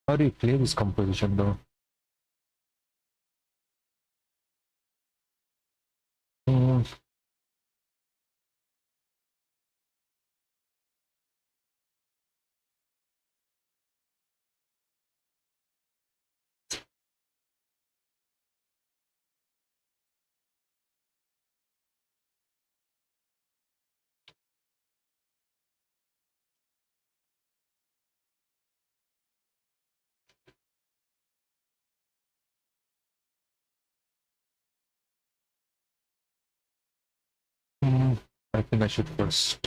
How do you play this composition though? Mm, mm, I think I should first.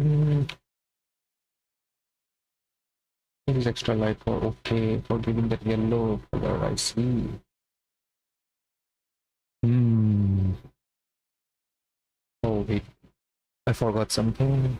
Mm, it is extra light for okay for giving that yellow color. I see. Hmm. Oh wait, I forgot something.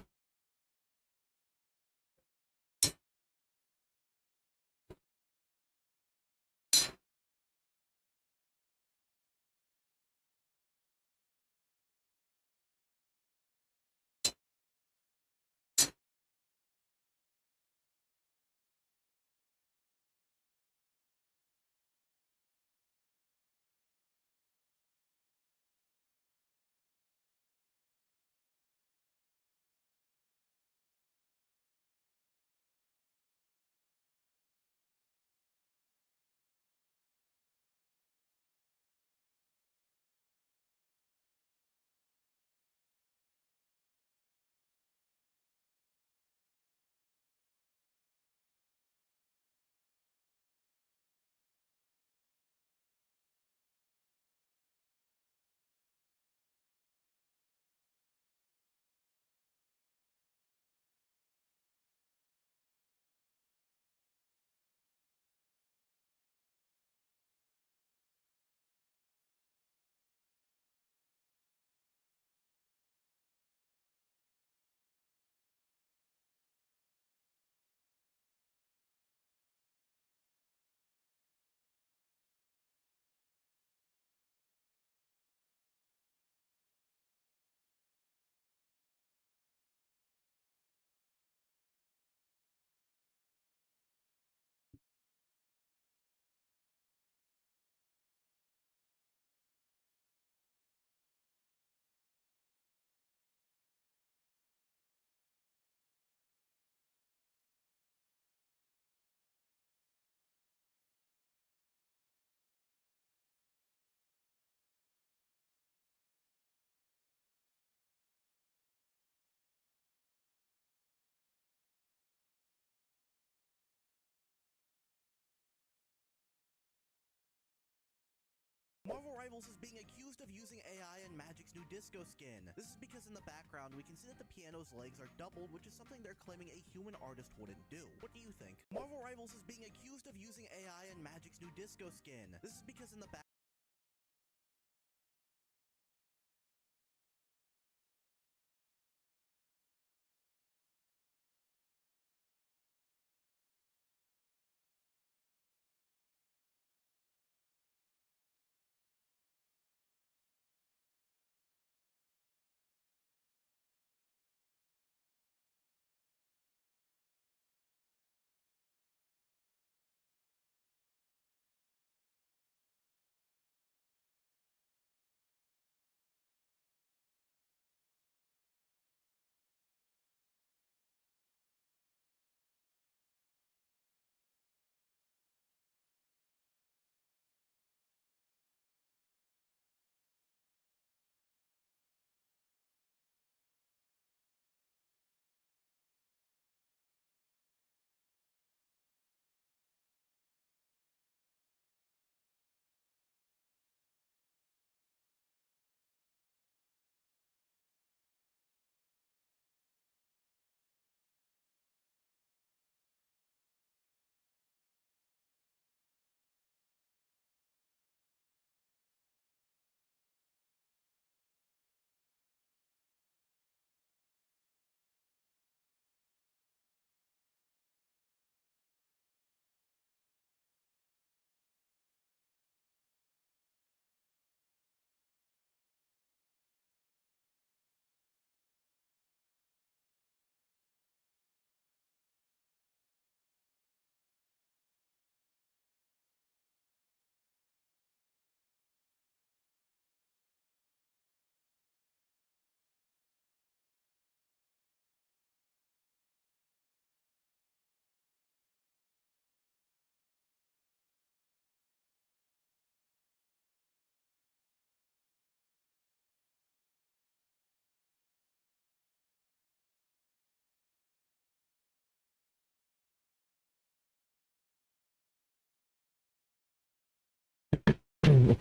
Marvel Rivals is being accused of using AI in Magic's new disco skin. This is because in the background, we can see that the piano's legs are doubled, which is something they're claiming a human artist wouldn't do. What do you think? Marvel Rivals is being accused of using AI in Magic's new disco skin. This is because in the background,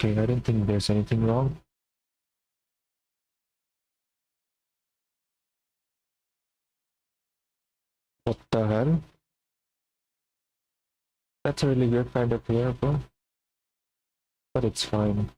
Okay, I don't think there's anything wrong. What the hell? That's a really weird kind of hair, bro. But it's fine.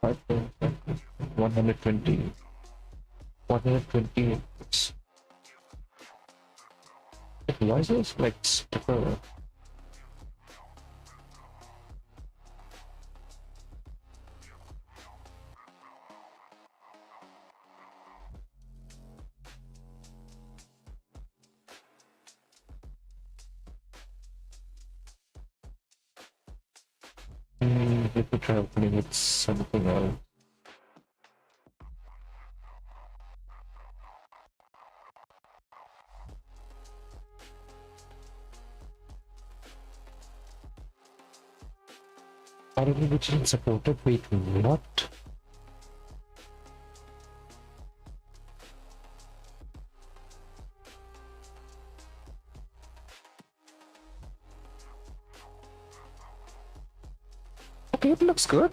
Right, 120. 120. Why is this like sticker? Let me try opening it something else. Apparently which isn't supported. Wait, what? Okay, it looks good.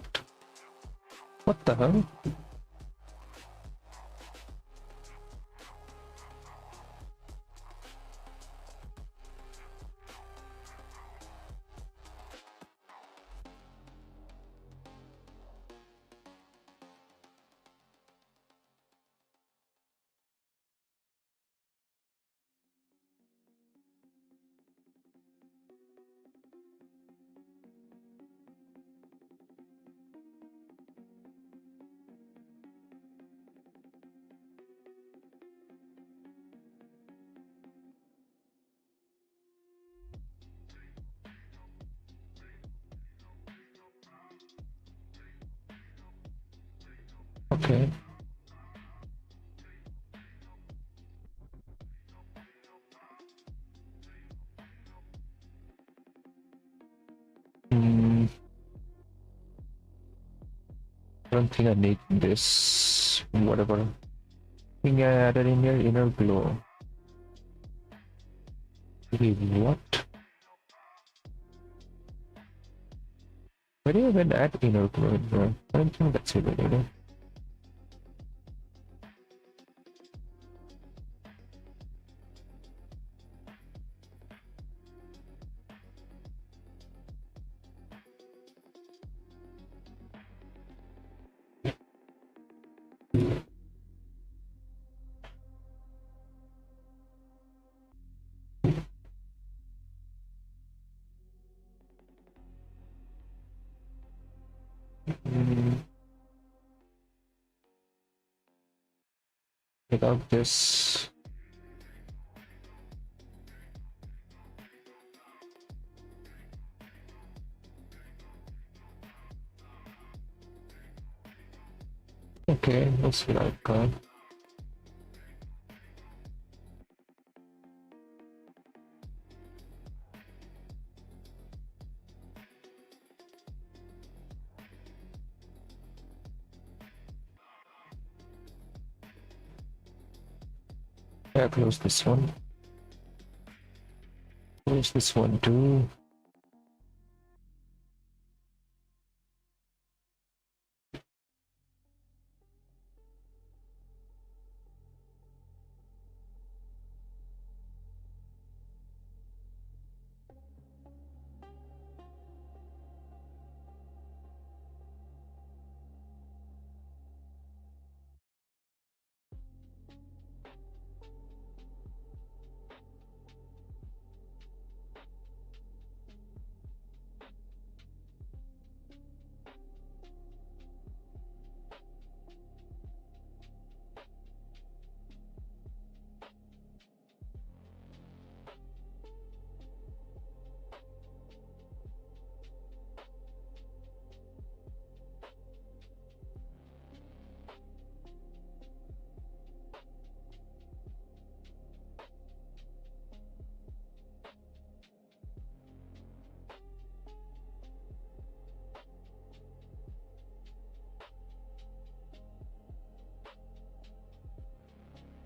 What the hell? Okay. I don't think I need this. Whatever. Thing I added in here, inner glow. Wait, what? Where do you even add inner glow in here? I don't think that's it already. Without this. Okay, looks like Yeah, close this one. Close this one too.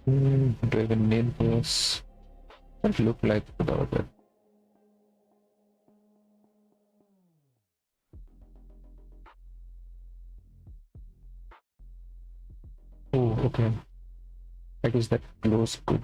Do I even need this? What look like without it? Oh, okay. I guess that glows good.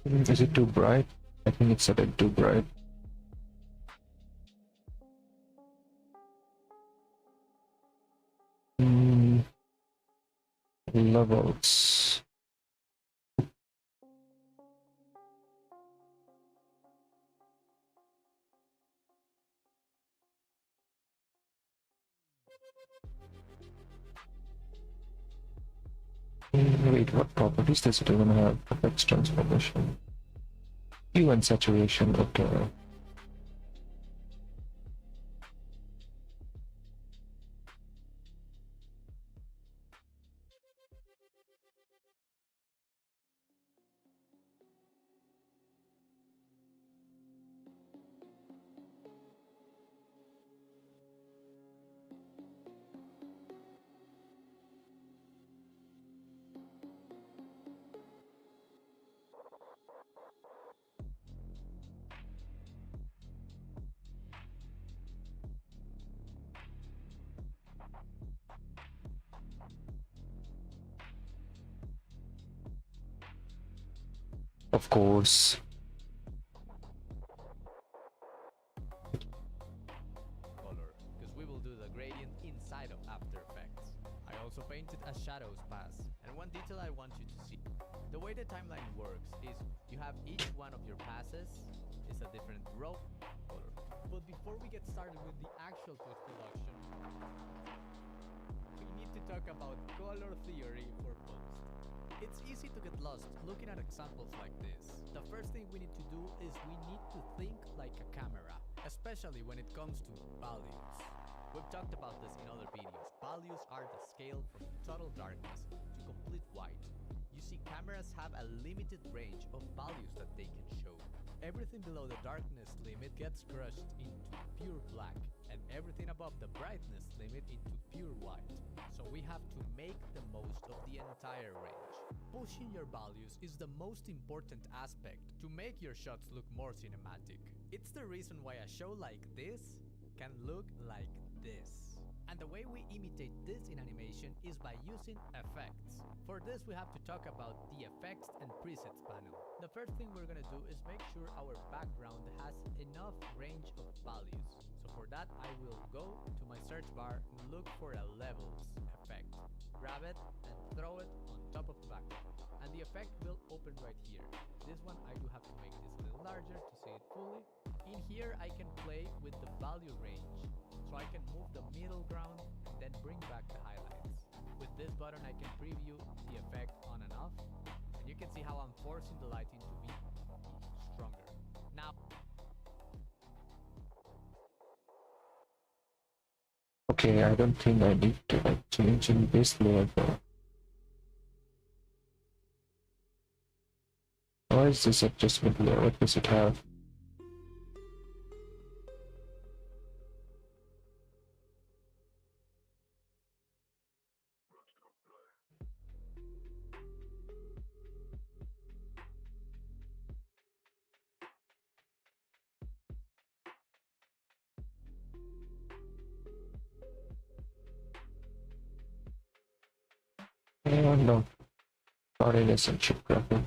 Is it too bright? I think it's a bit too bright. Levels. Wait, what properties does it even have? Effects transformation. Hue and saturation, okay. Of course. Color, because we will do the gradient inside of After Effects. I also painted a shadows pass, and one detail I want you to see. The way the timeline works is you have each one of your passes is a different row color. But before we get started with the actual post-production, we need to talk about color theory for post. It's easy to get lost looking at examples like this. The first thing we need to do is we need to think like a camera, especially when it comes to values. We've talked about this in other videos. Values are the scale from total darkness to complete white. You see, cameras have a limited range of values that they can show. Everything below the darkness limit gets crushed into pure black, and everything above the brightness limit into pure white. So we have to make the most of the entire range. Pushing your values is the most important aspect to make your shots look more cinematic. It's the reason why a show like this can look like this. And the way we imitate this in animation is by using effects. For this, we have to talk about the effects and presets panel. The first thing we're gonna do is make sure our background has enough range of values. So for that, I will go to my search bar and look for a levels effect. Grab it and throw it on top of the background. And the effect will open right here. This one I do have to make this a little larger to see it fully. In here, I can play with the value range, so I can move the middle ground and then bring back the highlights. With this button, I can preview the effect on and off, and you can see how I'm forcing the lighting to be stronger. Now, Okay, I don't think I need to like change in this layer though. Why is this adjustment layer? What does it have? Oh no, not in essential graphic.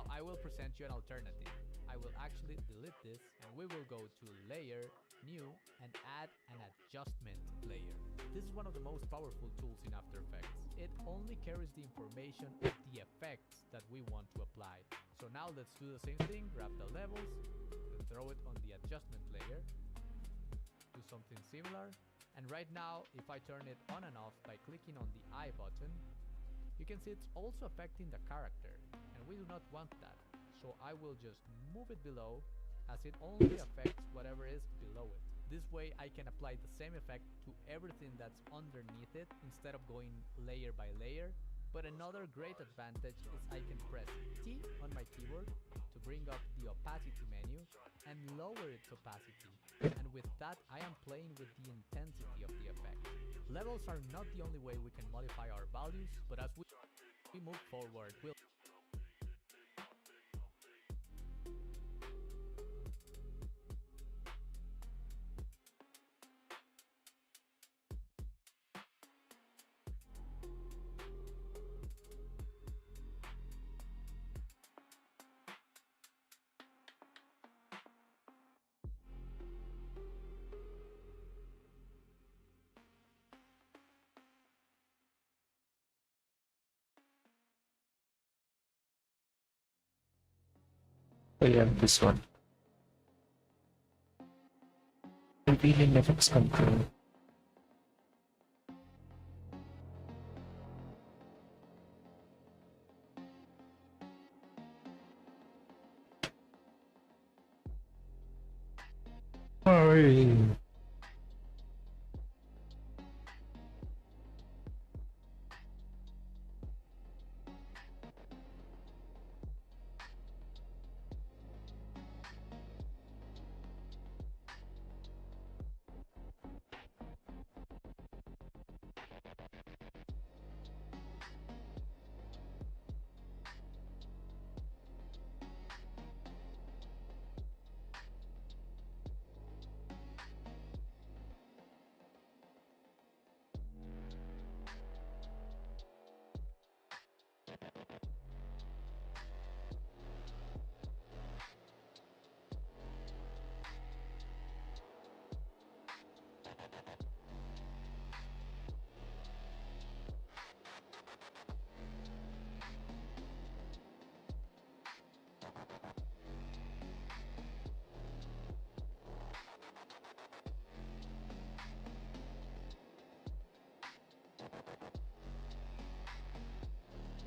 I will present you an alternative. I will actually delete this and we will go to Layer, New, and add an adjustment layer. This is one of the most powerful tools in After Effects. It only carries the information of the effects that we want to apply. So now let's do the same thing, grab the levels, and throw it on the adjustment layer, do something similar. And right now, if I turn it on and off by clicking on the I button, you can see it's also affecting the character, and we do not want that. So I will just move it below, as it only affects whatever is below it. This way I can apply the same effect to everything that's underneath it instead of going layer by layer. But another great advantage is I can press T on my keyboard to bring up the opacity menu and lower its opacity. And with that, I am playing with the intensity of the effect. Levels are not the only way we can modify our values, but as we move forward, we'll Oh yeah, this one. Revealing effects control. Hurry!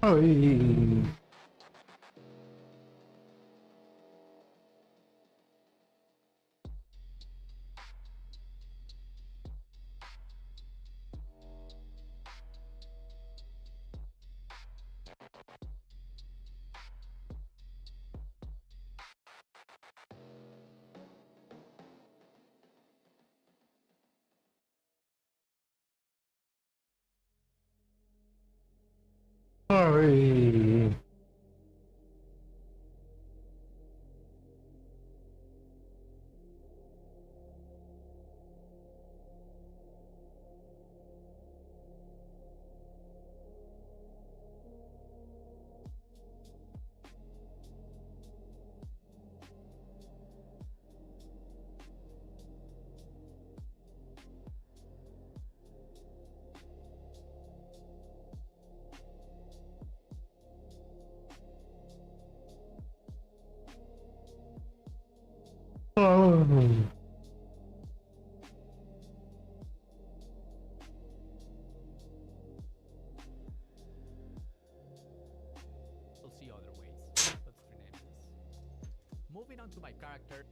Hurry! Hurry! Oh. We'll see other ways. Let's rename this. Moving on to my character.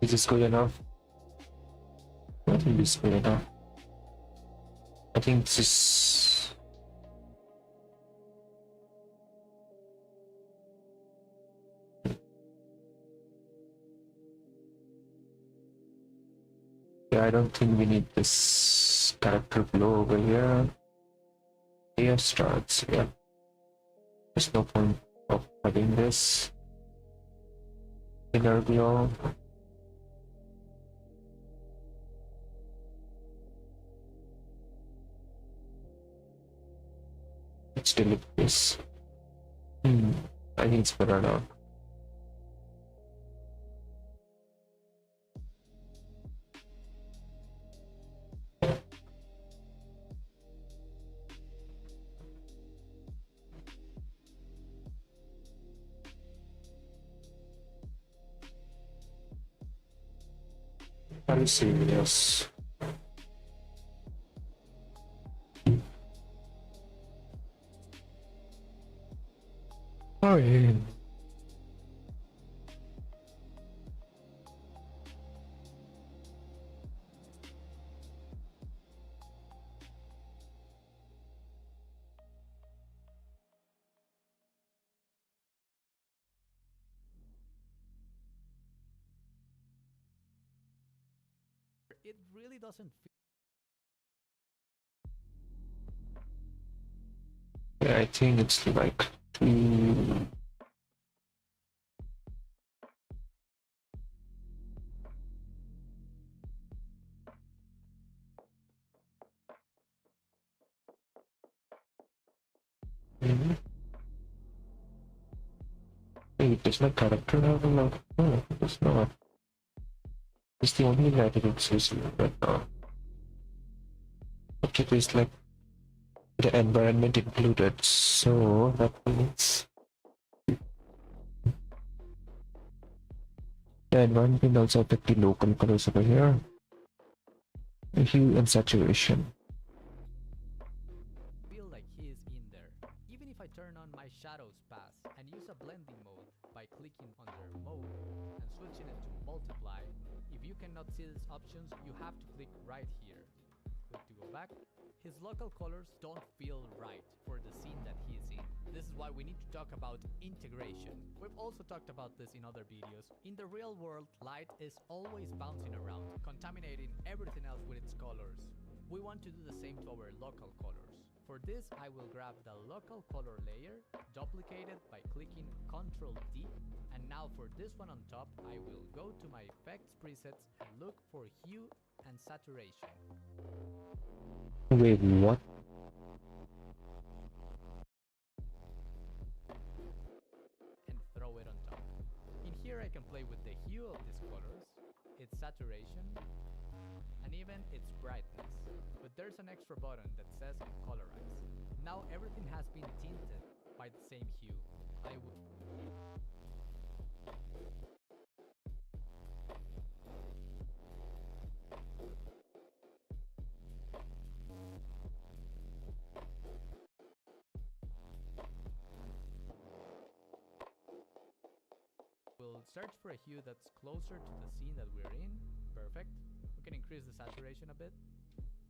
Is this good enough? I think this is good enough. I think this is... Yeah, I don't think we need this character glow over here. Here starts, yeah. There's no point of having this inner glow. Let's delete this. I think it's better now. Are you serious? Oh yeah. It really doesn't feel. Yeah, I think it's like 2. Wait, does my character have a lot? No, it does not. It's the only that it exists right now. Okay, there's like the environment included, so that means the environment will also affect the local colors over here. The hue and saturation. Feel like he is in there. Even if I turn on my shadows pass and use a blending mode by clicking under mode and switching it to multiply, if you cannot see these options, you have to click right here. Click to go back. His local colors don't feel right for the scene that he is in. This is why we need to talk about integration. We've also talked about this in other videos. In the real world, light is always bouncing around, contaminating everything else with its colors. We want to do the same to our local colors. For this, I will grab the local color layer, duplicate it by clicking Ctrl D, and now for this one on top, I will go to my effects presets and look for hue and saturation. Wait, what? And throw it on top. In here I can play with the hue of these colors, its saturation, and even its brightness. But there's an extra button that says colorize. Now everything has been tinted by the same hue. I will search for a hue that's closer to the scene that we're in. Perfect. We can increase the saturation a bit.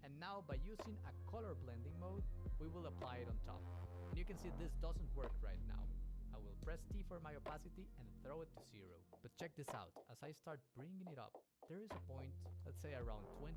And now by using a color blending mode, we will apply it on top. And you can see this doesn't work right now. I will press T for my opacity and throw it to 0. But check this out, as I start bringing it up, there is a point, let's say around 20%,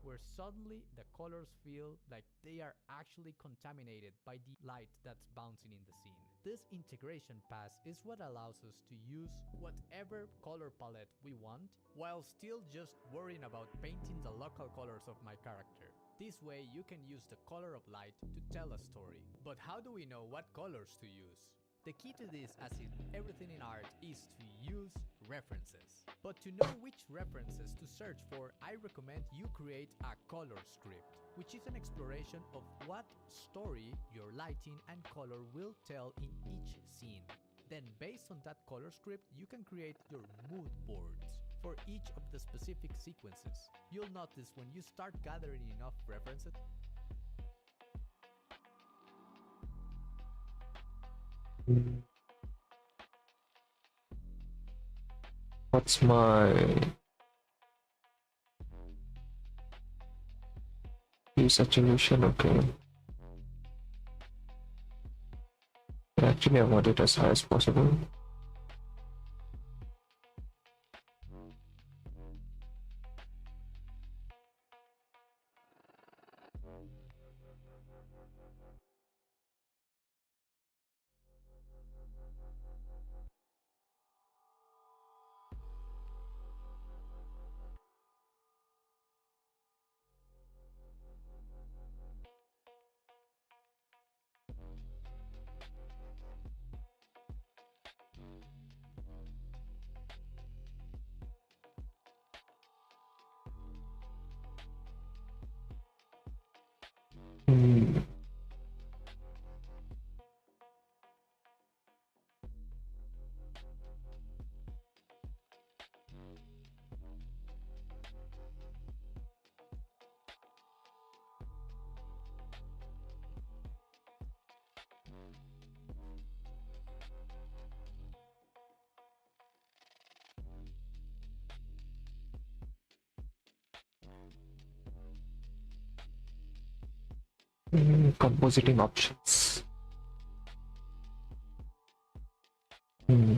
where suddenly the colors feel like they are actually contaminated by the light that's bouncing in the scene. This integration pass is what allows us to use whatever color palette we want while still just worrying about painting the local colors of my character. This way you can use the color of light to tell a story. But how do we know what colors to use? The key to this, as in everything in art, is to use references. But to know which references to search for, I recommend you create a color script, which is an exploration of what story your lighting and color will tell in each scene. Then based on that color script, you can create your mood boards for each of the specific sequences. You'll notice when you start gathering enough references, What's my hue saturation? Okay. Actually, I want it as high as possible. Hmm. Compositing options. Hmm.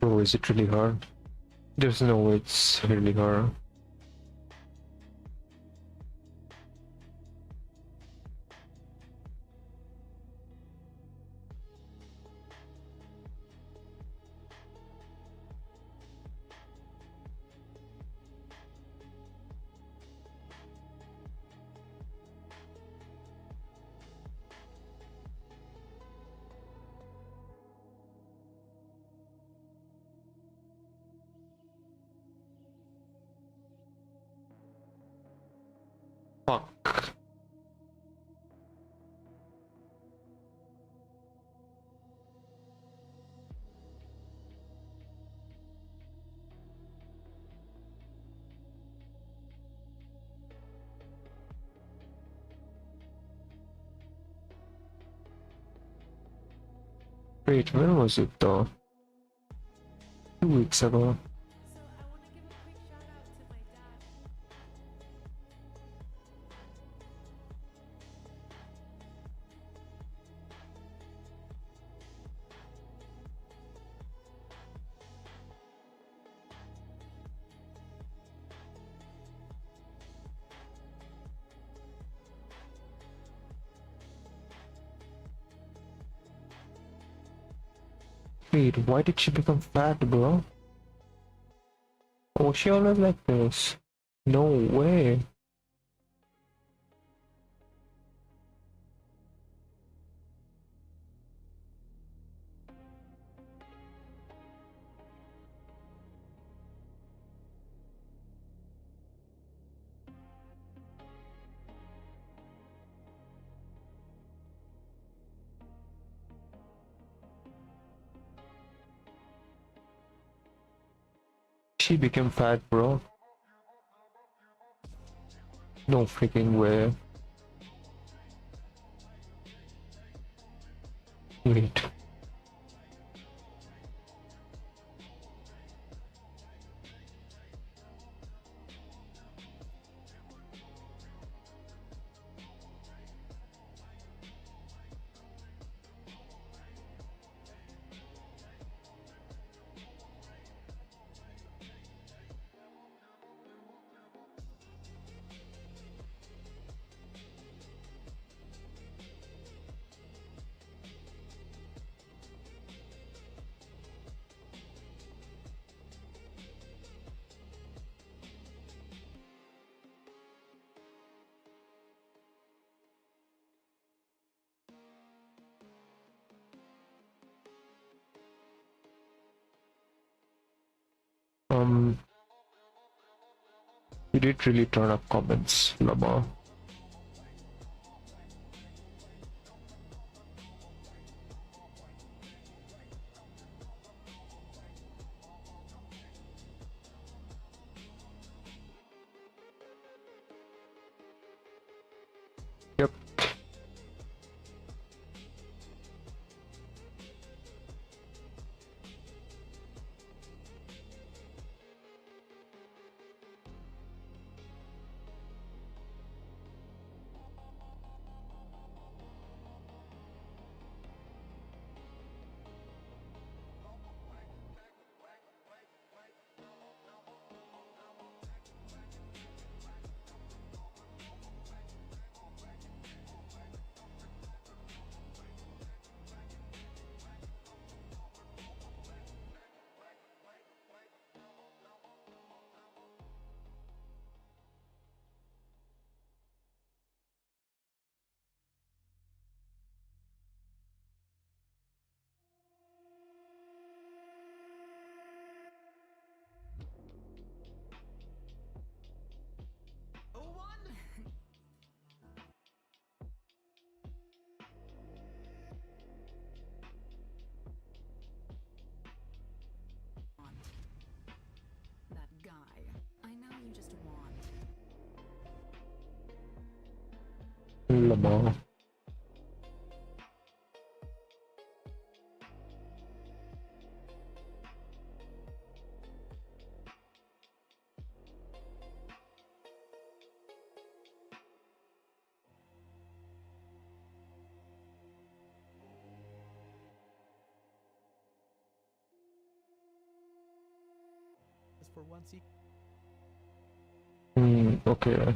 Oh, is it really hard? There's no way it's really hard. Fuck. Wait, where was it though? 2 weeks ago. So I want to give a quick shout out to my dad. Wait, why did she become fat, bro? Oh, she always like this. No way. She became fat, bro. No freaking way. Wait. You did really turn up comments, Lama. Yep. That guy. I know you just want. Lama. Just for one seek. Okay.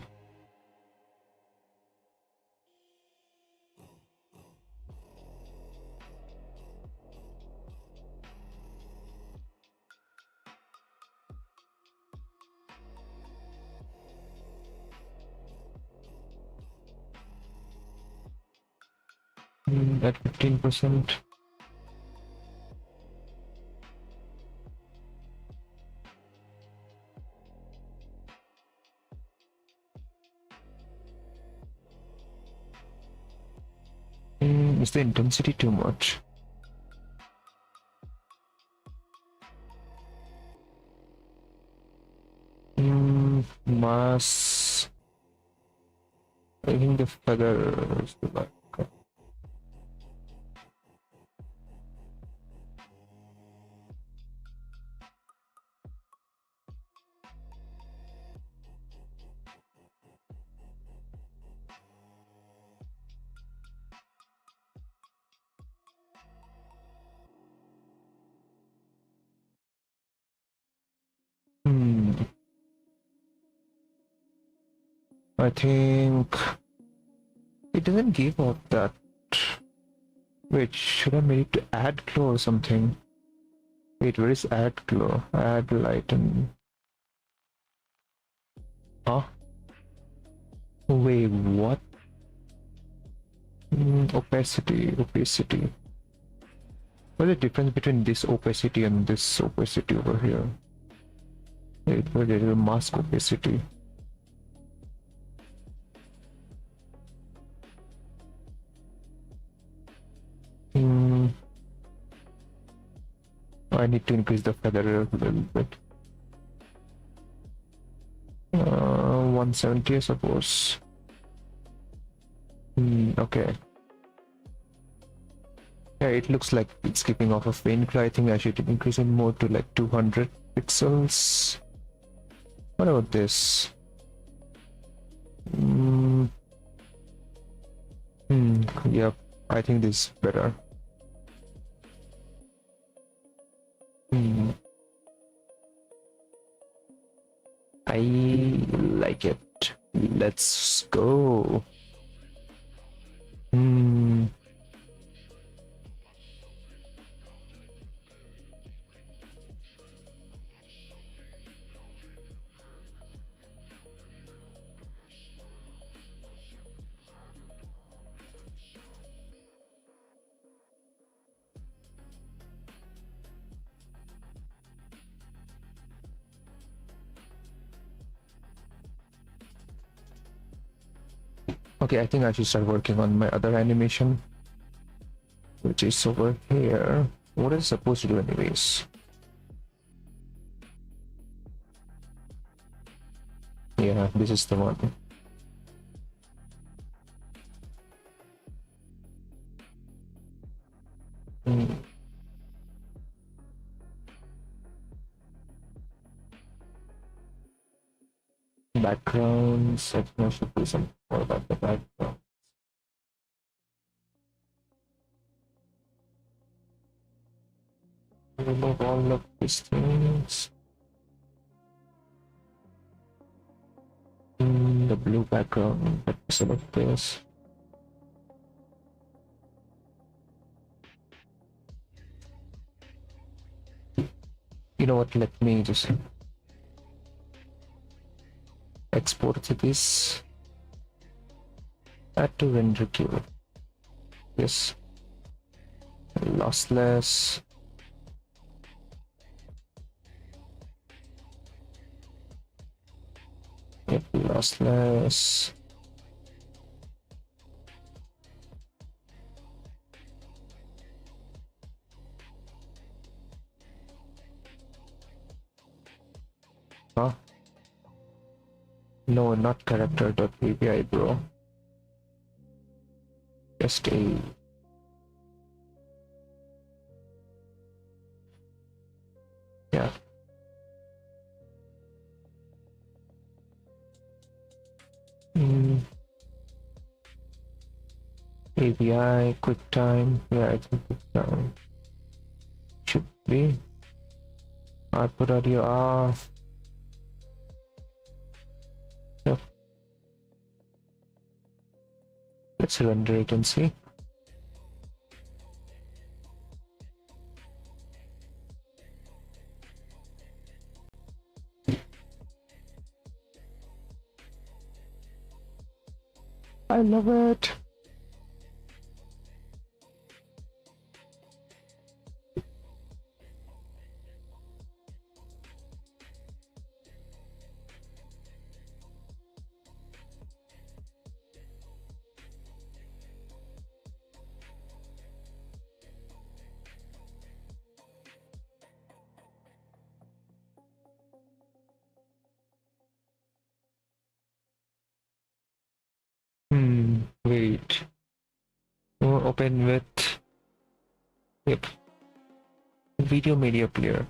At 15%. Is the intensity too much? Mass. I think the feather is the back. I think it doesn't give out that. Wait, should I make it to add glow or something? Wait, where is add glow? Add light and... Huh? Wait, what? Opacity. What's the difference between this opacity and this opacity over here? Wait, where is the mask opacity? I need to increase the feather a little bit. 170, I suppose. Okay. Yeah, it looks like it's keeping off a faint glow. I think I should increase it more to like 200 pixels. What about this? Yep, I think this is better. I like it. Let's go. Okay, I think I should start working on my other animation, which is over here. What is it supposed to do anyways? Yeah, this is the one. Backgrounds, I think I should do some more about the background. Remove all of these things. The blue background, let me select this. You know what, let me just export to this. Add to render queue. Yes. Lossless. Yep, lossless. Huh? No, not character.api, bro. Just a... Yeah. API, QuickTime. Yeah, I think QuickTime should be. Output audio off. Yep. Let's render it and see. I love it. Wait. Open with... Yep. Video media player.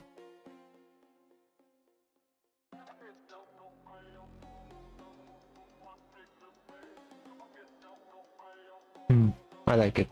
I like it.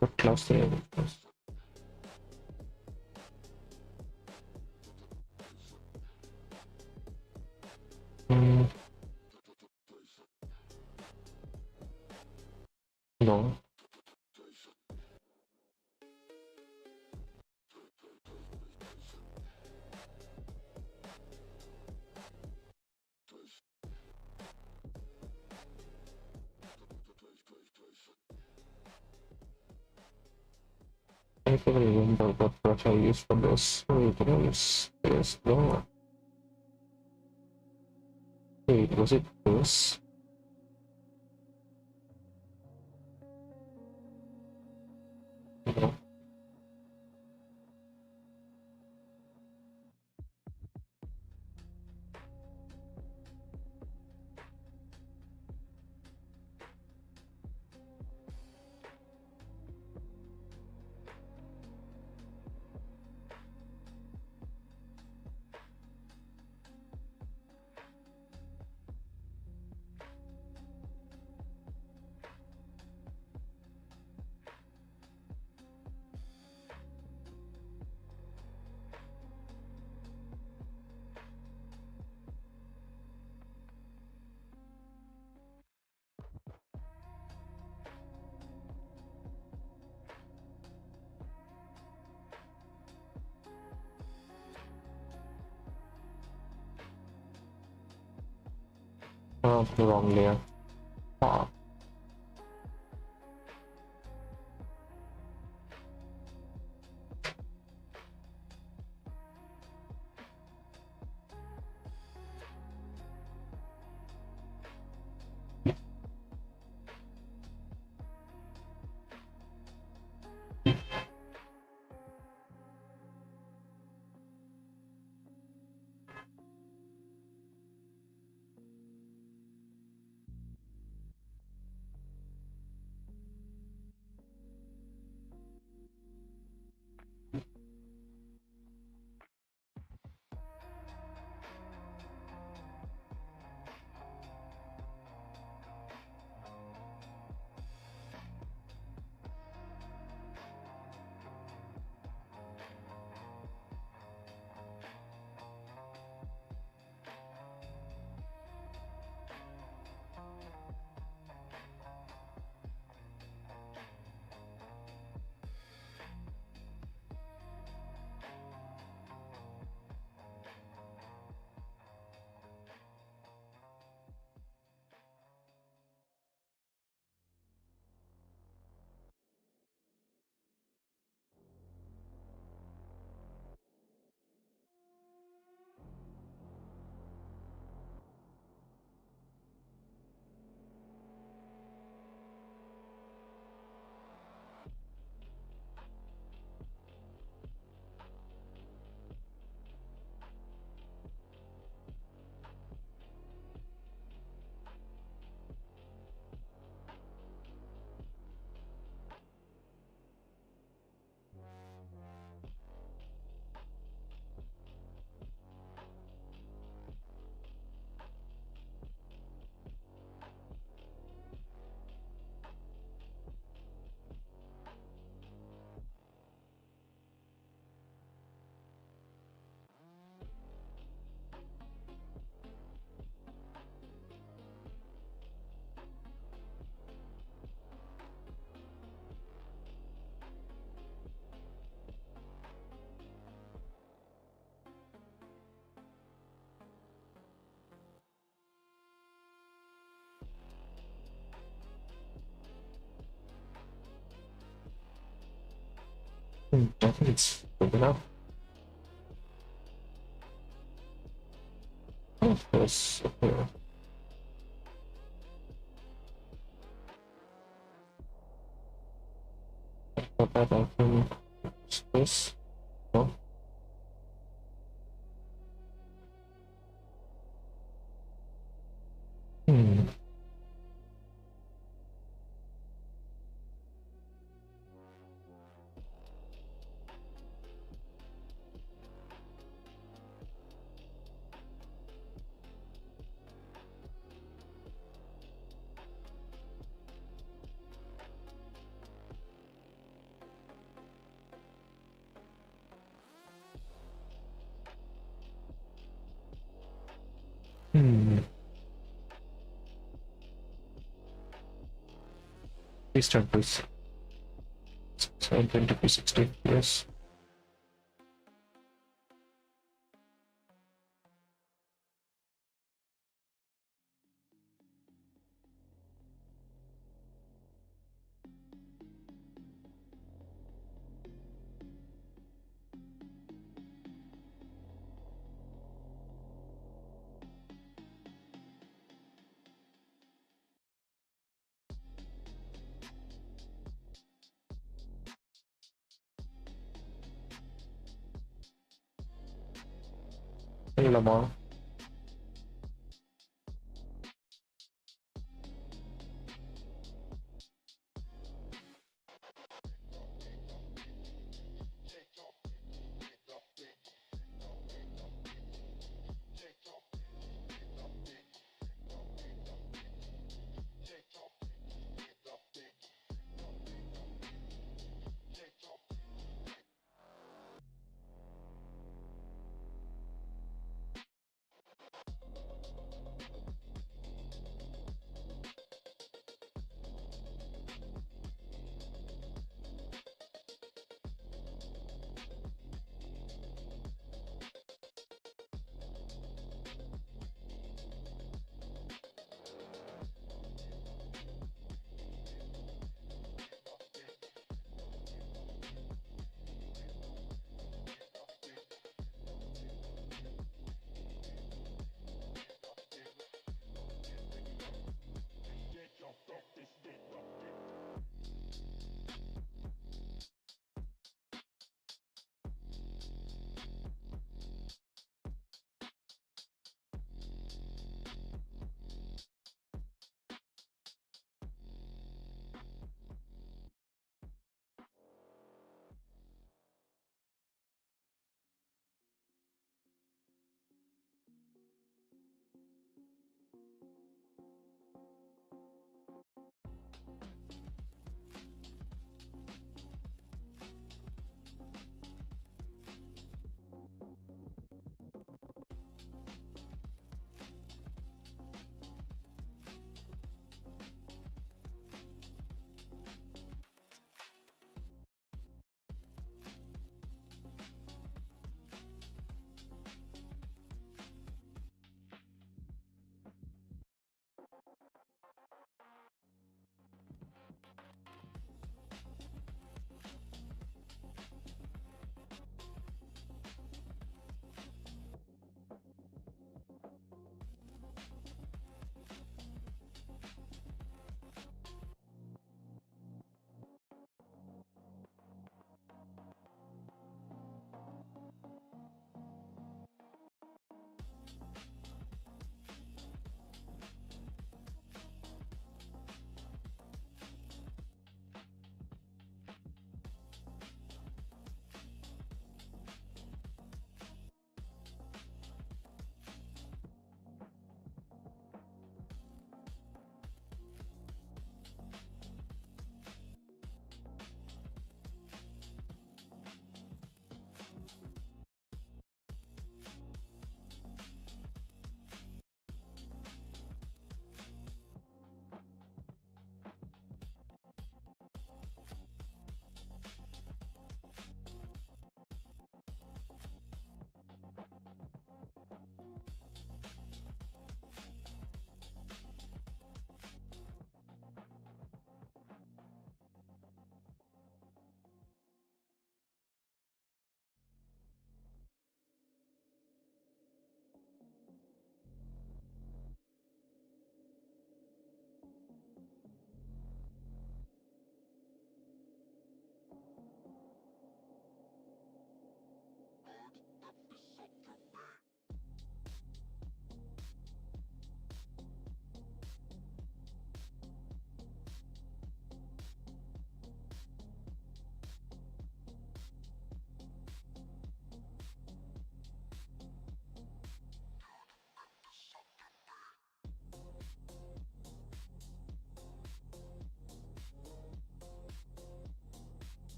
But close the no. I can remember what brush I used for this. Wait, there's no. Wait, was it this? No. The wrong layer. Ah. I think it's good enough. Oh, there's okay. But that I can use this. No. Hmm. Restart please. 720p 60 FPS. Hey Lamar.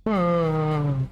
Hmm.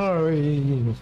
Sorry.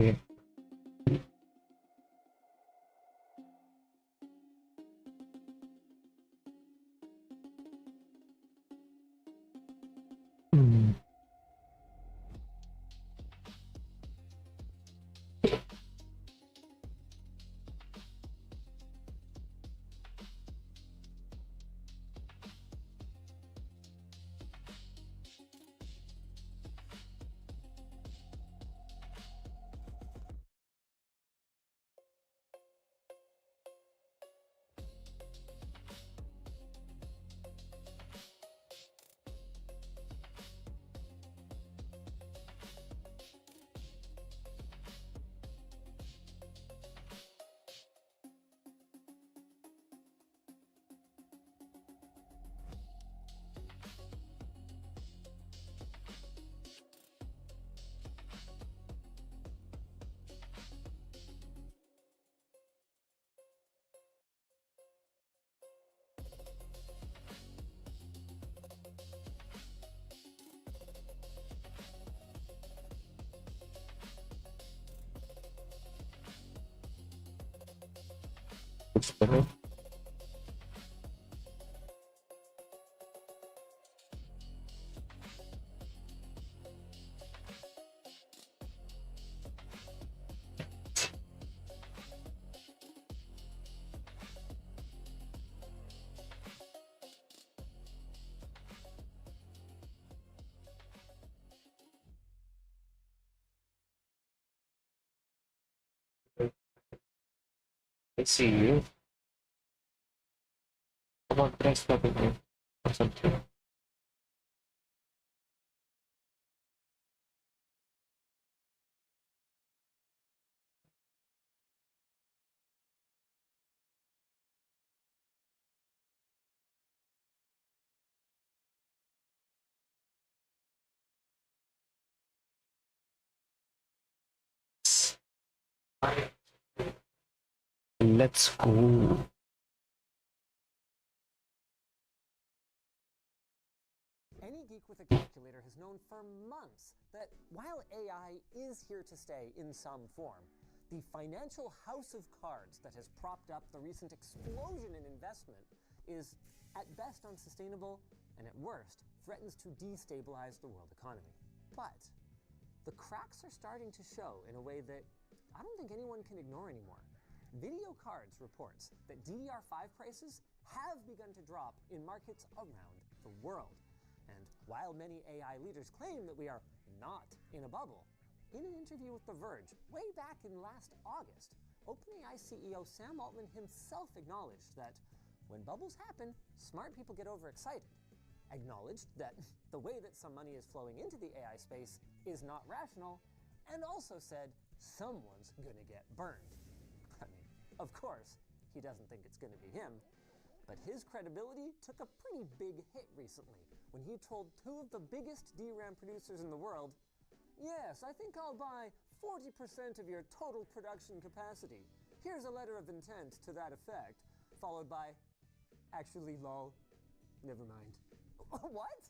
Okay. Hmm. It's better. I see you. Come on, try stopping me or something. Let's go. Any geek with a calculator has known for months that while AI is here to stay in some form, the financial house of cards that has propped up the recent explosion in investment is at best unsustainable and at worst threatens to destabilize the world economy. But the cracks are starting to show in a way that I don't think anyone can ignore anymore. Video Cards reports that DDR5 prices have begun to drop in markets around the world. And while many AI leaders claim that we are not in a bubble, in an interview with The Verge way back in last August, OpenAI CEO Sam Altman himself acknowledged that When bubbles happen, smart people get overexcited, acknowledged that the way that some money is flowing into the AI space is not rational, and also said someone's gonna get burned. I mean, of course, he doesn't think it's gonna be him, but his credibility took a pretty big hit recently when he told two of the biggest DRAM producers in the world, "Yes, I think I'll buy 40% of your total production capacity. Here's a letter of intent to that effect," followed by, "Actually, lol, never mind." What?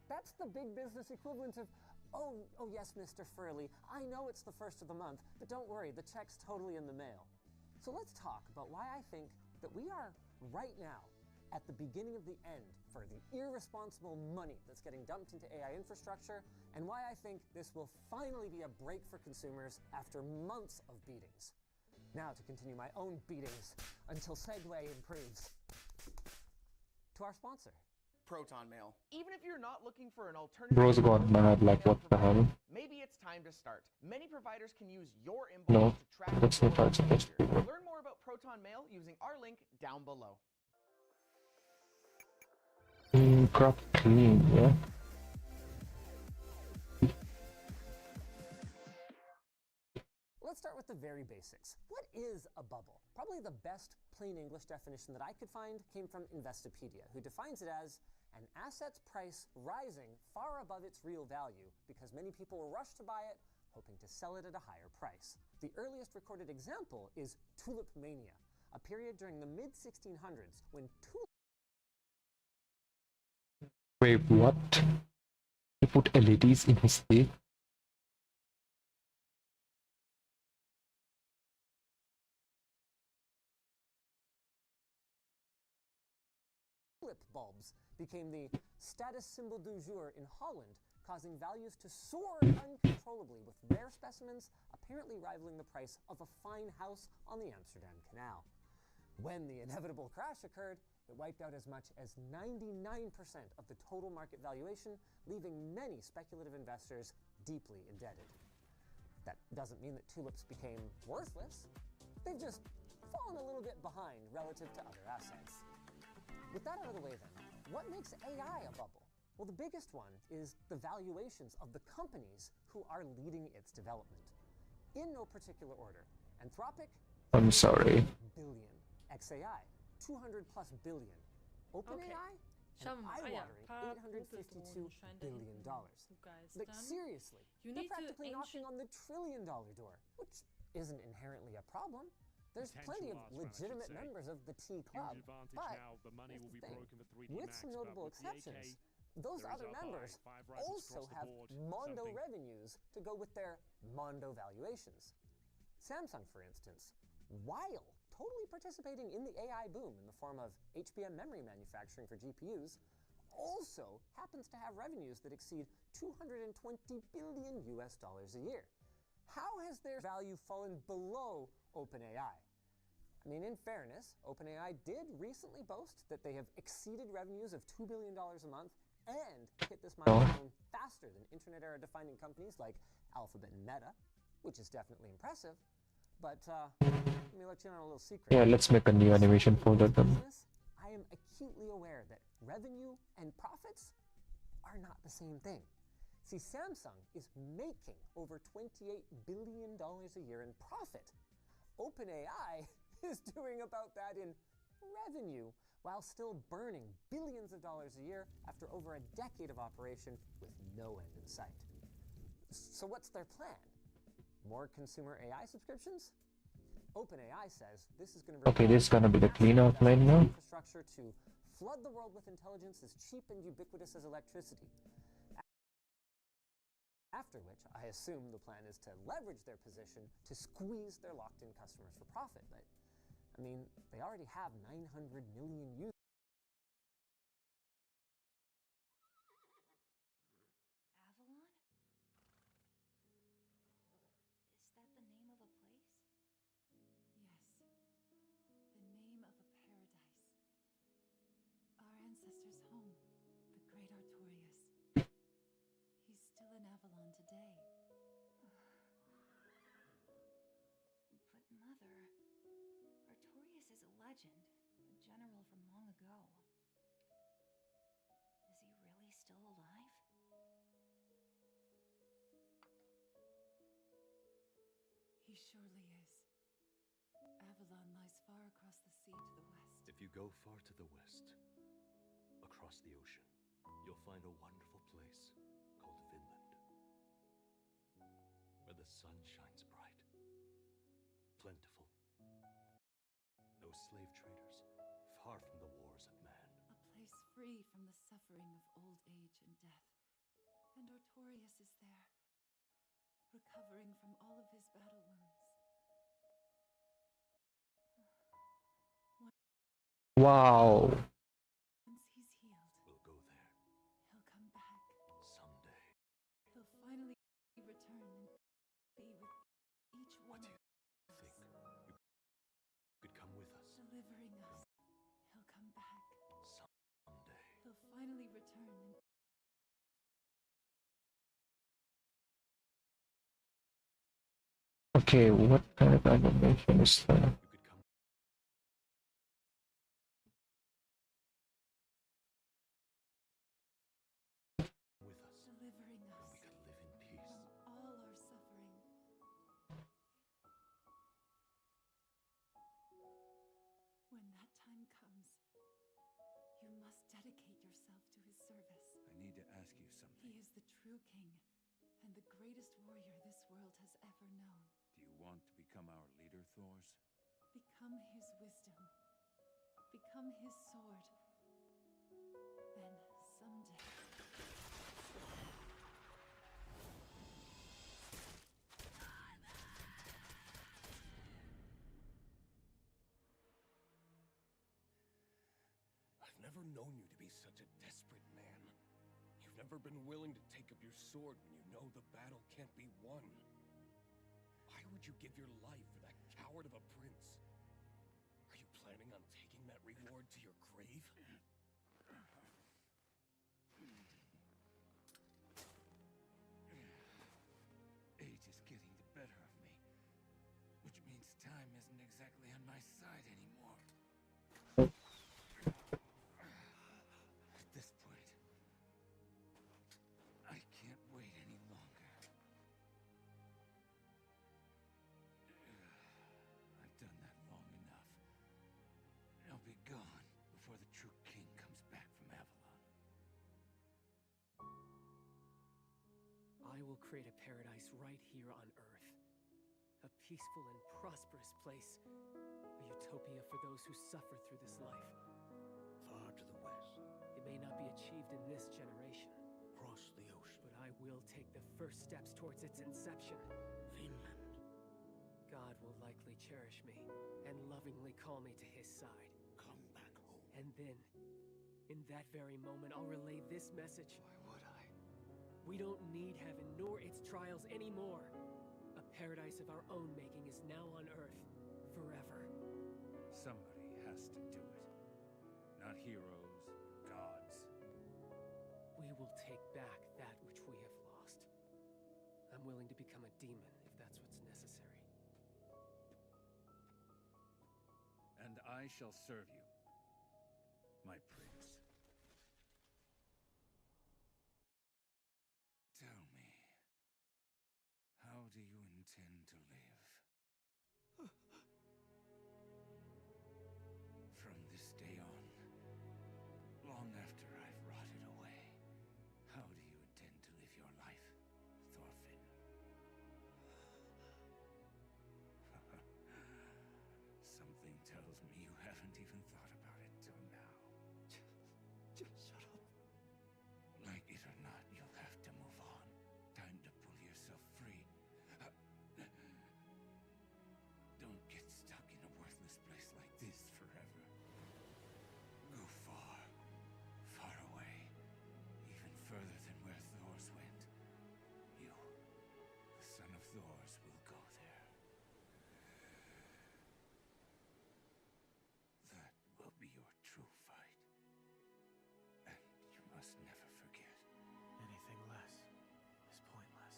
That's the big business equivalent of, oh yes, Mr. Furley, I know it's the first of the month, but don't worry, the check's totally in the mail. So let's talk about why I think that we are right now at the beginning of the end for the irresponsible money that's getting dumped into AI infrastructure, and why I think this will finally be a break for consumers after months of beatings. Now to continue my own beatings until Segway improves. To our sponsor. Proton Mail. Even if you're not looking for an alternative, Bro's gone mad, like what the hell? maybe it's time to start. Many providers can use your inbox No, to track that's your not how it's supposed to behavior. be. Learn more about Proton Mail using our link down below. Crop clean, yeah. Let's start with the very basics. What is a bubble? Probably the best plain English definition that I could find came from Investopedia, who defines it as an asset's price rising far above its real value because many people will rush to buy it, hoping to sell it at a higher price. The earliest recorded example is tulip mania, a period during the mid-1600s when Wait, what? He put LEDs in his teeth? tulip bulbs became the status symbol du jour in Holland, causing values to soar uncontrollably, with rare specimens apparently rivaling the price of a fine house on the Amsterdam Canal. When the inevitable crash occurred, it wiped out as much as 99% of the total market valuation, leaving many speculative investors deeply indebted. That doesn't mean that tulips became worthless. They've just fallen a little bit behind relative to other assets. With that out of the way then, what makes AI a bubble? Well, the biggest one is the valuations of the companies who are leading its development. In no particular order, Anthropic, I'm sorry. billion. XAI, 200 plus billion. OpenAI, an eye-watering $852 billion. Like, seriously, they're practically knocking on the $1 trillion door, which isn't inherently a problem. There's plenty of legitimate members of the T Club, but here's the thing, with some notable exceptions, those other members also have mondo revenues to go with their mondo valuations. Samsung, for instance, while totally participating in the AI boom in the form of HBM memory manufacturing for GPUs, also happens to have revenues that exceed $220 billion a year. How has their value fallen below OpenAI? I mean, in fairness, OpenAI did recently boast that they have exceeded revenues of $2 billion a month and hit this milestone faster than internet-era defining companies like Alphabet and Meta, which is definitely impressive. But let me let you know a little secret. Yeah, let's make a new animation folder then. I am acutely aware that revenue and profits are not the same thing. See, Samsung is making over $28 billion a year in profit. OpenAI is doing about that in revenue, while still burning billions of dollars a year after over a decade of operation with no end in sight. So what's their plan? More consumer AI subscriptions? OpenAI says this is going to Okay, this is gonna be the clean-out line now. Infrastructure to flood the world with intelligence as cheap and ubiquitous as electricity. After which, I assume the plan is to leverage their position to squeeze their locked-in customers for profit. But, I mean, they already have 900 million users. Avalon? Is that the name of a place? Yes. The name of a paradise. Our ancestors' home, the great Artorias. He's still in Avalon today. But Mother, Artorias is a legend, a general from long ago. Is he really still alive? He surely is. Avalon lies far across the sea to the west. If you go far to the west, across the ocean, you'll find a wonderful place called Finland, where the sun shines bright, plentiful. No slave traders, far from the wars of man. A place free from the suffering of old age and death. And Artorius is there, recovering from all of his battle wounds. Wow. Once he's healed, We'll go there he'll come back. someday. He'll finally return and be with each What one do of you think? You could come with us delivering us. He'll come back. someday. He'll finally return and Okay, what kind of animation is that? You could come with us. delivering We us could live in peace. from all our suffering. When that time comes, you must dedicate yourself to his service. I need to ask you something. He is the true king and the greatest warrior this world has ever known. Do you want to become our leader, Thors? Become his wisdom. Become his sword. Then someday. I've never known you to be such a desperate man. You've never been willing to take up your sword when you know the battle can't be won. Why would you give your life for that coward of a prince? Are you planning on taking that reward to your grave? Age is getting the better of me, which means time isn't exactly on my side anymore. At this point, I can't wait any longer. I've done that long enough. I'll be gone before the true king comes back from Avalon. I will create a paradise right here on Earth. A peaceful and prosperous place. A utopia for those who suffer through this life. Far to the west, It may not be achieved in this generation, across the ocean. but I will take the first steps towards its inception. Finland. God will likely cherish me and lovingly call me to his side. Come back home. And then, in that very moment, I'll relay this message. Why would I? We don't need heaven nor its trials anymore. A paradise of our own making is now on Earth, forever. Somebody has to do it. Not heroes, gods. We will take back that which we have lost. I'm willing to become a demon if that's what's necessary. And I shall serve you, my prince. Tell me, how do you intend to live? From this day on, long after I've rotted away, how do you intend to live your life, Thorfinn? Something tells me you haven't even thought about it till now. Just shut up. Like it or not, you'll have to move on. Time to pull yourself free. Don't get stuck in a worthless place like this forever. Go far, far away, even further than where Thors went. You, the son of Thors, will go there. That will be your true fight. And you must never forget. Anything less is pointless.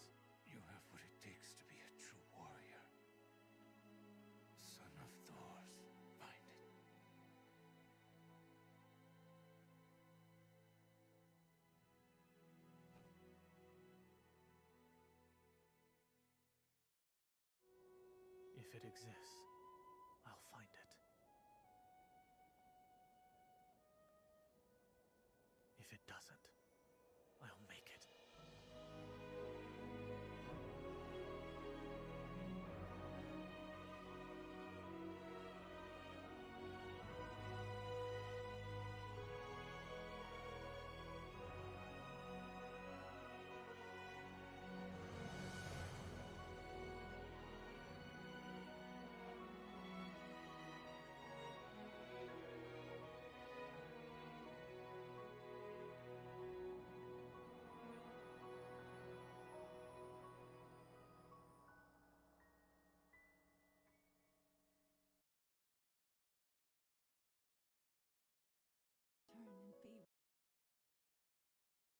You have what it takes to be a true warrior. Son of Thors, find it. it exists, I'll find it. If it doesn't, I'll make it.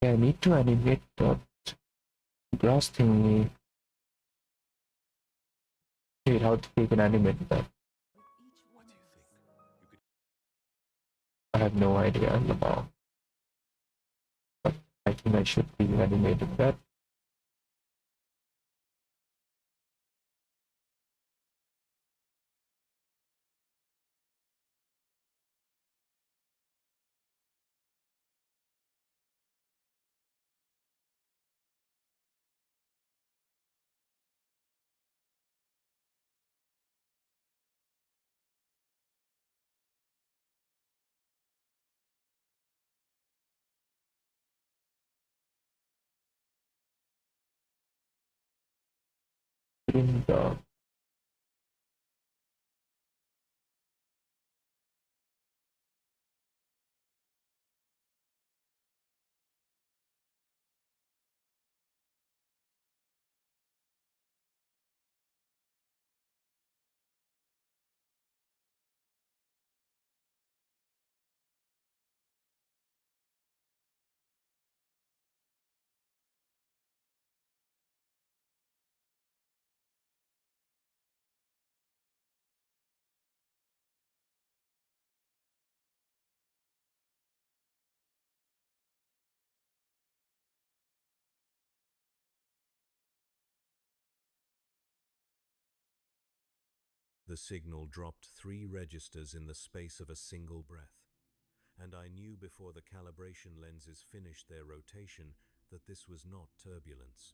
Yeah, I need to animate that grass thingy. Wait, how you can animate that? What do you think? You could I have no idea about. But I think I should be animating that. In the The signal dropped 3 registers in the space of a single breath, and I knew before the calibration lenses finished their rotation that this was not turbulence.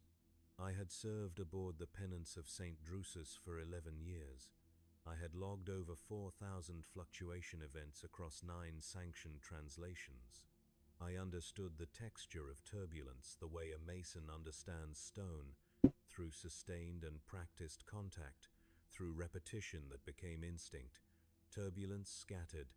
I had served aboard the Penance of St. Drusus for 11 years. I had logged over 4,000 fluctuation events across 9 sanctioned translations. I understood the texture of turbulence the way a mason understands stone, through sustained and practiced contact, through repetition that became instinct. Turbulence scattered,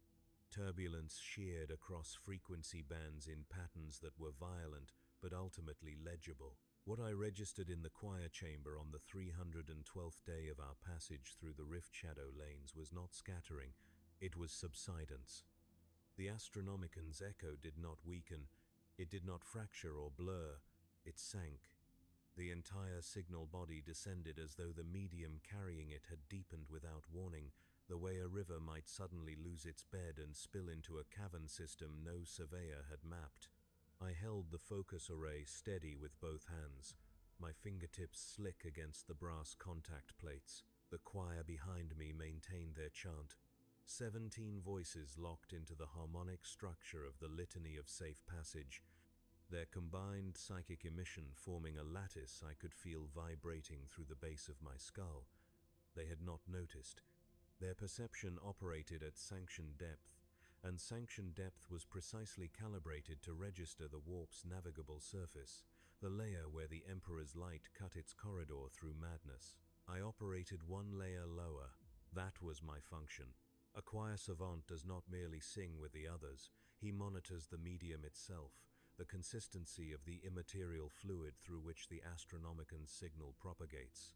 turbulence sheared across frequency bands in patterns that were violent but ultimately legible. What I registered in the choir chamber on the 312th day of our passage through the rift shadow lanes was not scattering, it was subsidence. The Astronomican's echo did not weaken, it did not fracture or blur, it sank. The entire signal body descended as though the medium carrying it had deepened without warning, the way a river might suddenly lose its bed and spill into a cavern system no surveyor had mapped. I held the focus array steady with both hands, my fingertips slick against the brass contact plates. The choir behind me maintained their chant. 17 voices locked into the harmonic structure of the litany of safe passage, their combined psychic emission forming a lattice I could feel vibrating through the base of my skull. They had not noticed. Their perception operated at sanctioned depth, and sanctioned depth was precisely calibrated to register the warp's navigable surface, the layer where the Emperor's light cut its corridor through madness. I operated 1 layer lower. That was my function. A choir savant does not merely sing with the others, he monitors the medium itself, the consistency of the immaterial fluid through which the Astronomican's signal propagates.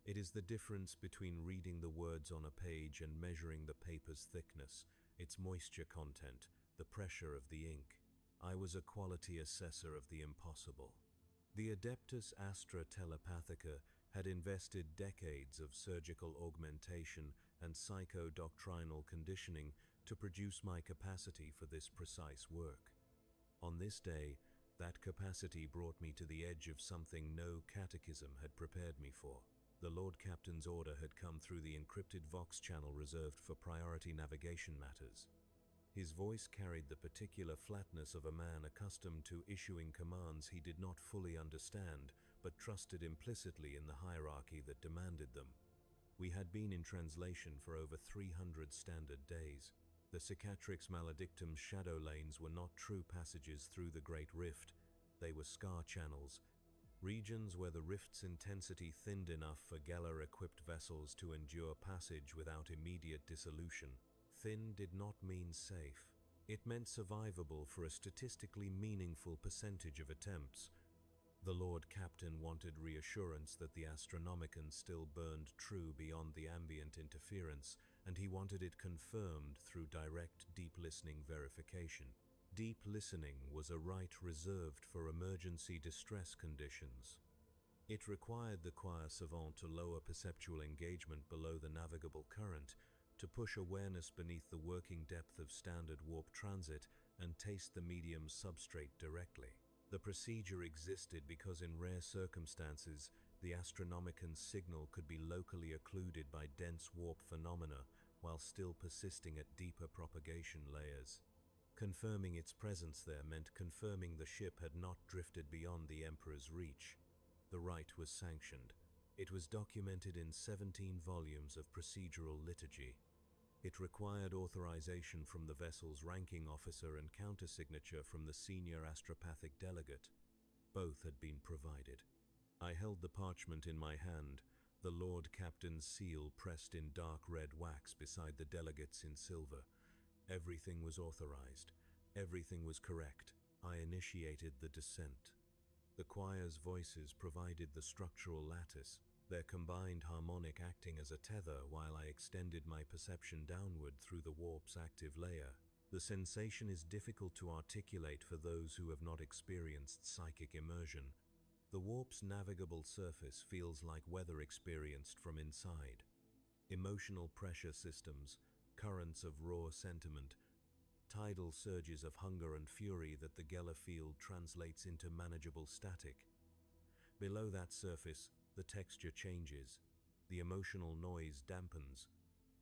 It is the difference between reading the words on a page and measuring the paper's thickness, its moisture content, the pressure of the ink. I was a quality assessor of the impossible. The Adeptus Astra Telepathica had invested decades of surgical augmentation and psycho-doctrinal conditioning to produce my capacity for this precise work. On this day, that capacity brought me to the edge of something no catechism had prepared me for. The Lord Captain's order had come through the encrypted Vox channel reserved for priority navigation matters. His voice carried the particular flatness of a man accustomed to issuing commands he did not fully understand, but trusted implicitly in the hierarchy that demanded them. We had been in translation for over 300 standard days. The Cicatrix Maledictum's shadow lanes were not true passages through the Great Rift. They were scar channels, regions where the rift's intensity thinned enough for Geller-equipped vessels to endure passage without immediate dissolution. Thin did not mean safe. It meant survivable for a statistically meaningful percentage of attempts. The Lord Captain wanted reassurance that the Astronomicon still burned true beyond the ambient interference, and he wanted it confirmed through direct deep listening verification. Deep listening was a right reserved for emergency distress conditions. It required the choir savant to lower perceptual engagement below the navigable current, to push awareness beneath the working depth of standard warp transit and taste the medium's substrate directly. The procedure existed because in rare circumstances, the Astronomicon's signal could be locally occluded by dense warp phenomena while still persisting at deeper propagation layers. Confirming its presence there meant confirming the ship had not drifted beyond the Emperor's reach. The rite was sanctioned. It was documented in 17 volumes of procedural liturgy. It required authorization from the vessel's ranking officer and countersignature from the senior astropathic delegate. Both had been provided. I held the parchment in my hand, the Lord Captain's seal pressed in dark red wax beside the delegate's in silver. Everything was authorized. Everything was correct. I initiated the descent. The choir's voices provided the structural lattice, their combined harmonic acting as a tether while I extended my perception downward through the warp's active layer. The sensation is difficult to articulate for those who have not experienced psychic immersion. The warp's navigable surface feels like weather experienced from inside. Emotional pressure systems, currents of raw sentiment, tidal surges of hunger and fury that the Geller field translates into manageable static. Below that surface, the texture changes, the emotional noise dampens,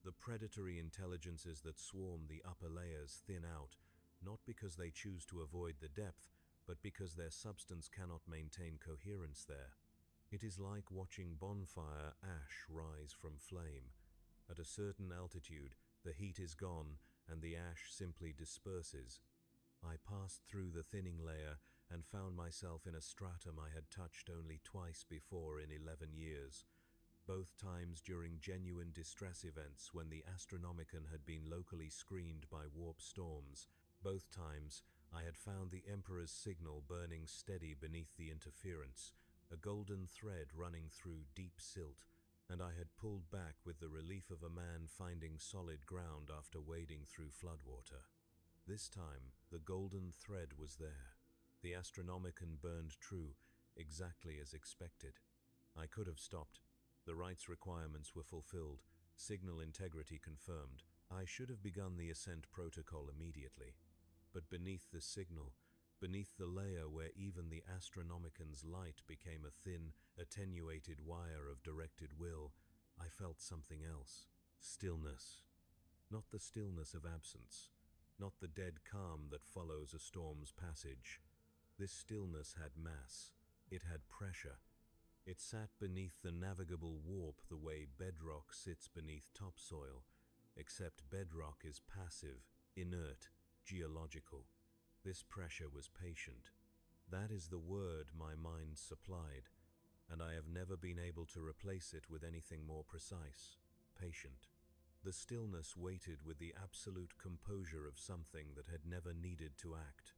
the predatory intelligences that swarm the upper layers thin out, not because they choose to avoid the depth, but because their substance cannot maintain coherence there. It is like watching bonfire ash rise from flame. At a certain altitude, the heat is gone and the ash simply disperses. I passed through the thinning layer and found myself in a stratum I had touched only twice before in 11 years, both times during genuine distress events when the Astronomicon had been locally screened by warp storms. Both times I had found the Emperor's signal burning steady beneath the interference, a golden thread running through deep silt, and I had pulled back with the relief of a man finding solid ground after wading through floodwater. This time, the golden thread was there. The Astronomicon burned true, exactly as expected. I could have stopped. The rite's requirements were fulfilled, signal integrity confirmed. I should have begun the ascent protocol immediately. But beneath the signal, beneath the layer where even the Astronomicon's light became a thin, attenuated wire of directed will, I felt something else. Stillness. Not the stillness of absence. Not the dead calm that follows a storm's passage. This stillness had mass. It had pressure. It sat beneath the navigable warp the way bedrock sits beneath topsoil, except bedrock is passive, inert, geological. This pressure was patient. That is the word my mind supplied, and I have never been able to replace it with anything more precise. Patient. The stillness waited with the absolute composure of something that had never needed to act.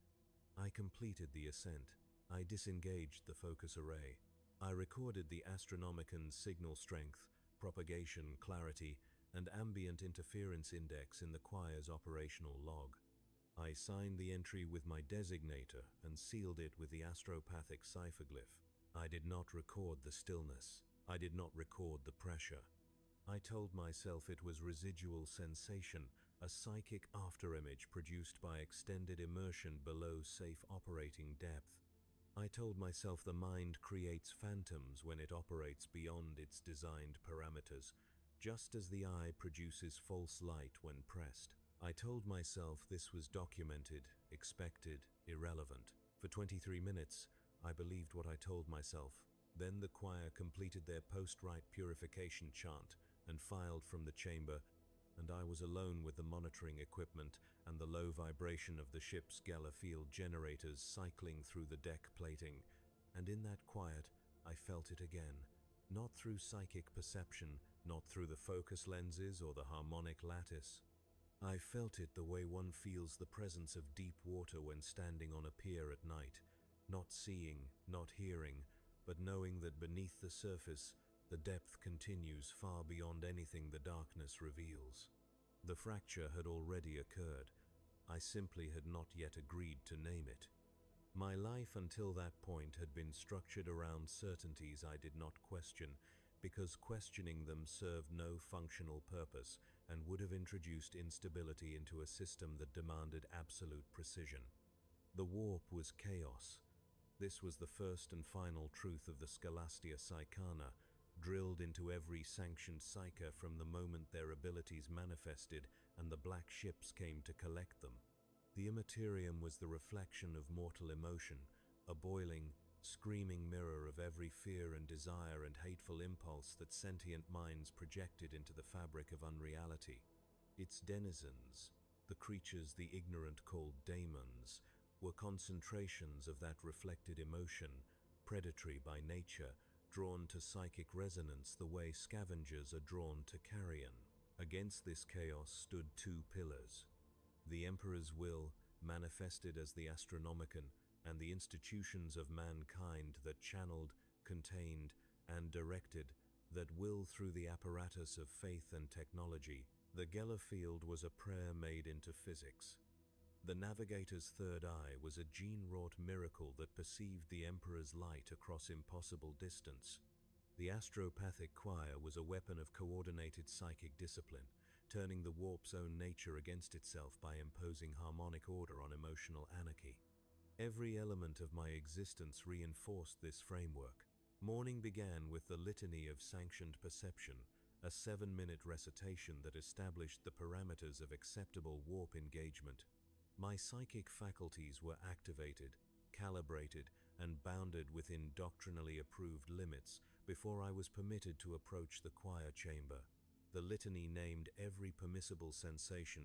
I completed the ascent. I disengaged the focus array. I recorded the Astronomicon's signal strength, propagation clarity, and ambient interference index in the choir's operational log. I signed the entry with my designator and sealed it with the astropathic cipherglyph. I did not record the stillness. I did not record the pressure. I told myself it was residual sensation, a psychic afterimage produced by extended immersion below safe operating depth. I told myself the mind creates phantoms when it operates beyond its designed parameters, just as the eye produces false light when pressed. I told myself this was documented, expected, irrelevant. For 23 minutes, I believed what I told myself. Then the choir completed their post-rite purification chant and filed from the chamber, and I was alone with the monitoring equipment and the low vibration of the ship's Geller field generators cycling through the deck plating. And in that quiet, I felt it again. Not through psychic perception, not through the focus lenses or the harmonic lattice. I felt it the way one feels the presence of deep water when standing on a pier at night, not seeing, not hearing, but knowing that beneath the surface, the depth continues far beyond anything the darkness reveals. The fracture had already occurred. I simply had not yet agreed to name it. My life until that point had been structured around certainties I did not question, because questioning them served no functional purpose and would have introduced instability into a system that demanded absolute precision. The warp was chaos. This was the first and final truth of the Scholastia Psychana, drilled into every sanctioned psyker from the moment their abilities manifested and the black ships came to collect them. The immaterium was the reflection of mortal emotion, a boiling, screaming mirror of every fear and desire and hateful impulse that sentient minds projected into the fabric of unreality. Its denizens, the creatures the ignorant called daemons, were concentrations of that reflected emotion, predatory by nature, drawn to psychic resonance the way scavengers are drawn to carrion. Against this chaos stood two pillars: the Emperor's will, manifested as the Astronomicon, and the institutions of mankind that channeled, contained, and directed that will through the apparatus of faith and technology. The Geller field was a prayer made into physics. The navigator's third eye was a gene-wrought miracle that perceived the Emperor's light across impossible distance. The astropathic choir was a weapon of coordinated psychic discipline, turning the warp's own nature against itself by imposing harmonic order on emotional anarchy. Every element of my existence reinforced this framework. Morning began with the litany of sanctioned perception, a 7-minute recitation that established the parameters of acceptable warp engagement. My psychic faculties were activated, calibrated, and bounded within doctrinally approved limits before I was permitted to approach the choir chamber. The litany named every permissible sensation.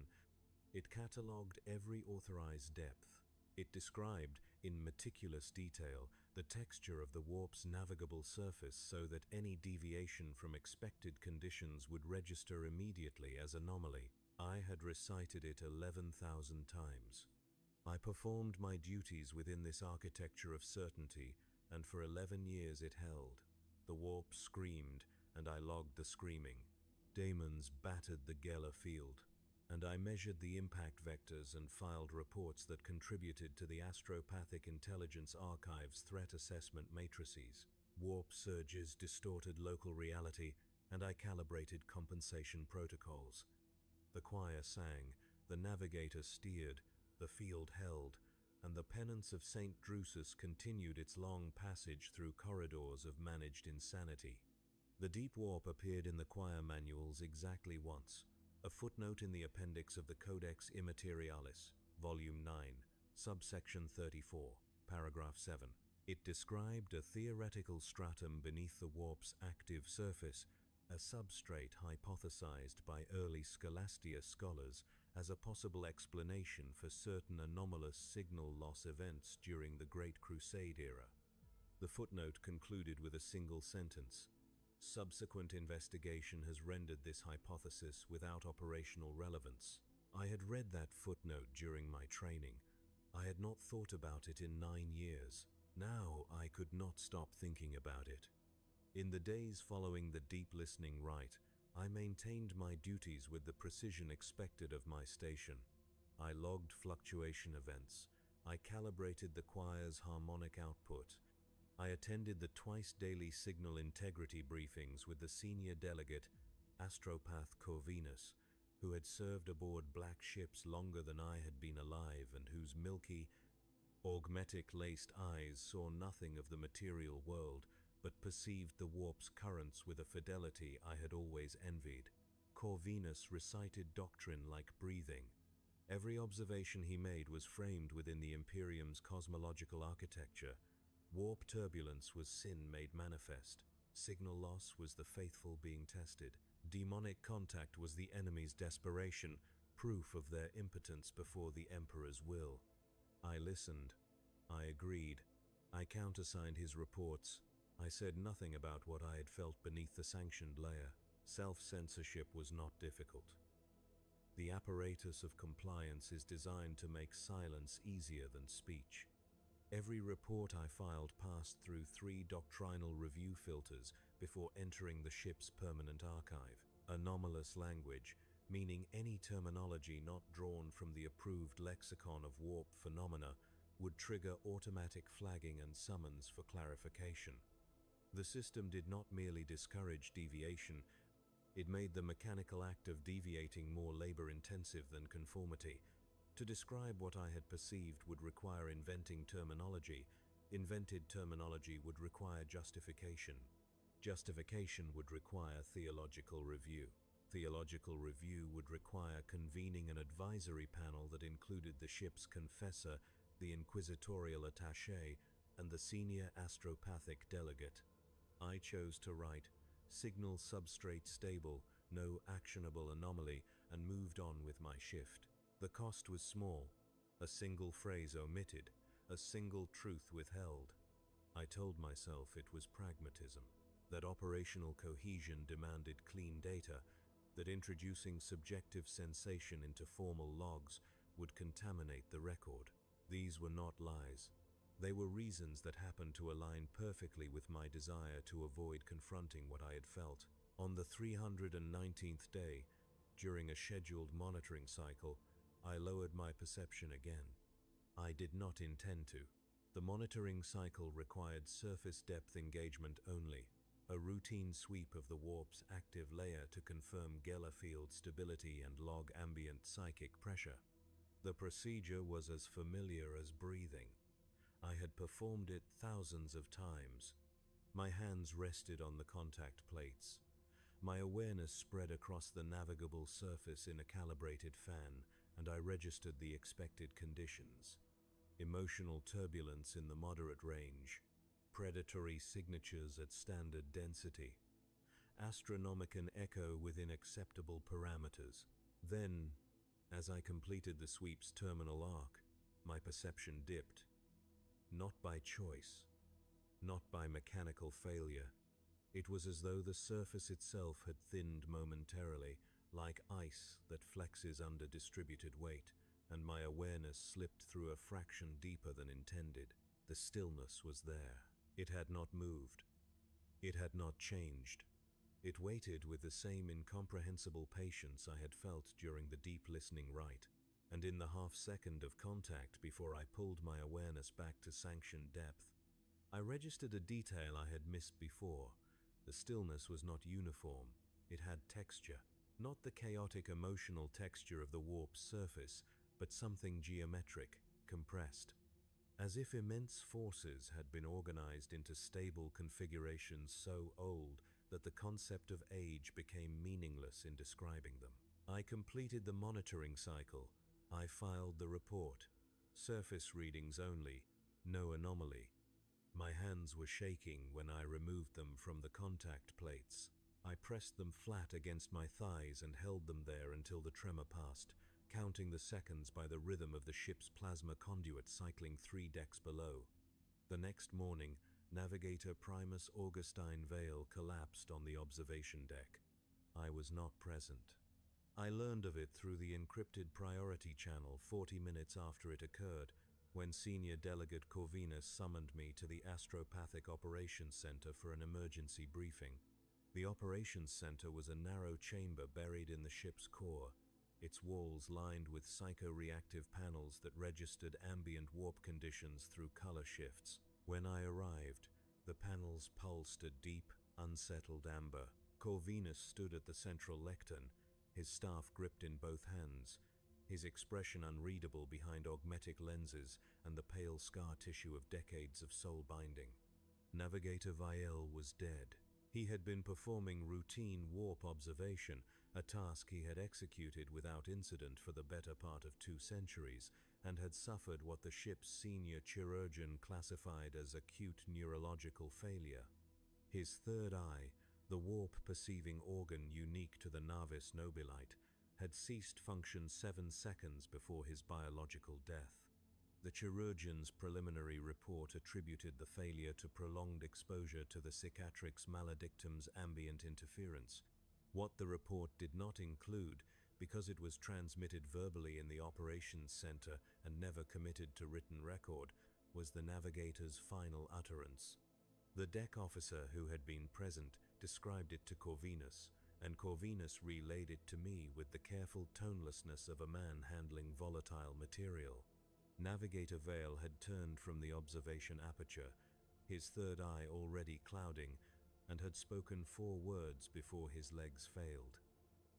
It catalogued every authorized depth. It described, in meticulous detail, the texture of the warp's navigable surface so that any deviation from expected conditions would register immediately as anomaly. I had recited it 11,000 times. I performed my duties within this architecture of certainty, and for 11 years it held. The warp screamed, and I logged the screaming. Daemons battered the Geller field, and I measured the impact vectors and filed reports that contributed to the Astropathic Intelligence Archive's threat assessment matrices. Warp surges distorted local reality, and I calibrated compensation protocols. The choir sang, the navigator steered, the field held, and the penance of St. Drusus continued its long passage through corridors of managed insanity. The deep warp appeared in the choir manuals exactly once, a footnote in the appendix of the Codex Immaterialis, Volume 9, subsection 34, paragraph 7. It described a theoretical stratum beneath the warp's active surface, a substrate hypothesized by early Scholastia scholars as a possible explanation for certain anomalous signal loss events during the Great Crusade era. The footnote concluded with a single sentence: "Subsequent investigation has rendered this hypothesis without operational relevance." I had read that footnote during my training. I had not thought about it in 9 years. Now I could not stop thinking about it. In the days following the deep listening rite, I maintained my duties with the precision expected of my station. I logged fluctuation events. I calibrated the choir's harmonic output. I attended the twice-daily signal integrity briefings with the senior delegate, Astropath Corvinus, who had served aboard black ships longer than I had been alive and whose milky, Augmetic-laced eyes saw nothing of the material world, but perceived the warp's currents with a fidelity I had always envied. Corvinus recited doctrine like breathing. Every observation he made was framed within the Imperium's cosmological architecture. Warp turbulence was sin made manifest. Signal loss was the faithful being tested. Demonic contact was the enemy's desperation, proof of their impotence before the Emperor's will. I listened. I agreed. I countersigned his reports. I said nothing about what I had felt beneath the sanctioned layer. Self-censorship was not difficult. The apparatus of compliance is designed to make silence easier than speech. Every report I filed passed through 3 doctrinal review filters before entering the ship's permanent archive. Anomalous language, meaning any terminology not drawn from the approved lexicon of warp phenomena, would trigger automatic flagging and summons for clarification. The system did not merely discourage deviation, it made the mechanical act of deviating more labor-intensive than conformity. To describe what I had perceived would require inventing terminology. Invented terminology would require justification. Justification would require theological review. Theological review would require convening an advisory panel that included the ship's confessor, the inquisitorial attaché, and the senior astropathic delegate. I chose to write, "Signal substrate stable, no actionable anomaly," and moved on with my shift. The cost was small. A single phrase omitted, a single truth withheld. I told myself it was pragmatism, that operational cohesion demanded clean data, that introducing subjective sensation into formal logs would contaminate the record. These were not lies. They were reasons that happened to align perfectly with my desire to avoid confronting what I had felt. On the 319th day, during a scheduled monitoring cycle, I lowered my perception again. I did not intend to. The monitoring cycle required surface depth engagement only, a routine sweep of the warp's active layer to confirm Geller field stability and log ambient psychic pressure. The procedure was as familiar as breathing. I had performed it thousands of times. My hands rested on the contact plates. My awareness spread across the navigable surface in a calibrated fan, and I registered the expected conditions. Emotional turbulence in the moderate range, predatory signatures at standard density, astronomican echo within acceptable parameters. Then, as I completed the sweep's terminal arc, my perception dipped. Not by choice, not by mechanical failure. It was as though the surface itself had thinned momentarily, like ice that flexes under distributed weight, and my awareness slipped through a fraction deeper than intended. The stillness was there. It had not moved. It had not changed. It waited with the same incomprehensible patience I had felt during the deep listening rite, and in the half-second of contact before I pulled my awareness back to sanctioned depth, I registered a detail I had missed before. The stillness was not uniform. It had texture. Not the chaotic emotional texture of the warp's surface, but something geometric, compressed. As if immense forces had been organized into stable configurations so old that the concept of age became meaningless in describing them. I completed the monitoring cycle. I filed the report. Surface readings only, no anomaly. My hands were shaking when I removed them from the contact plates. I pressed them flat against my thighs and held them there until the tremor passed, counting the seconds by the rhythm of the ship's plasma conduit cycling 3 decks below. The next morning, Navigator Primus Augustine Vale collapsed on the observation deck. I was not present. I learned of it through the encrypted priority channel 40 minutes after it occurred, when Senior Delegate Corvinus summoned me to the Astropathic Operations Center for an emergency briefing. The Operations Center was a narrow chamber buried in the ship's core, its walls lined with psychoreactive panels that registered ambient warp conditions through color shifts. When I arrived, the panels pulsed a deep, unsettled amber. Corvinus stood at the central lectern, his staff gripped in both hands, his expression unreadable behind augmetic lenses and the pale scar tissue of decades of soul binding. Navigator Viel was dead. He had been performing routine warp observation, a task he had executed without incident for the better part of 2 centuries, and had suffered what the ship's senior chirurgeon classified as acute neurological failure. His third eye, the warp-perceiving organ unique to the Navis nobilite, had ceased function 7 seconds before his biological death. The chirurgeon's preliminary report attributed the failure to prolonged exposure to the cicatrix maledictum's ambient interference. What the report did not include, because it was transmitted verbally in the operations center and never committed to written record, was the navigator's final utterance. The deck officer who had been present described it to Corvinus, and Corvinus relayed it to me with the careful tonelessness of a man handling volatile material. Navigator Vale had turned from the observation aperture, his third eye already clouding, and had spoken 4 words before his legs failed.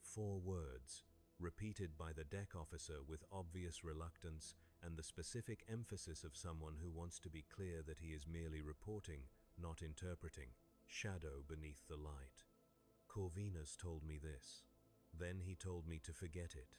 4 words, repeated by the deck officer with obvious reluctance and the specific emphasis of someone who wants to be clear that he is merely reporting, not interpreting. Shadow beneath the light. Corvinus told me this. Then he told me to forget it.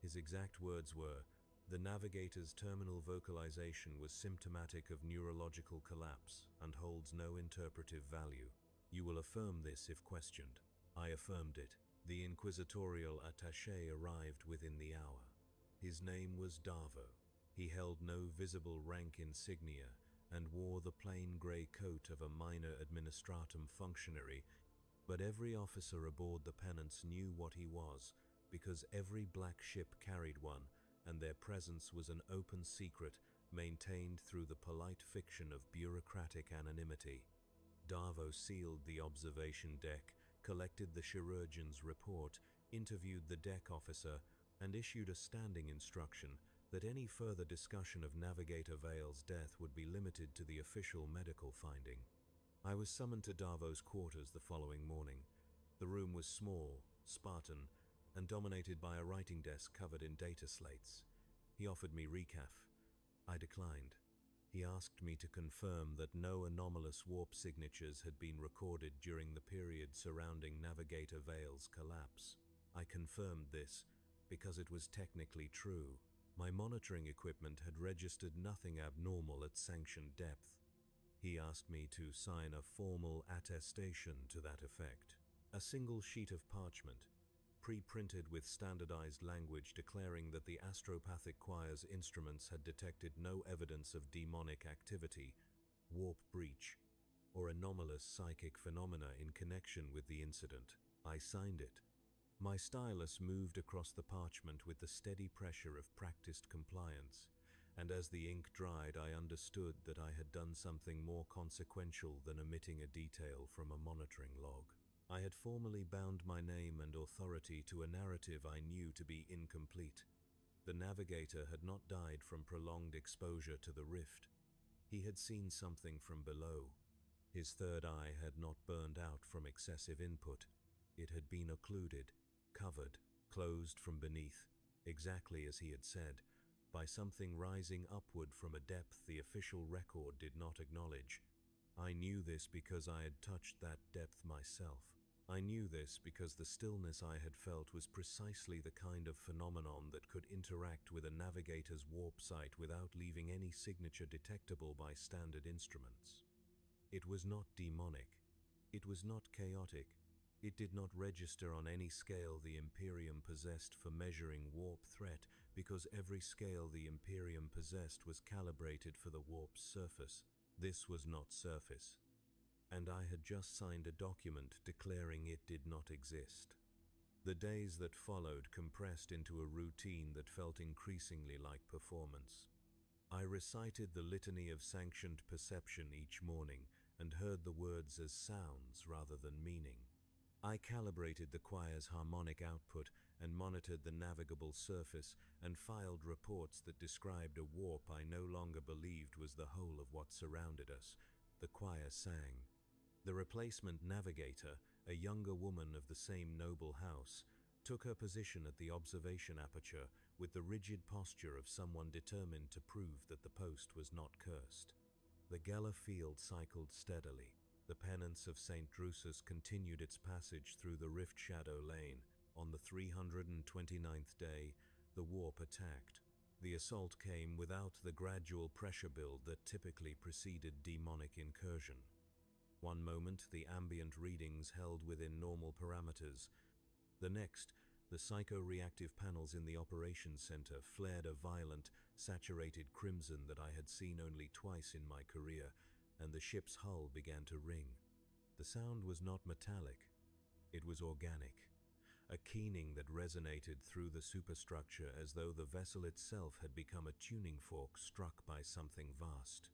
His exact words were, "The navigator's terminal vocalization was symptomatic of neurological collapse and holds no interpretive value. You will affirm this if questioned." I affirmed it. The inquisitorial attaché arrived within the hour. His name was Davo. He held no visible rank insignia and wore the plain grey coat of a minor administratum functionary, but every officer aboard the Penance knew what he was, because every black ship carried one, and their presence was an open secret maintained through the polite fiction of bureaucratic anonymity. Davo sealed the observation deck, collected the chirurgeon's report, interviewed the deck officer, and issued a standing instruction that any further discussion of Navigator Vale's death would be limited to the official medical finding. I was summoned to Davo's quarters the following morning. The room was small, Spartan, and dominated by a writing desk covered in data slates. He offered me recaf. I declined. He asked me to confirm that no anomalous warp signatures had been recorded during the period surrounding Navigator Vale's collapse. I confirmed this because it was technically true. My monitoring equipment had registered nothing abnormal at sanctioned depth. He asked me to sign a formal attestation to that effect. A single sheet of parchment, pre-printed with standardized language declaring that the astropathic choir's instruments had detected no evidence of demonic activity, warp breach, or anomalous psychic phenomena in connection with the incident. I signed it. My stylus moved across the parchment with the steady pressure of practiced compliance, and as the ink dried, I understood that I had done something more consequential than omitting a detail from a monitoring log. I had formally bound my name and authority to a narrative I knew to be incomplete. The navigator had not died from prolonged exposure to the rift. He had seen something from below. His third eye had not burned out from excessive input. It had been occluded, covered, closed from beneath, exactly as he had said, by something rising upward from a depth the official record did not acknowledge. I knew this because I had touched that depth myself. I knew this because the stillness I had felt was precisely the kind of phenomenon that could interact with a navigator's warp site without leaving any signature detectable by standard instruments. It was not demonic. It was not chaotic. It did not register on any scale the Imperium possessed for measuring warp threat, because every scale the Imperium possessed was calibrated for the warp's surface. This was not surface. And I had just signed a document declaring it did not exist. The days that followed compressed into a routine that felt increasingly like performance. I recited the litany of sanctioned perception each morning and heard the words as sounds rather than meaning. I calibrated the choir's harmonic output and monitored the navigable surface and filed reports that described a warp I no longer believed was the whole of what surrounded us. The choir sang. The replacement navigator, a younger woman of the same noble house, took her position at the observation aperture with the rigid posture of someone determined to prove that the post was not cursed. The Geller field cycled steadily. The penance of St. Drusus continued its passage through the Rift Shadow Lane. On the 329th day, the warp attacked. The assault came without the gradual pressure build that typically preceded demonic incursion. One moment, the ambient readings held within normal parameters. The next, the psycho-reactive panels in the operations center flared a violent, saturated crimson that I had seen only twice in my career, and the ship's hull began to ring. The sound was not metallic. It was organic, a keening that resonated through the superstructure as though the vessel itself had become a tuning fork struck by something vast.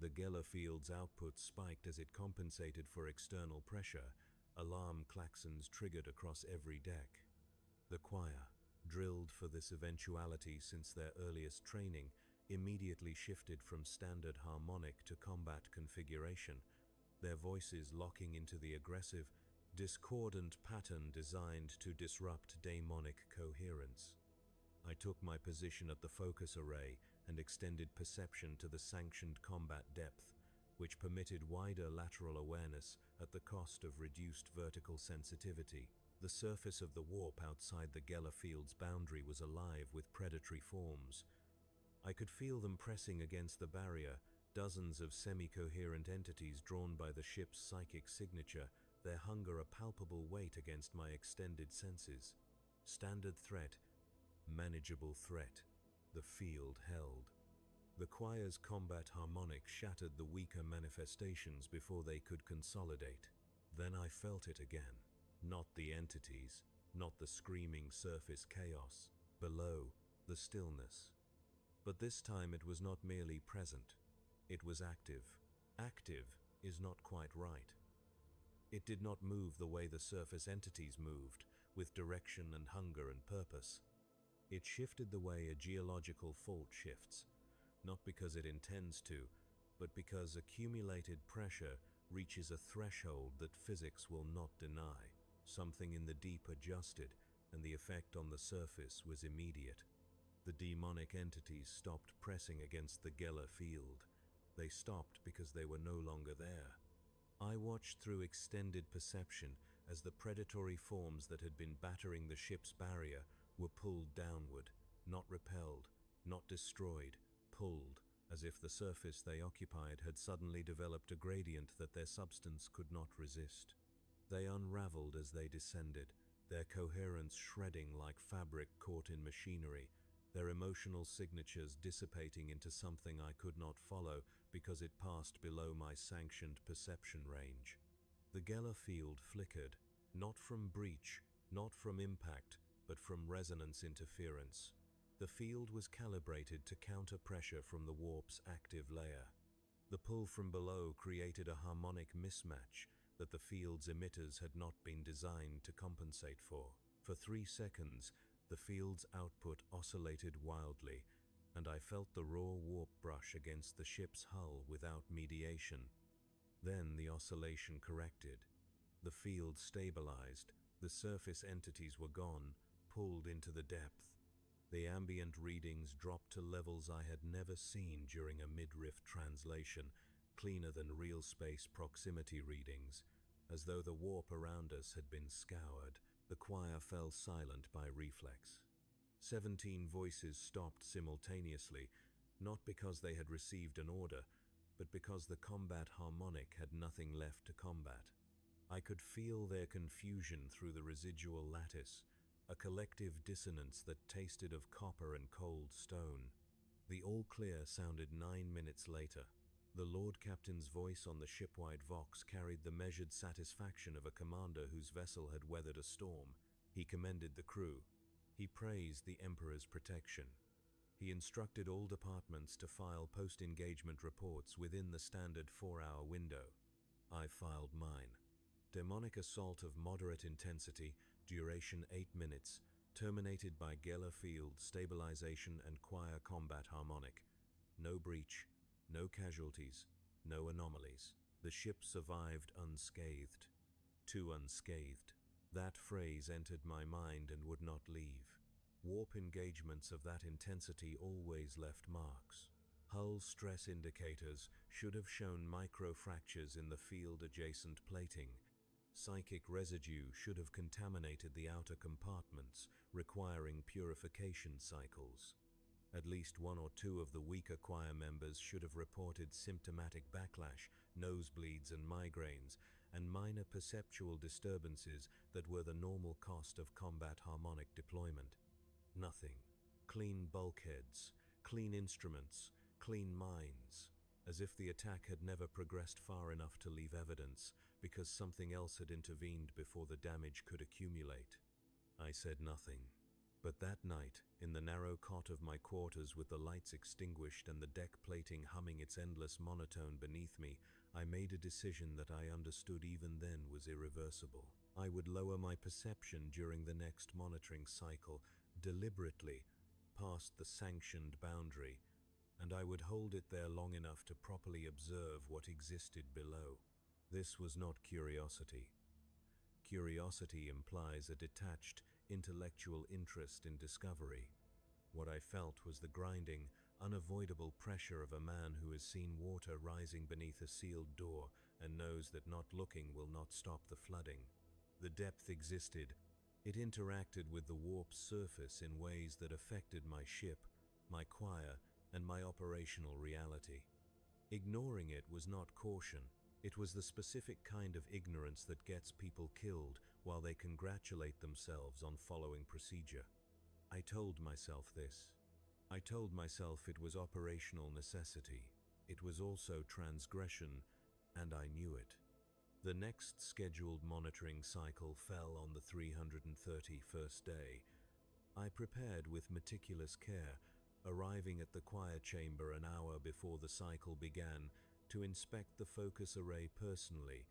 The Geller field's output spiked as it compensated for external pressure. Alarm klaxons triggered across every deck. The choir, drilled for this eventuality since their earliest training, immediately shifted from standard harmonic to combat configuration, their voices locking into the aggressive, discordant pattern designed to disrupt daemonic coherence. I took my position at the focus array and extended perception to the sanctioned combat depth, which permitted wider lateral awareness at the cost of reduced vertical sensitivity. The surface of the warp outside the Geller field's boundary was alive with predatory forms. I could feel them pressing against the barrier, dozens of semi-coherent entities drawn by the ship's psychic signature, their hunger a palpable weight against my extended senses. Standard threat, manageable threat. The field held. The choir's combat harmonic shattered the weaker manifestations before they could consolidate. Then I felt it again. Not the entities, not the screaming surface chaos. Below, the stillness. But this time it was not merely present. It was active. Active is not quite right. It did not move the way the surface entities moved, with direction and hunger and purpose. It shifted the way a geological fault shifts, not because it intends to, but because accumulated pressure reaches a threshold that physics will not deny. Something in the deep adjusted, and the effect on the surface was immediate. The demonic entities stopped pressing against the Geller field. They stopped because they were no longer there. I watched through extended perception as the predatory forms that had been battering the ship's barrier were pulled downward, not repelled, not destroyed, pulled, as if the surface they occupied had suddenly developed a gradient that their substance could not resist. They unraveled as they descended, their coherence shredding like fabric caught in machinery, their emotional signatures dissipating into something I could not follow because it passed below my sanctioned perception range. The Geller field flickered, not from breach, not from impact, but from resonance interference. The field was calibrated to counter pressure from the warp's active layer. The pull from below created a harmonic mismatch that the field's emitters had not been designed to compensate for. For 3 seconds, the field's output oscillated wildly, and I felt the raw warp brush against the ship's hull without mediation. Then the oscillation corrected. The field stabilized, the surface entities were gone, pulled into the depth. The ambient readings dropped to levels I had never seen during a mid-rift translation, cleaner than real space proximity readings. As though the warp around us had been scoured, the choir fell silent by reflex. 17 voices stopped simultaneously, not because they had received an order, but because the combat harmonic had nothing left to combat. I could feel their confusion through the residual lattice, a collective dissonance that tasted of copper and cold stone. The all clear sounded 9 minutes later. The Lord Captain's voice on the shipwide vox carried the measured satisfaction of a commander whose vessel had weathered a storm. He commended the crew. He praised the Emperor's protection. He instructed all departments to file post-engagement reports within the standard 4-hour window. I filed mine. Demonic assault of moderate intensity, duration 8 minutes, terminated by Geller field stabilization and choir combat harmonic. No breach, no casualties, no anomalies. The ship survived unscathed. Too unscathed. That phrase entered my mind and would not leave. Warp engagements of that intensity always left marks. Hull stress indicators should have shown microfractures in the field-adjacent plating. Psychic residue should have contaminated the outer compartments, requiring purification cycles. At least one or two of the weaker choir members should have reported symptomatic backlash, nosebleeds and migraines, and minor perceptual disturbances that were the normal cost of combat harmonic deployment. Nothing. Clean bulkheads, clean instruments, clean minds, as if the attack had never progressed far enough to leave evidence, because something else had intervened before the damage could accumulate. I said nothing. But that night, in the narrow cot of my quarters with the lights extinguished and the deck plating humming its endless monotone beneath me, I made a decision that I understood even then was irreversible. I would lower my perception during the next monitoring cycle, deliberately, past the sanctioned boundary, and I would hold it there long enough to properly observe what existed below. This was not curiosity. Curiosity implies a detached, intellectual interest in discovery. What I felt was the grinding, unavoidable pressure of a man who has seen water rising beneath a sealed door and knows that not looking will not stop the flooding. The depth existed. It interacted with the warp's surface in ways that affected my ship, my choir, and my operational reality. Ignoring it was not caution. It was the specific kind of ignorance that gets people killed while they congratulate themselves on following procedure. I told myself this. I told myself it was operational necessity. It was also transgression, and I knew it. The next scheduled monitoring cycle fell on the 331st day. I prepared with meticulous care, arriving at the choir chamber an hour before the cycle began to inspect the focus array personally.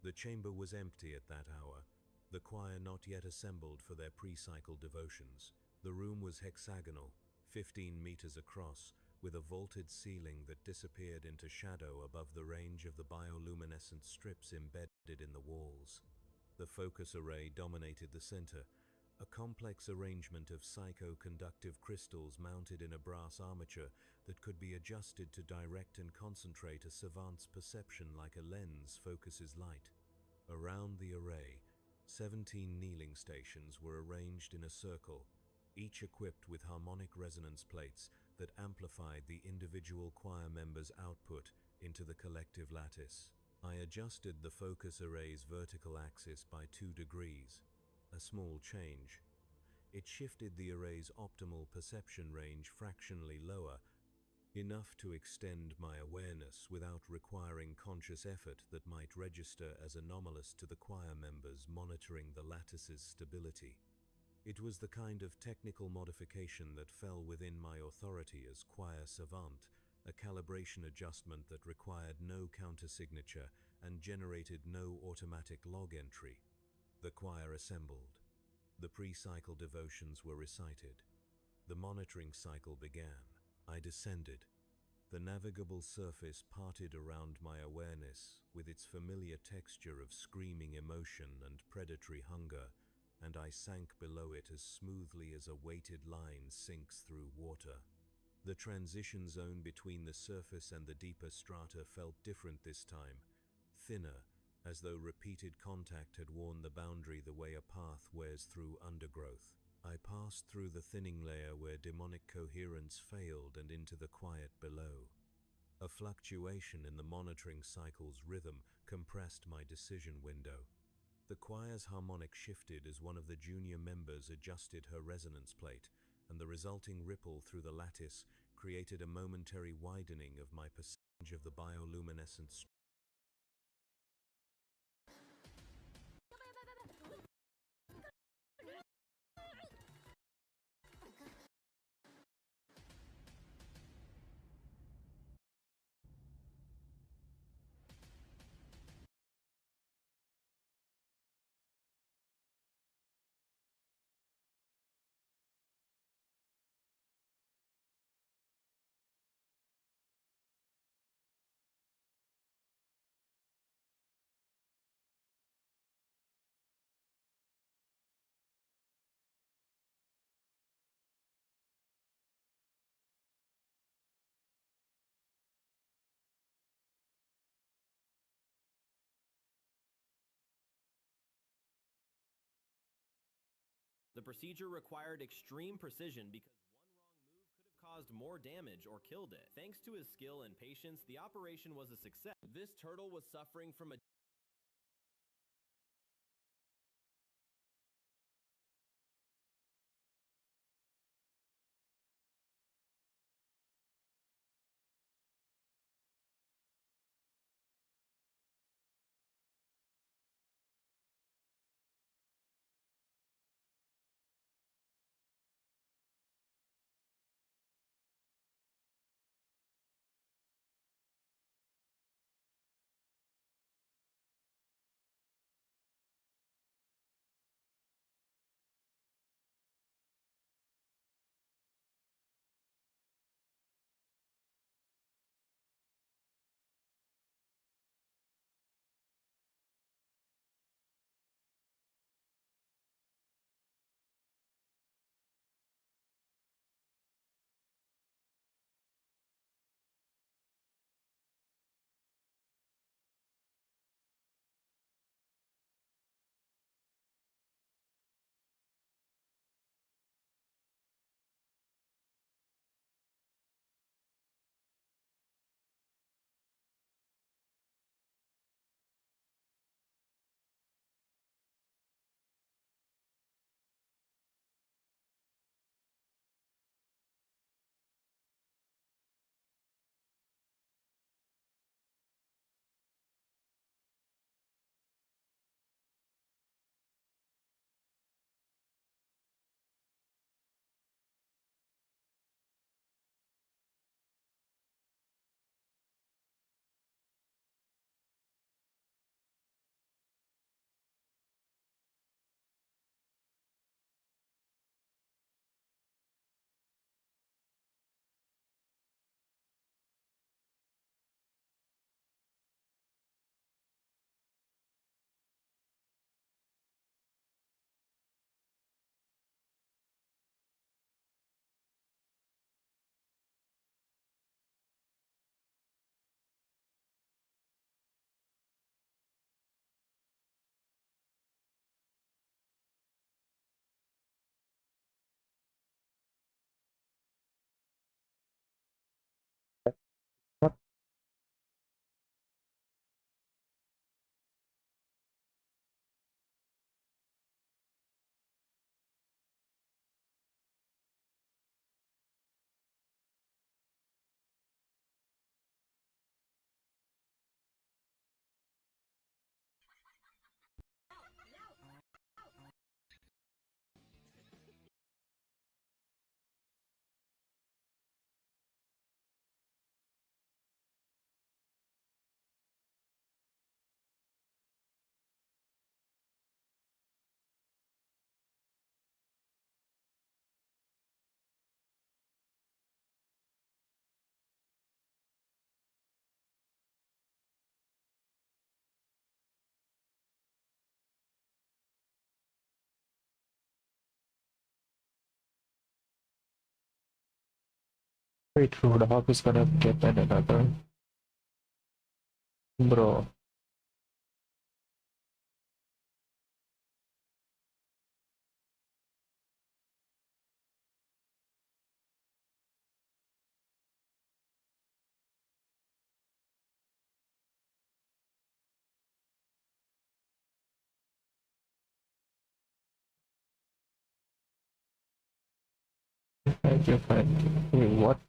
The chamber was empty at that hour, the choir not yet assembled for their pre-cycle devotions. The room was hexagonal, 15 meters across, with a vaulted ceiling that disappeared into shadow above the range of the bioluminescent strips embedded in the walls. The focus array dominated the center, a complex arrangement of psycho-conductive crystals mounted in a brass armature that could be adjusted to direct and concentrate a savant's perception like a lens focuses light. Around the array, 17 kneeling stations were arranged in a circle, each equipped with harmonic resonance plates that amplified the individual choir members' output into the collective lattice. I adjusted the focus array's vertical axis by 2 degrees, a small change. It shifted the array's optimal perception range fractionally lower, enough to extend my awareness without requiring conscious effort that might register as anomalous to the choir members monitoring the lattice's stability. It was the kind of technical modification that fell within my authority as choir savant, a calibration adjustment that required no countersignature and generated no automatic log entry. The choir assembled. The pre-cycle devotions were recited. The monitoring cycle began. I descended. The navigable surface parted around my awareness with its familiar texture of screaming emotion and predatory hunger, and I sank below it as smoothly as a weighted line sinks through water. The transition zone between the surface and the deeper strata felt different this time, thinner, as though repeated contact had worn the boundary the way a path wears through undergrowth. I passed through the thinning layer where demonic coherence failed and into the quiet below. A fluctuation in the monitoring cycle's rhythm compressed my decision window. The choir's harmonic shifted as one of the junior members adjusted her resonance plate, and the resulting ripple through the lattice created a momentary widening of my percentage of the bioluminescent The procedure required extreme precision because one wrong move could have caused more damage or killed it. Thanks to his skill and patience, the operation was a success. This turtle was suffering from a Wait, Roadhog is gonna get another. Bro. Thank you, friend. Wait, what?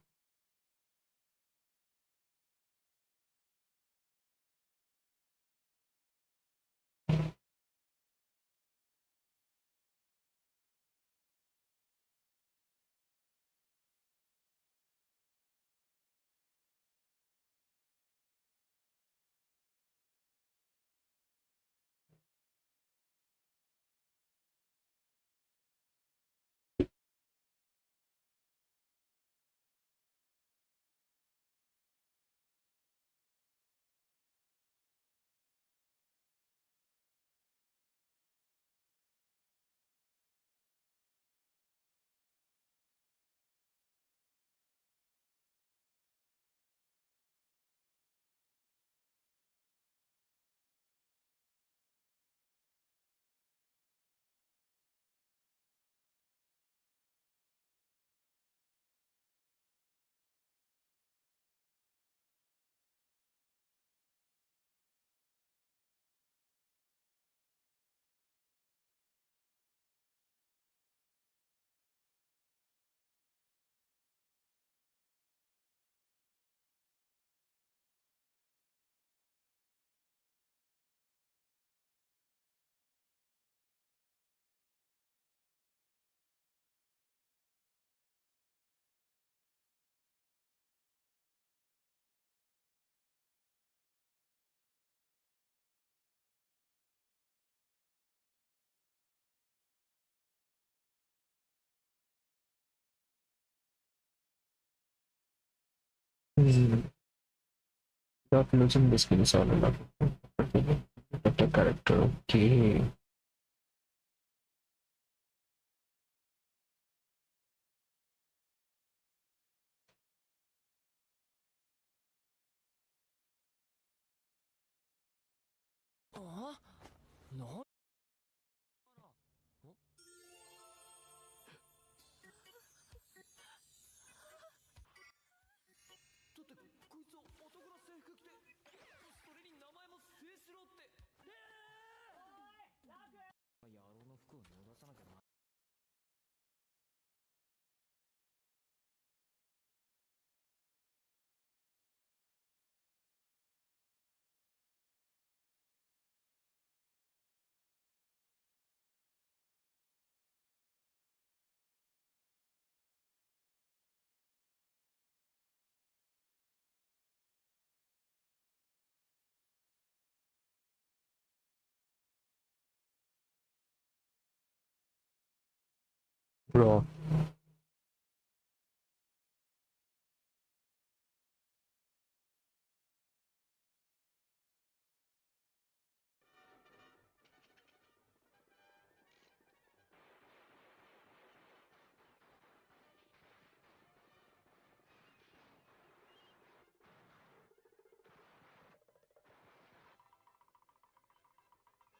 Without losing the skills all along. Better character, okay. No. だってこいつは男の制服着てそれに名前も清志郎っておいラク野郎の服を脱がさなきゃな Bro.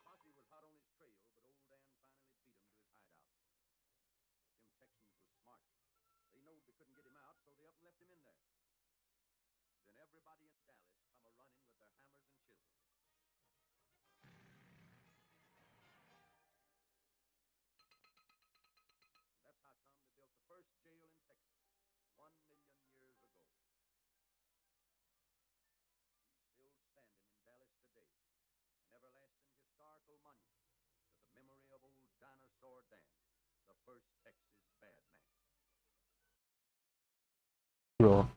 Posse was hot on his trail, but old Dan finally beat him to his hideout. But them Texans was smart. They knowed they couldn't get him out, so they up and left him in there. Then everybody in Dallas come a-running with their hammers and chisels. And that's how come they built the first jail in Texas, 1,000,000 years ago. He's still standing in Dallas today, an everlasting historical monument to the memory of old Dinosaur Dan, the first Texas bad man. Bro.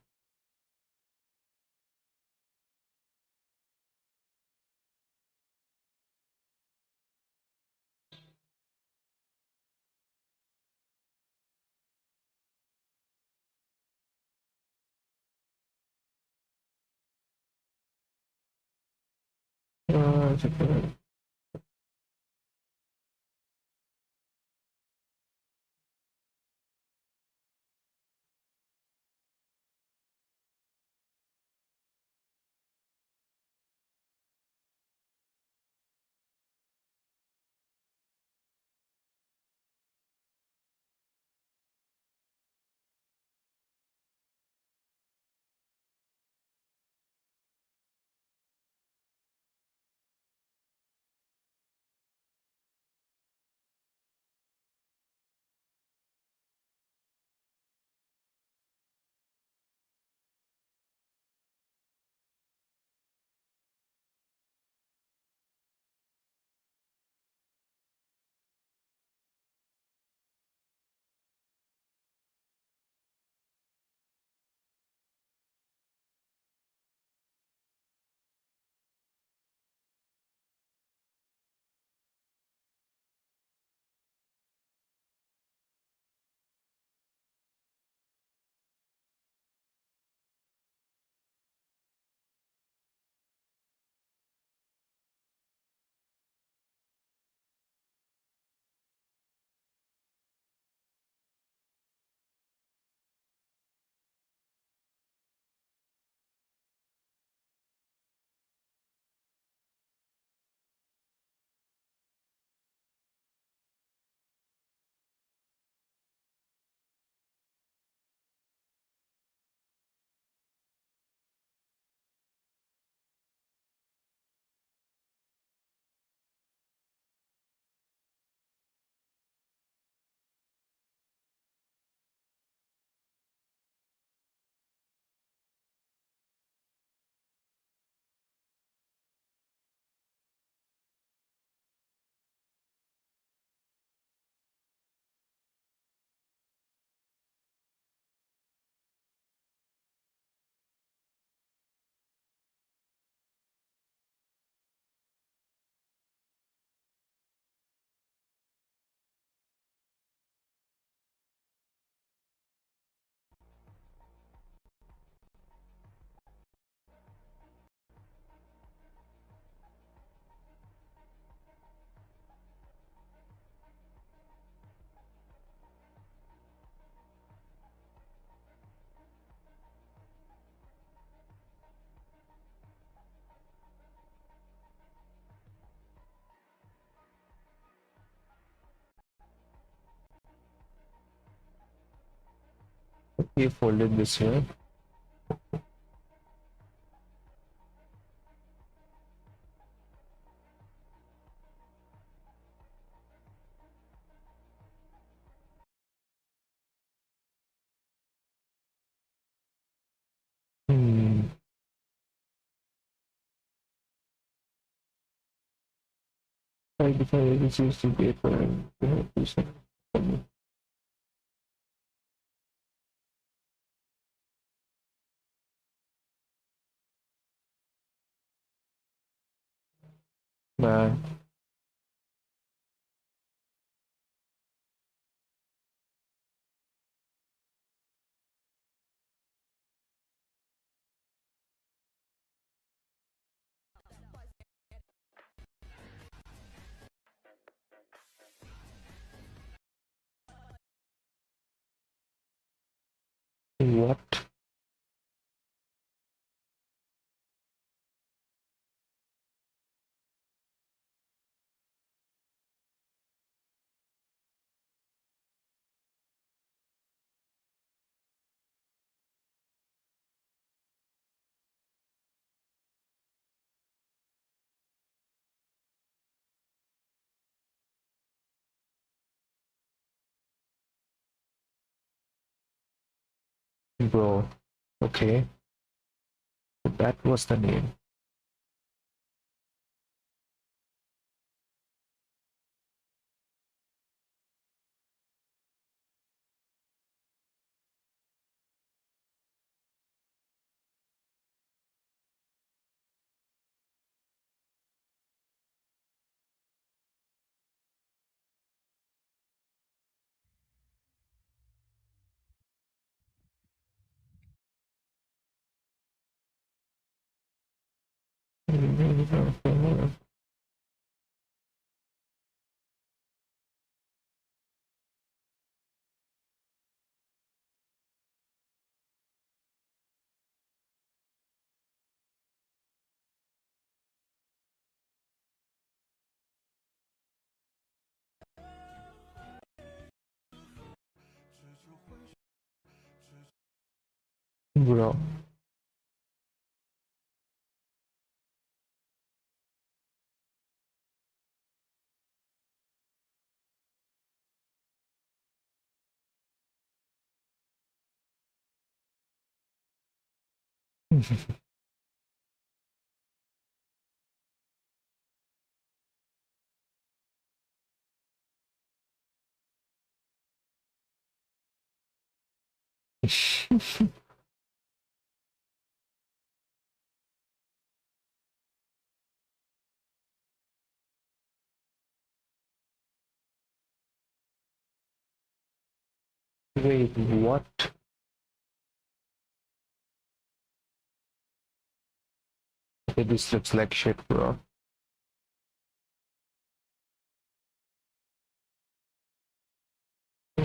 We folded this here. I decided to use the paper and do something. Man. What? Bro. Okay. That was the name. Bro. Wait, what? Okay, this looks like shit, bro.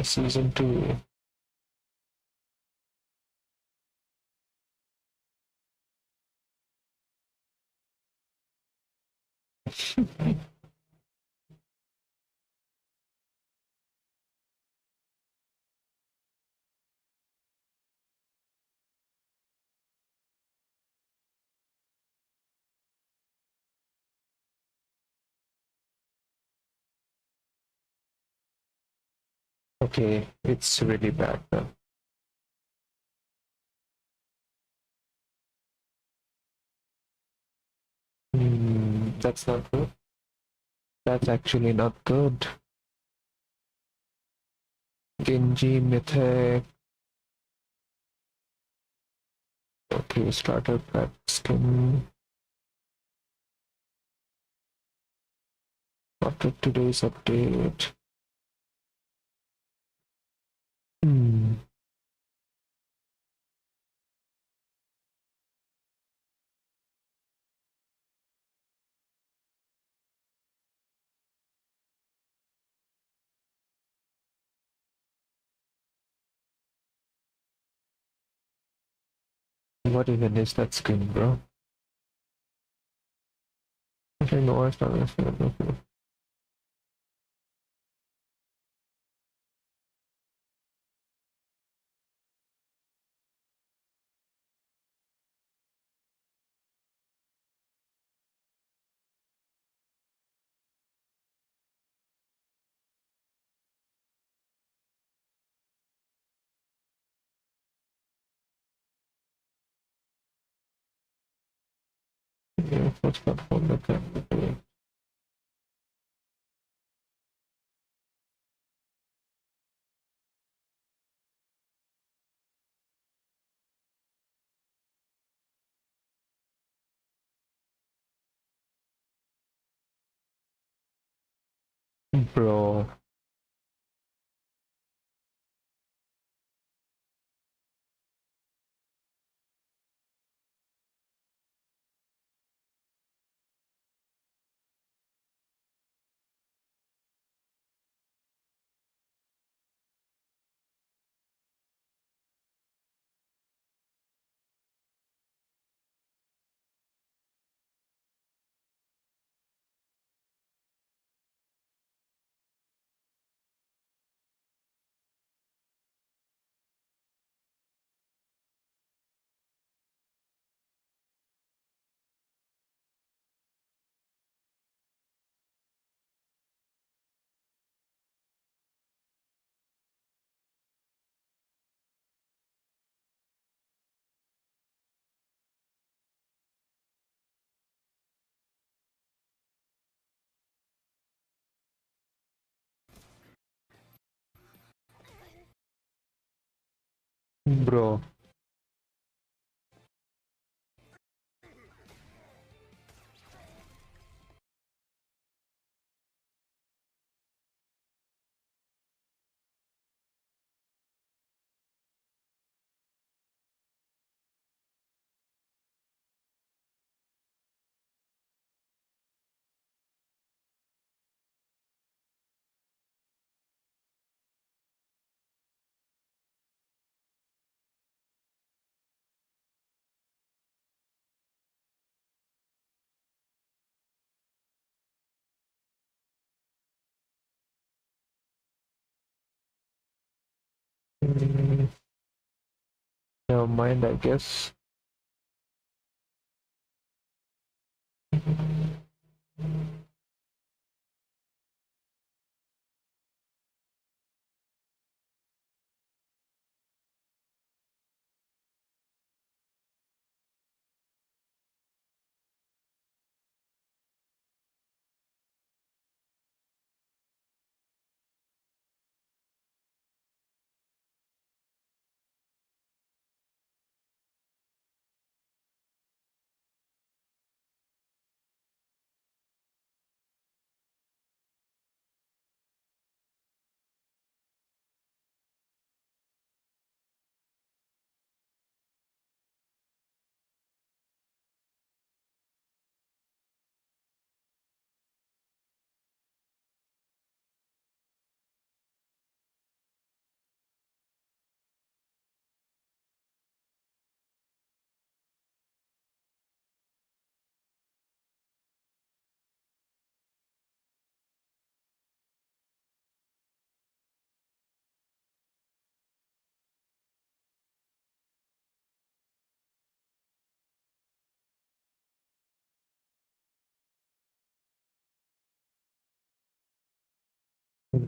Season 2. Okay, it's really bad now. That's not good. That's actually not good. Genji Mythic. Okay, starter pack skin. After today's update. What even is that skin, bro? Okay, no, it's not. Yeah, what's that for the camera? Bro. Bro. Mm, never mind, I guess.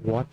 What?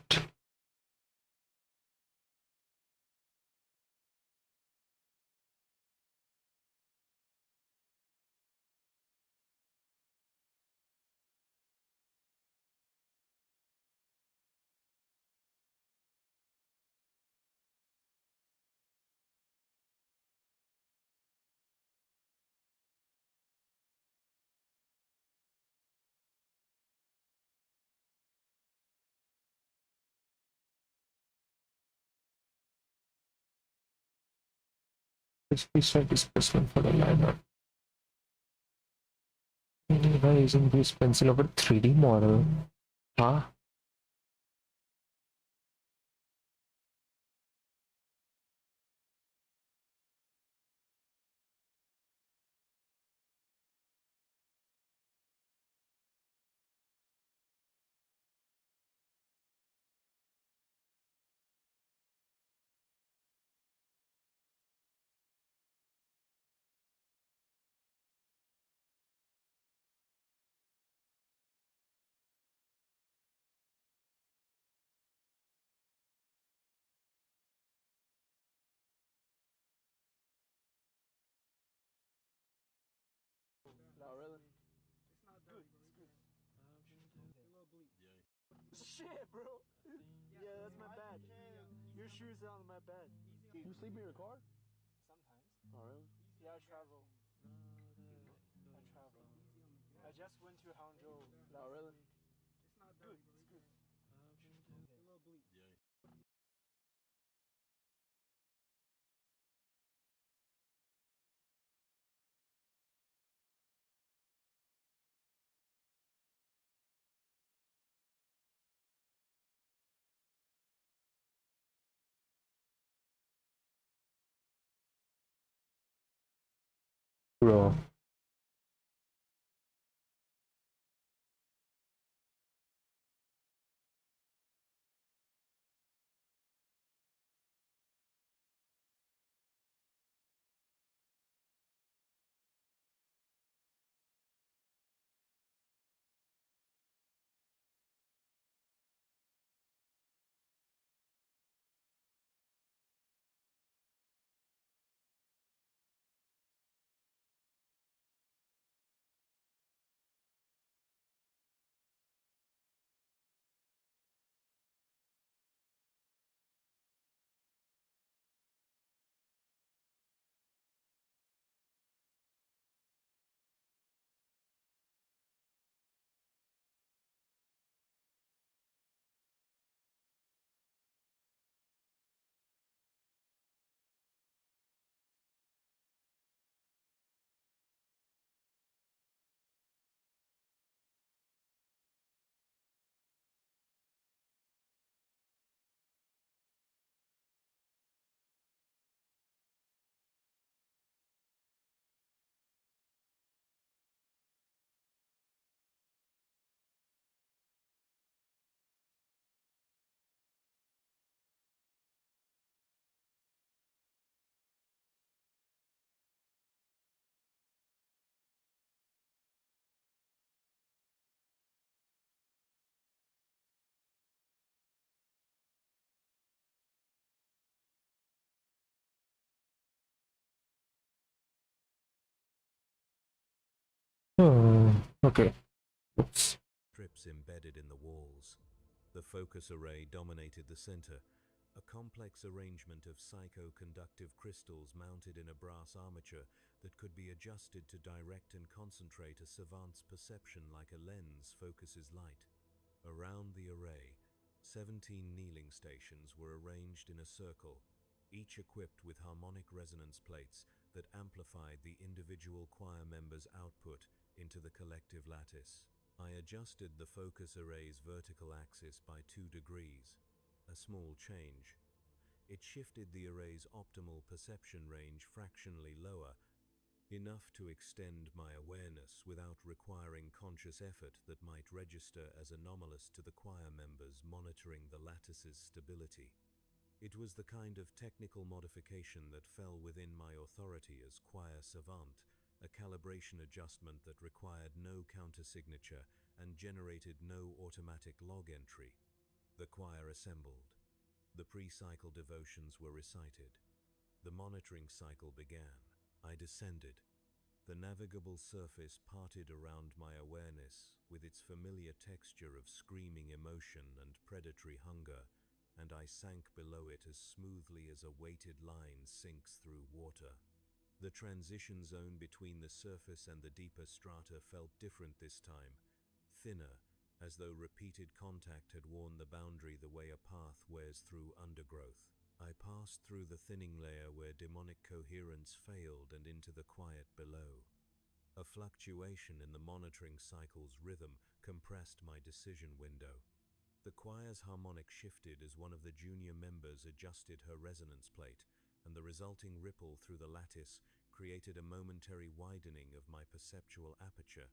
We set displacement for the liner. By using this pencil over 3D model. Huh? Shit, bro. Yeah, that's my bed. Your shoes are on my bed. You sleep in your car? Sometimes. Oh, really? Yeah, I travel. I travel. I just went to Hangzhou last really? week. It's not good. It's good. A little bleak. Bro. Oh, okay. Oops. Strips embedded in the walls. The focus array dominated the center, a complex arrangement of psychoconductive crystals mounted in a brass armature that could be adjusted to direct and concentrate a savant's perception like a lens focuses light. Around the array, 17 kneeling stations were arranged in a circle, each equipped with harmonic resonance plates that amplified the individual choir members' output into the collective lattice. I adjusted the focus array's vertical axis by 2 degrees, a small change. It shifted the array's optimal perception range fractionally lower, enough to extend my awareness without requiring conscious effort that might register as anomalous to the choir members monitoring the lattice's stability. It was the kind of technical modification that fell within my authority as choir savant, a calibration adjustment that required no countersignature and generated no automatic log entry. The choir assembled. The pre-cycle devotions were recited. The monitoring cycle began. I descended. The navigable surface parted around my awareness with its familiar texture of screaming emotion and predatory hunger, and I sank below it as smoothly as a weighted line sinks through water. The transition zone between the surface and the deeper strata felt different this time, thinner, as though repeated contact had worn the boundary the way a path wears through undergrowth. I passed through the thinning layer where demonic coherence failed and into the quiet below. A fluctuation in the monitoring cycle's rhythm compressed my decision window. The choir's harmonic shifted as one of the junior members adjusted her resonance plate, and the resulting ripple through the lattice created a momentary widening of my perceptual aperture.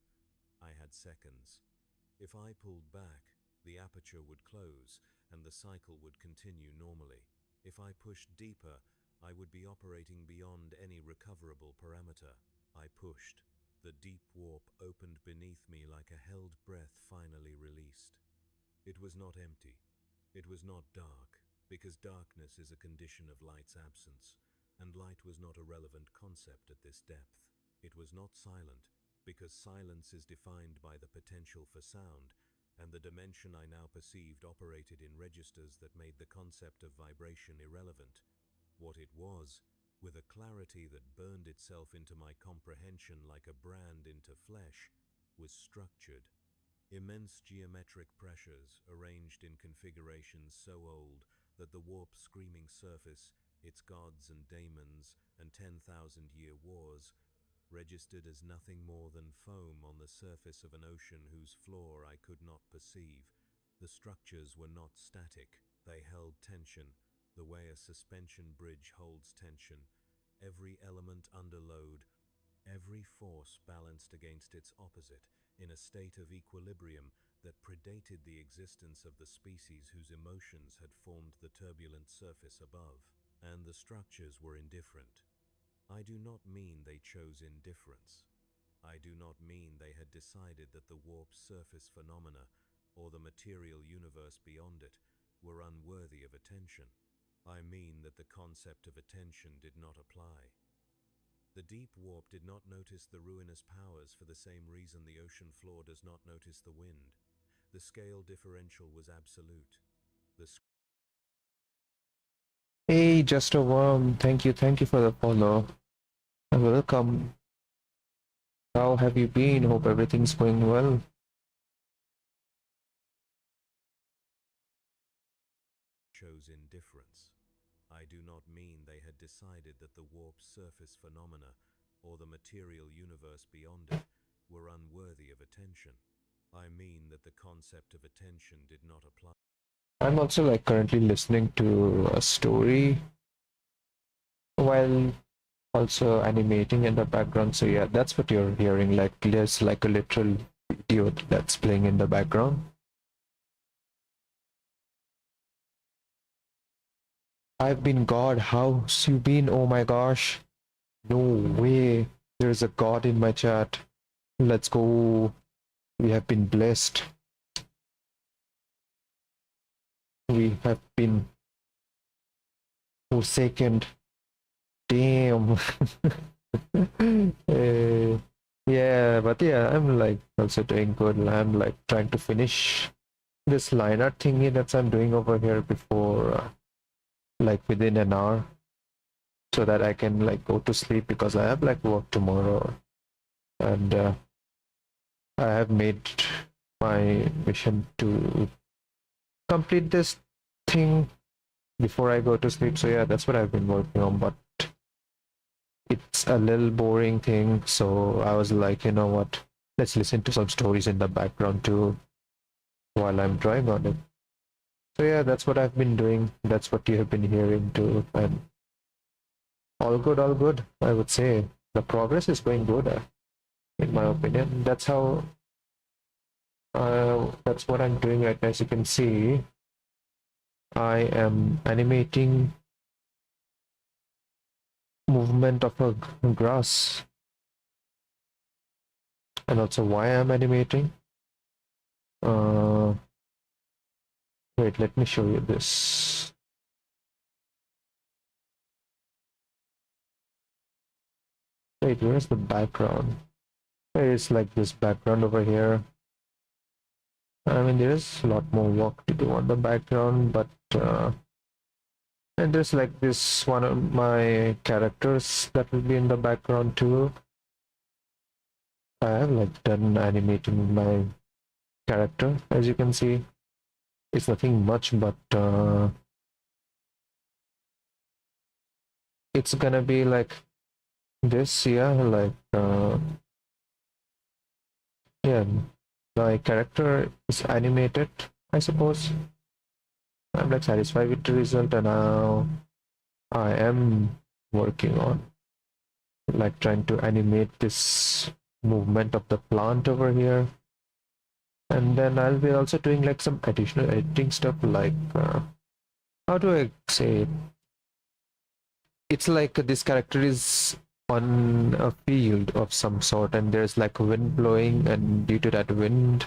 I had seconds. If I pulled back, the aperture would close, and the cycle would continue normally. If I pushed deeper, I would be operating beyond any recoverable parameter. I pushed. The deep warp opened beneath me like a held breath finally released. It was not empty. It was not dark, because darkness is a condition of light's absence, and light was not a relevant concept at this depth. It was not silent, because silence is defined by the potential for sound, and the dimension I now perceived operated in registers that made the concept of vibration irrelevant. What it was, with a clarity that burned itself into my comprehension like a brand into flesh, was structured. Immense geometric pressures, arranged in configurations so old that the warped screaming surface, its gods and daemons, and 10,000-year wars, registered as nothing more than foam on the surface of an ocean whose floor I could not perceive. The structures were not static, they held tension, the way a suspension bridge holds tension, every element under load, every force balanced against its opposite, in a state of equilibrium that predated the existence of the species whose emotions had formed the turbulent surface above. And the structures were indifferent. I do not mean they chose indifference. I do not mean they had decided that the warped surface phenomena, or the material universe beyond it, were unworthy of attention. I mean that the concept of attention did not apply. The deep warp did not notice the ruinous powers for the same reason the ocean floor does not notice the wind. The scale differential was absolute. Hey, just a worm. Thank you for the follow. Welcome. How have you been? Hope everything's going well. Chose indifference. I do not mean they had decided that the warped surface phenomena, or the material universe beyond it, were unworthy of attention. I mean that the concept of attention did not apply. I'm also like currently listening to a story while also animating in the background. So yeah, that's what you're hearing. Like there's like a literal video that's playing in the background. I've been God. How's you been? Oh my gosh. No way. There's a God in my chat. Let's go. We have been blessed. We have been forsaken. Damn. Yeah, but yeah, I'm like also doing good. I'm like trying to finish this line art thingy that I'm doing over here before like within an hour, so that I can like go to sleep because I have like work tomorrow, and I have made my mission to complete this thing before I go to sleep. So yeah, that's what I've been working on, but it's a little boring thing, so I was like, you know what, let's listen to some stories in the background too while I'm drawing on it. So yeah, that's what I've been doing. That's what you have been hearing too, and all good, I would say. The progress is going good, in my opinion. That's how that's what I'm doing right now. As you can see, I am animating movement of a grass, and also why I'm animating. Wait, let me show you this. Wait, where's the background? It's like this background over here. I mean, there's a lot more work to do on the background, but and there's like this one of my characters that will be in the background too. I have like done animating my character, as you can see. It's nothing much, but it's gonna be like this, yeah, like yeah, my character is animated, I suppose. I'm like satisfied with the result, and now I am working on like trying to animate this movement of the plant over here, and then I'll be also doing like some additional editing stuff, like how do I say it? It's like this character is on a field of some sort, and there's like wind blowing, and due to that wind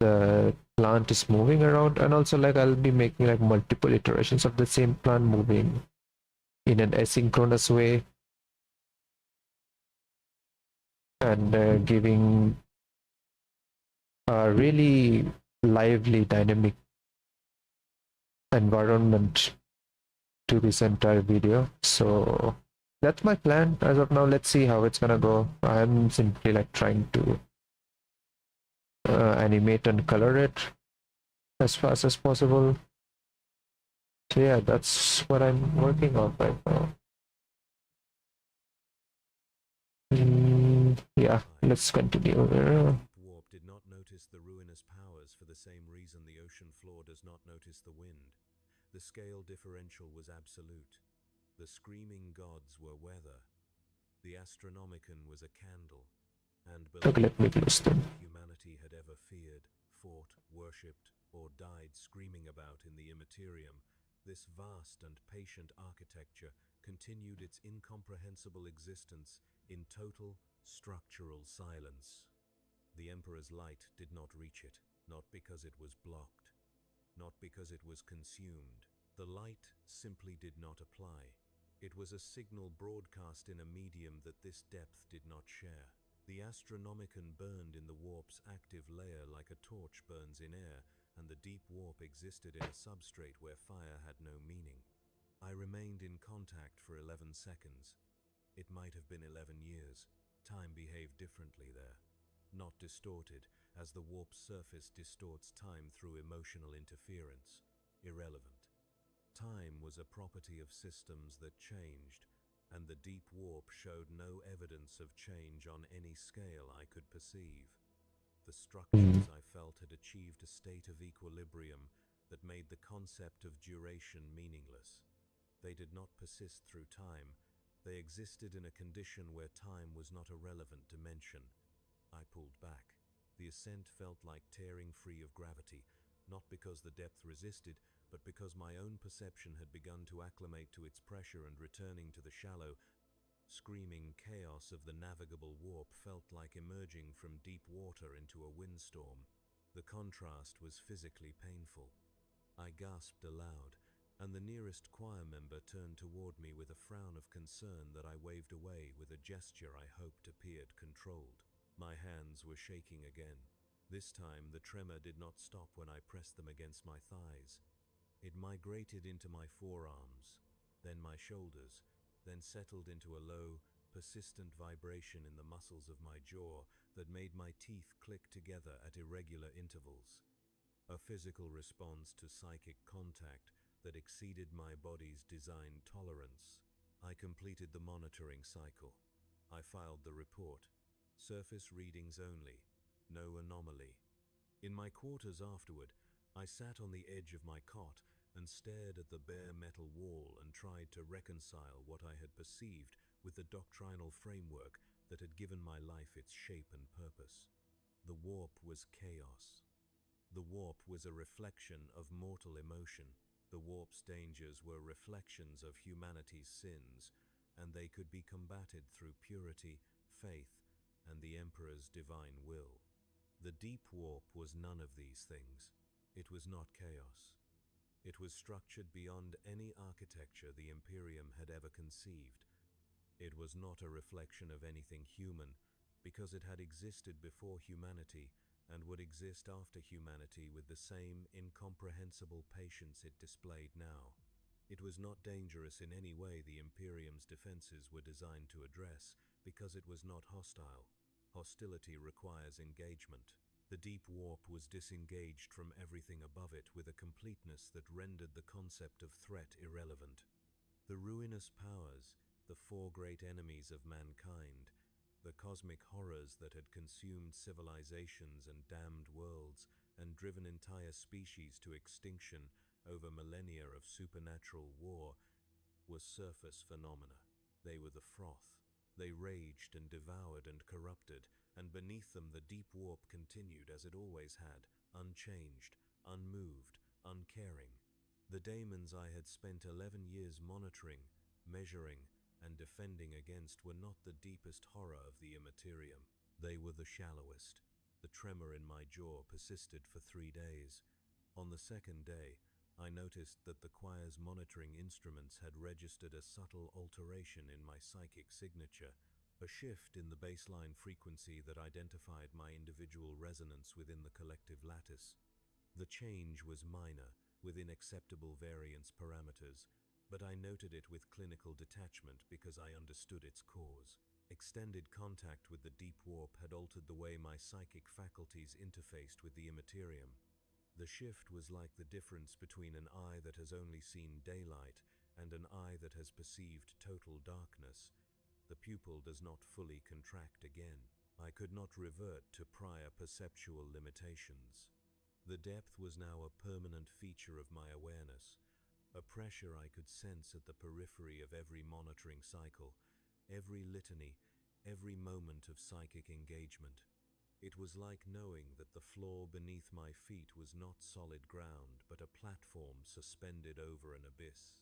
the plant is moving around, and also like I'll be making like multiple iterations of the same plant moving in an asynchronous way, and giving a really lively, dynamic environment to this entire video. So that's my plan as of now. Let's see how it's gonna go. I'm simply like trying to animate and color it as fast as possible. So yeah, that's what I'm working on right now. Yeah, let's continue here. Warp did not notice the ruinous powers for the same reason the ocean floor does not notice the wind. The scale differential was absolute. The screaming gods were weather. The Astronomicon was a candle. And Okay, let me close them. humanity had ever feared, fought, worshipped, or died screaming about in the immaterium, this vast and patient architecture continued its incomprehensible existence in total structural silence. The Emperor's light did not reach it, not because it was blocked, not because it was consumed. The light simply did not apply. It was a signal broadcast in a medium that this depth did not share. The Astronomicon burned in the warp's active layer like a torch burns in air, and the deep warp existed in a substrate where fire had no meaning. I remained in contact for 11 seconds. It might have been 11 years. Time behaved differently there. Not distorted, as the warp's surface distorts time through emotional interference. Irrelevant. Time was a property of systems that changed, and the deep warp showed no evidence of change on any scale I could perceive. The structures I felt had achieved a state of equilibrium that made the concept of duration meaningless. They did not persist through time. They existed in a condition where time was not a relevant dimension. I pulled back. The ascent felt like tearing free of gravity, not because the depth resisted, but because my own perception had begun to acclimate to its pressure, and returning to the shallow, screaming chaos of the navigable warp felt like emerging from deep water into a windstorm. The contrast was physically painful. I gasped aloud, and the nearest choir member turned toward me with a frown of concern that I waved away with a gesture I hoped appeared controlled. My hands were shaking again. This time the tremor did not stop when I pressed them against my thighs. It migrated into my forearms, then my shoulders, then settled into a low, persistent vibration in the muscles of my jaw that made my teeth click together at irregular intervals. A physical response to psychic contact that exceeded my body's designed tolerance. I completed the monitoring cycle. I filed the report. Surface readings only. No anomaly. In my quarters afterward, I sat on the edge of my cot and stared at the bare metal wall and tried to reconcile what I had perceived with the doctrinal framework that had given my life its shape and purpose. The warp was chaos. The warp was a reflection of mortal emotion. The warp's dangers were reflections of humanity's sins, and they could be combated through purity, faith, and the Emperor's divine will. The deep warp was none of these things. It was not chaos. It was structured beyond any architecture the Imperium had ever conceived. It was not a reflection of anything human, because it had existed before humanity and would exist after humanity with the same incomprehensible patience it displayed now. It was not dangerous in any way the Imperium's defenses were designed to address, because it was not hostile. Hostility requires engagement. The deep warp was disengaged from everything above it with a completeness that rendered the concept of threat irrelevant. The ruinous powers, the four great enemies of mankind, the cosmic horrors that had consumed civilizations and damned worlds and driven entire species to extinction over millennia of supernatural war, were surface phenomena. They were the froth. They raged and devoured and corrupted, and beneath them the deep warp continued as it always had, unchanged, unmoved, uncaring. The daemons I had spent 11 years monitoring, measuring, and defending against were not the deepest horror of the immaterium. They were the shallowest. The tremor in my jaw persisted for 3 days. On the second day, I noticed that the choir's monitoring instruments had registered a subtle alteration in my psychic signature, a shift in the baseline frequency that identified my individual resonance within the collective lattice. The change was minor, within acceptable variance parameters, but I noted it with clinical detachment because I understood its cause. Extended contact with the deep warp had altered the way my psychic faculties interfaced with the immaterium. The shift was like the difference between an eye that has only seen daylight and an eye that has perceived total darkness. The pupil does not fully contract again. I could not revert to prior perceptual limitations. The depth was now a permanent feature of my awareness, a pressure I could sense at the periphery of every monitoring cycle, every litany, every moment of psychic engagement. It was like knowing that the floor beneath my feet was not solid ground, but a platform suspended over an abyss.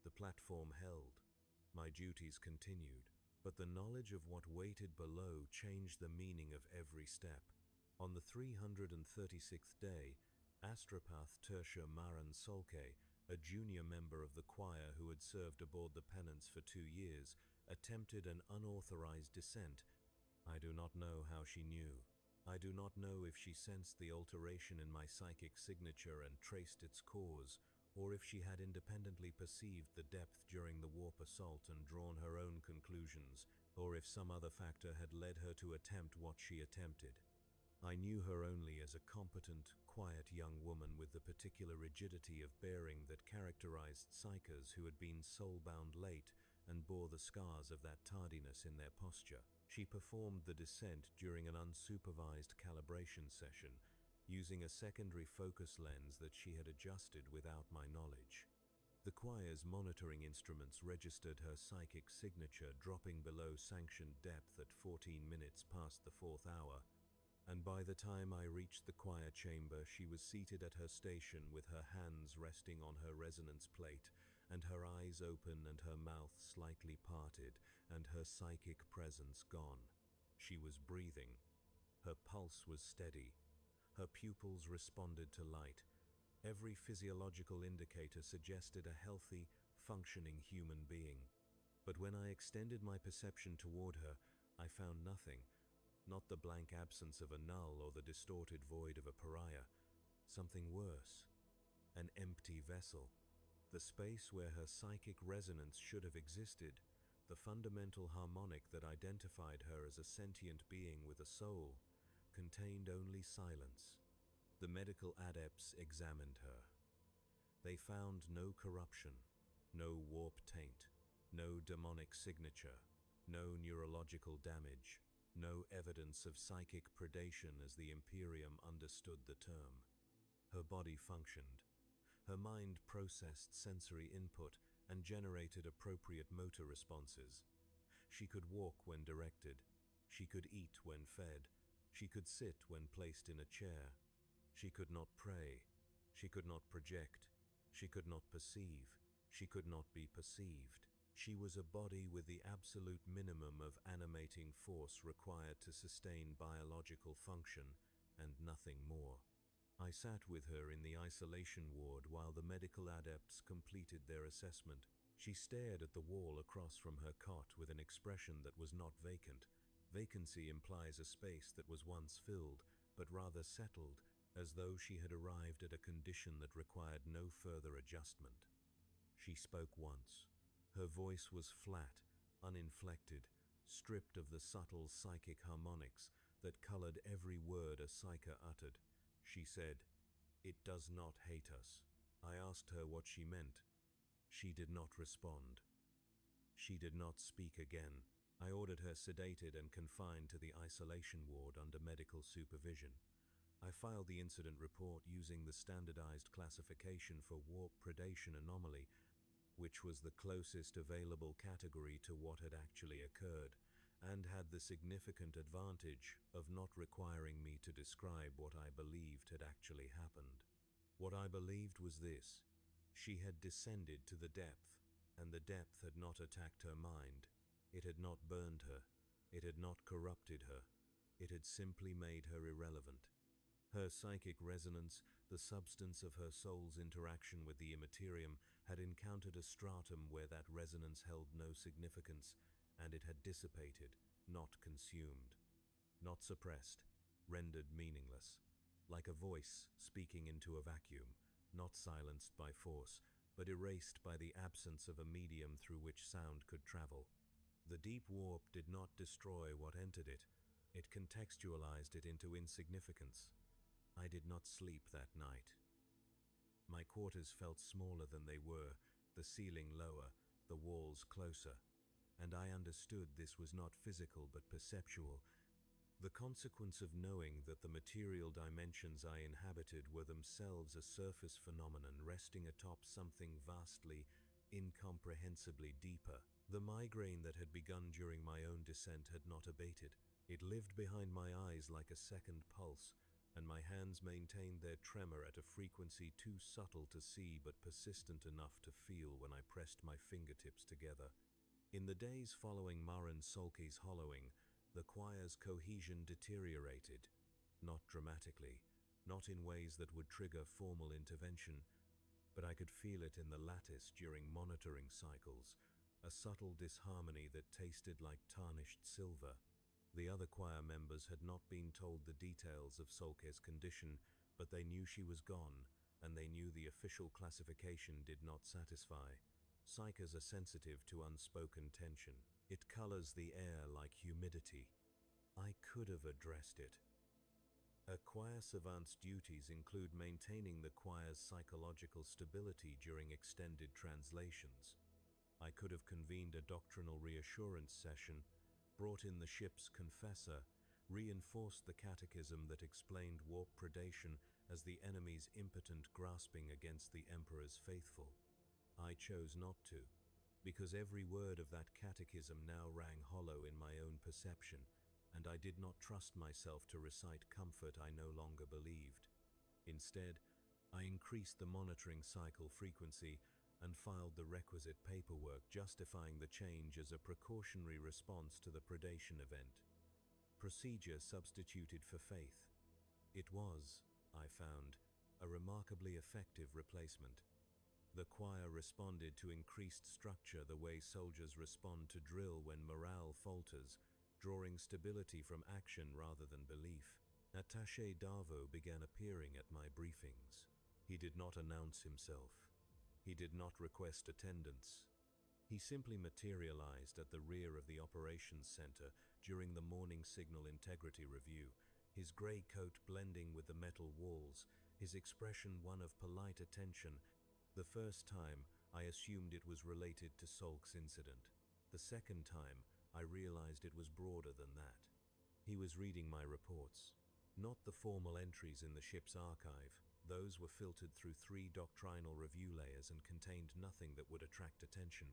The platform held. My duties continued, but the knowledge of what waited below changed the meaning of every step. On the 336th day, Astropath Tertia Maran Solke, a junior member of the choir who had served aboard the Penance for 2 years, attempted an unauthorized descent. I do not know how she knew. I do not know if she sensed the alteration in my psychic signature and traced its cause, or if she had independently perceived the depth during the warp assault and drawn her own conclusions, or if some other factor had led her to attempt what she attempted. I knew her only as a competent, quiet young woman with the particular rigidity of bearing that characterized psychers who had been soul-bound late and bore the scars of that tardiness in their posture. She performed the descent during an unsupervised calibration session, using a secondary focus lens that she had adjusted without my knowledge. The choir's monitoring instruments registered her psychic signature dropping below sanctioned depth at 14 minutes past the 4th hour, and by the time I reached the choir chamber, she was seated at her station with her hands resting on her resonance plate, and her eyes open and her mouth slightly parted, and her psychic presence gone. She was breathing. Her pulse was steady. Her pupils responded to light. Every physiological indicator suggested a healthy, functioning human being. But when I extended my perception toward her, I found nothing. Not the blank absence of a null or the distorted void of a pariah. Something worse. An empty vessel. The space where her psychic resonance should have existed, the fundamental harmonic that identified her as a sentient being with a soul, contained only silence. The medical adepts examined her. They found no corruption, no warp taint, no demonic signature, no neurological damage, no evidence of psychic predation as the Imperium understood the term. Her body functioned. Her mind processed sensory input and generated appropriate motor responses. She could walk when directed. She could eat when fed. She could sit when placed in a chair. She could not pray. She could not project. She could not perceive. She could not be perceived. She was a body with the absolute minimum of animating force required to sustain biological function, and nothing more. I sat with her in the isolation ward while the medical adepts completed their assessment. She stared at the wall across from her cot with an expression that was not vacant. Vacancy implies a space that was once filled, but rather settled, as though she had arrived at a condition that required no further adjustment. She spoke once. Her voice was flat, uninflected, stripped of the subtle psychic harmonics that colored every word a psyker uttered. She said, "It does not hate us." I asked her what she meant. She did not respond. She did not speak again. I ordered her sedated and confined to the isolation ward under medical supervision. I filed the incident report using the standardized classification for warp predation anomaly, which was the closest available category to what had actually occurred, and had the significant advantage of not requiring me to describe what I believed had actually happened. What I believed was this: she had descended to the depth, and the depth had not attacked her mind. It had not burned her. It had not corrupted her. It had simply made her irrelevant. Her psychic resonance, the substance of her soul's interaction with the immaterium, had encountered a stratum where that resonance held no significance, and it had dissipated, not consumed. Not suppressed, rendered meaningless. like a voice speaking into a vacuum, not silenced by force, but erased by the absence of a medium through which sound could travel. The deep warp did not destroy what entered it. It contextualized it into insignificance. I did not sleep that night. My quarters felt smaller than they were, the ceiling lower, the walls closer, and I understood this was not physical but perceptual. The consequence of knowing that the material dimensions I inhabited were themselves a surface phenomenon resting atop something vastly, incomprehensibly deeper. The migraine that had begun during my own descent had not abated. It lived behind my eyes like a second pulse, and my hands maintained their tremor at a frequency too subtle to see but persistent enough to feel when I pressed my fingertips together. In the days following Marin Solke's hollowing, the choir's cohesion deteriorated, not dramatically, not in ways that would trigger formal intervention, but I could feel it in the lattice during monitoring cycles, a subtle disharmony that tasted like tarnished silver. The other choir members had not been told the details of Solke's condition, but they knew she was gone, and they knew the official classification did not satisfy. Psychers are sensitive to unspoken tension. It colors the air like humidity. I could have addressed it. A choir savant's duties include maintaining the choir's psychological stability during extended translations. I could have convened a doctrinal reassurance session, brought in the ship's confessor, reinforced the catechism that explained warp predation as the enemy's impotent grasping against the Emperor's faithful. I chose not to, because every word of that catechism now rang hollow in my own perception, and I did not trust myself to recite comfort I no longer believed. Instead, I increased the monitoring cycle frequency and filed the requisite paperwork justifying the change as a precautionary response to the predation event. Procedure substituted for faith. It was, I found, a remarkably effective replacement. The choir responded to increased structure the way soldiers respond to drill when morale falters, drawing stability from action rather than belief. Attaché Darvo began appearing at my briefings. He did not announce himself. He did not request attendance. He simply materialized at the rear of the operations center during the morning signal integrity review, his gray coat blending with the metal walls, his expression one of polite attention. The first time, I assumed it was related to Solk's incident. The second time, I realized it was broader than that. He was reading my reports, not the formal entries in the ship's archive. Those were filtered through 3 doctrinal review layers and contained nothing that would attract attention.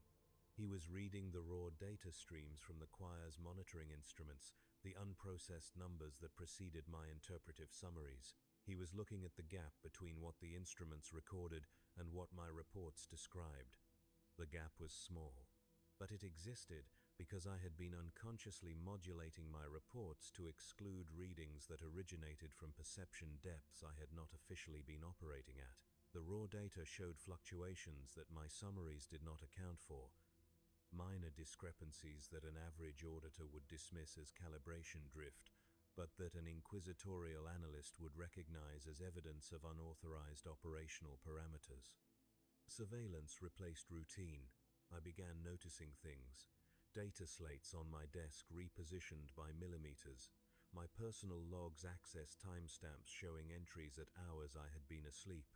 He was reading the raw data streams from the choir's monitoring instruments, the unprocessed numbers that preceded my interpretive summaries. He was looking at the gap between what the instruments recorded and what my reports described. The gap was small, but it existed because I had been unconsciously modulating my reports to exclude readings that originated from perception depths I had not officially been operating at. The raw data showed fluctuations that my summaries did not account for, minor discrepancies that an average auditor would dismiss as calibration drift, but that an inquisitorial analyst would recognize as evidence of unauthorized operational parameters. Surveillance replaced routine. I began noticing things. Data slates on my desk repositioned by millimeters. My personal logs accessed timestamps showing entries at hours I had been asleep.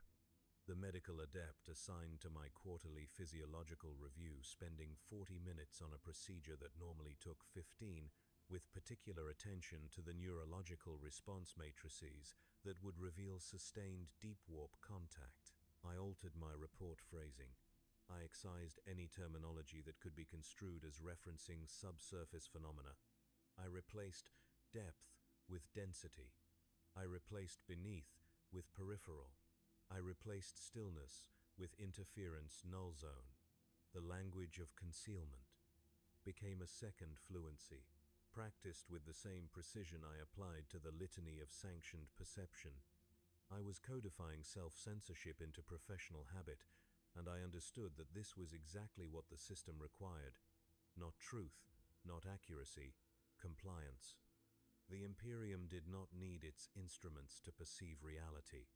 The medical adept assigned to my quarterly physiological review spending 40 minutes on a procedure that normally took 15, with particular attention to the neurological response matrices that would reveal sustained deep warp contact. I altered my report phrasing. I excised any terminology that could be construed as referencing subsurface phenomena. I replaced depth with density. I replaced beneath with peripheral. I replaced stillness with interference null zone. The language of concealment became a second fluency, practiced with the same precision I applied to the litany of sanctioned perception. I was codifying self-censorship into professional habit, and I understood that this was exactly what the system required. Not truth, not accuracy, compliance. The Imperium did not need its instruments to perceive reality.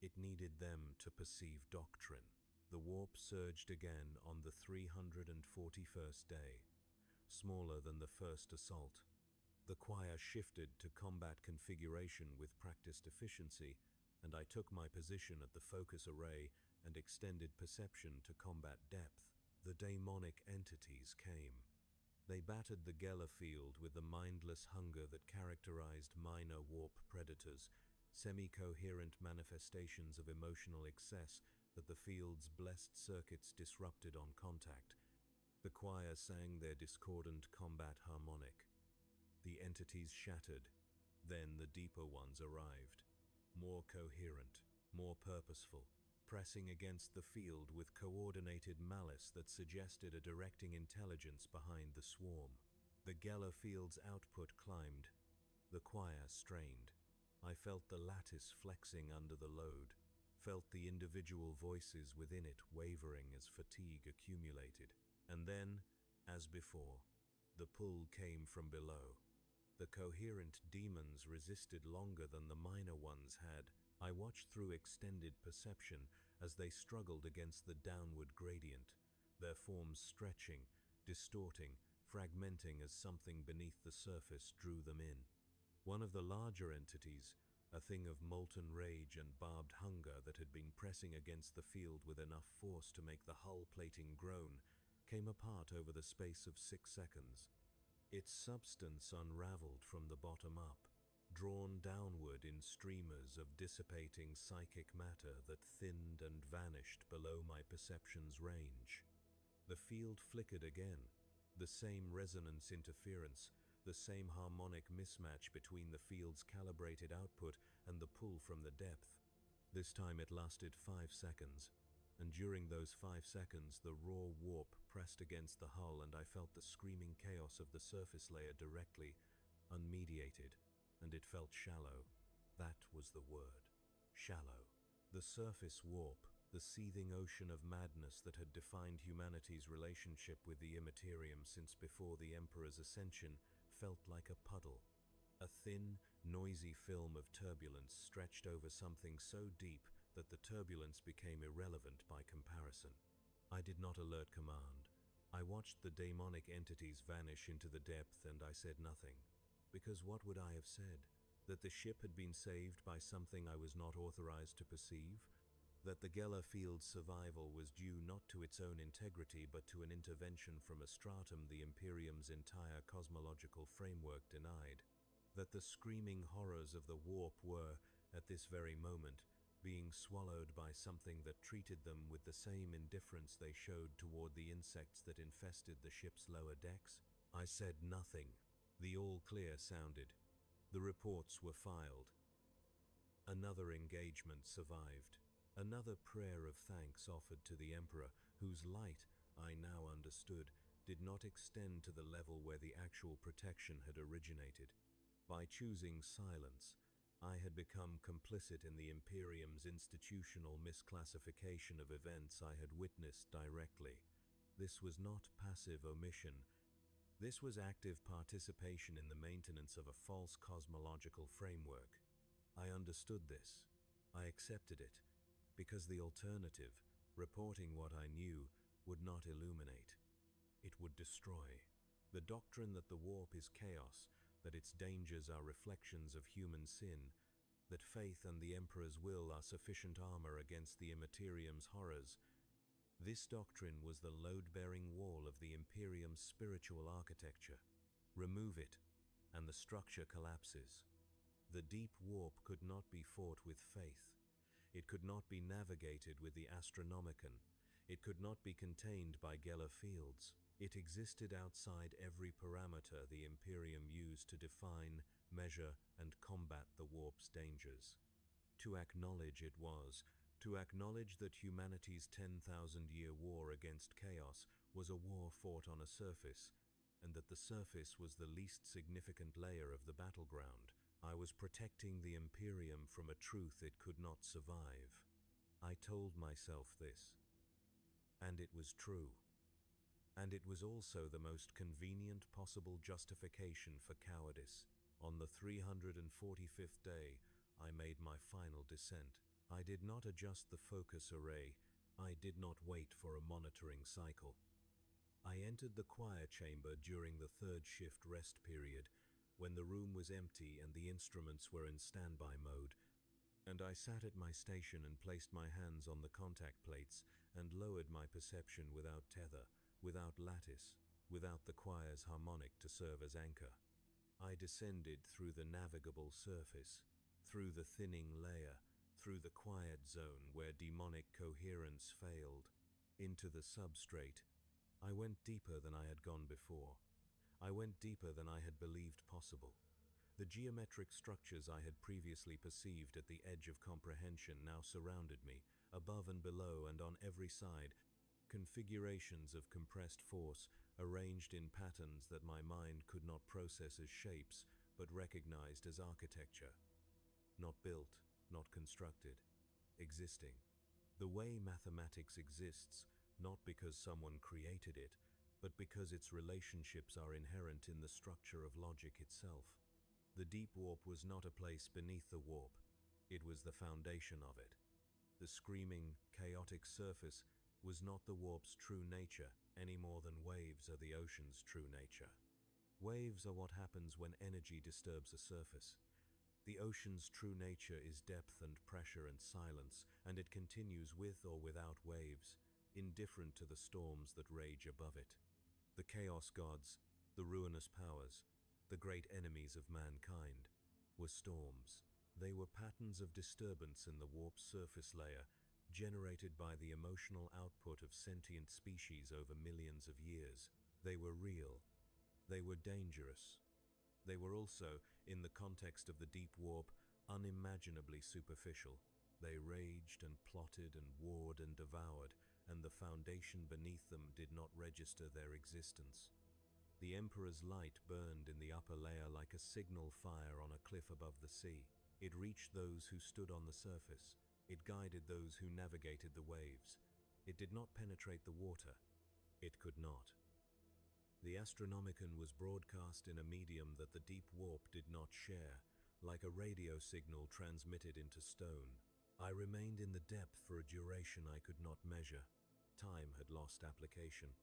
It needed them to perceive doctrine. The warp surged again on the 341st day, smaller than the first assault. The choir shifted to combat configuration with practiced efficiency, and I took my position at the focus array and extended perception to combat depth. The daemonic entities came. They battered the Geller field with the mindless hunger that characterized minor warp predators, semi-coherent manifestations of emotional excess that the field's blessed circuits disrupted on contact. The choir sang their discordant combat harmonic. The entities shattered. Then the deeper ones arrived. More coherent, more purposeful, pressing against the field with coordinated malice that suggested a directing intelligence behind the swarm. The Geller field's output climbed. The choir strained. I felt the lattice flexing under the load, felt the individual voices within it wavering as fatigue accumulated. And then, as before, the pull came from below. The coherent demons resisted longer than the minor ones had. I watched through extended perception as they struggled against the downward gradient, their forms stretching, distorting, fragmenting as something beneath the surface drew them in. One of the larger entities, a thing of molten rage and barbed hunger that had been pressing against the field with enough force to make the hull plating groan, came apart over the space of 6 seconds. Its substance unraveled from the bottom up, drawn downward in streamers of dissipating psychic matter that thinned and vanished below my perception's range. The field flickered again, the same resonance interference, the same harmonic mismatch between the field's calibrated output and the pull from the depth. This time it lasted 5 seconds, and during those 5 seconds the raw warp pressed against the hull and I felt the screaming chaos of the surface layer directly, unmediated, and it felt shallow. That was the word. Shallow. The surface warp, the seething ocean of madness that had defined humanity's relationship with the Immaterium since before the Emperor's ascension, felt like a puddle. A thin, noisy film of turbulence stretched over something so deep that the turbulence became irrelevant by comparison. I did not alert command. I watched the daemonic entities vanish into the depth and I said nothing. Because what would I have said? That the ship had been saved by something I was not authorized to perceive? That the Geller field's survival was due not to its own integrity but to an intervention from a stratum the Imperium's entire cosmological framework denied? That the screaming horrors of the warp were, at this very moment, being swallowed by something that treated them with the same indifference they showed toward the insects that infested the ship's lower decks? I said nothing. The all clear sounded. The reports were filed. Another engagement survived. Another prayer of thanks offered to the Emperor, whose light, I now understood, did not extend to the level where the actual protection had originated. By choosing silence, I had become complicit in the Imperium's institutional misclassification of events I had witnessed directly. This was not passive omission. This was active participation in the maintenance of a false cosmological framework. I understood this. I accepted it, because the alternative, reporting what I knew, would not illuminate. It would destroy. The doctrine that the warp is chaos, that its dangers are reflections of human sin, that faith and the Emperor's will are sufficient armor against the Immaterium's horrors. This doctrine was the load-bearing wall of the Imperium's spiritual architecture. Remove it, and the structure collapses. The deep warp could not be fought with faith. It could not be navigated with the Astronomicon. It could not be contained by Geller fields. It existed outside every parameter the Imperium used to define, measure, and combat the warp's dangers. To acknowledge it was, to acknowledge that humanity's 10,000-year war against chaos was a war fought on a surface, and that the surface was the least significant layer of the battleground. I was protecting the Imperium from a truth it could not survive. I told myself this. And it was true. And it was also the most convenient possible justification for cowardice. On the 345th day, I made my final descent. I did not adjust the focus array. I did not wait for a monitoring cycle. I entered the choir chamber during the third shift rest period, when the room was empty and the instruments were in standby mode, and I sat at my station and placed my hands on the contact plates and lowered my perception without tether, without lattice, without the choir's harmonic to serve as anchor. I descended through the navigable surface, through the thinning layer, through the quiet zone where demonic coherence failed, into the substrate. I went deeper than I had gone before. I went deeper than I had believed possible. The geometric structures I had previously perceived at the edge of comprehension now surrounded me, above and below and on every side, configurations of compressed force arranged in patterns that my mind could not process as shapes, but recognized as architecture. Not built, not constructed, existing. The way mathematics exists, not because someone created it, but because its relationships are inherent in the structure of logic itself. The deep warp was not a place beneath the warp, it was the foundation of it. The screaming, chaotic surface was not the warp's true nature any more than waves are the ocean's true nature. Waves are what happens when energy disturbs a surface. The ocean's true nature is depth and pressure and silence, and it continues with or without waves, indifferent to the storms that rage above it. The chaos gods, the ruinous powers, the great enemies of mankind, were storms. They were patterns of disturbance in the warp's surface layer, generated by the emotional output of sentient species over millions of years. They were real. They were dangerous. They were also, in the context of the deep warp, unimaginably superficial. They raged and plotted and warred and devoured, and the foundation beneath them did not register their existence. The Emperor's light burned in the upper layer like a signal fire on a cliff above the sea. It reached those who stood on the surface. It guided those who navigated the waves. It did not penetrate the water. It could not. The Astronomicon was broadcast in a medium that the deep warp did not share, like a radio signal transmitted into stone. I remained in the depth for a duration I could not measure. Time had lost application.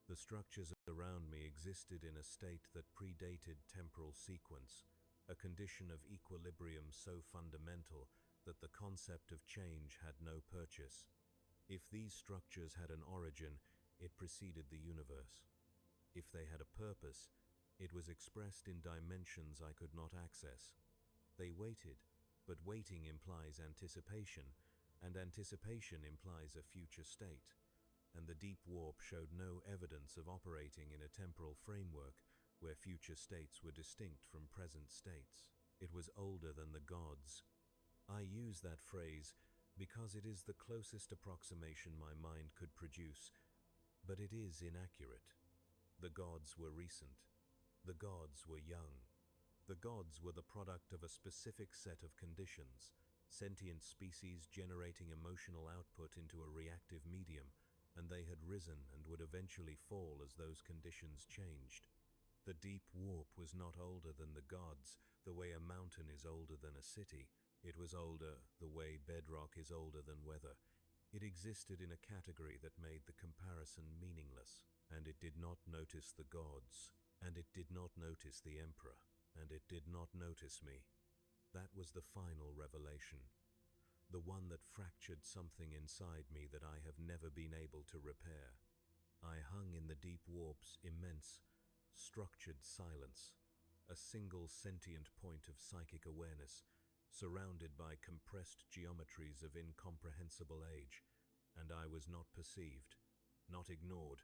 The structures around me existed in a state that predated temporal sequence, a condition of equilibrium so fundamental that the concept of change had no purchase. If these structures had an origin, it preceded the universe. If they had a purpose, it was expressed in dimensions I could not access. They waited, but waiting implies anticipation, and anticipation implies a future state. And the deep warp showed no evidence of operating in a temporal framework where future states were distinct from present states. It was older than the gods. I use that phrase because it is the closest approximation my mind could produce, but it is inaccurate. The gods were recent. The gods were young. The gods were the product of a specific set of conditions, sentient species generating emotional output into a reactive medium, and they had risen and would eventually fall as those conditions changed. The deep warp was not older than the gods, the way a mountain is older than a city. It was older the way bedrock is older than weather. It existed in a category that made the comparison meaningless, and it did not notice the gods, and it did not notice the Emperor, and it did not notice me. That was the final revelation, the one that fractured something inside me that I have never been able to repair. I hung in the deep warp's immense, structured silence, a single sentient point of psychic awareness, surrounded by compressed geometries of incomprehensible age, and I was not perceived, not ignored,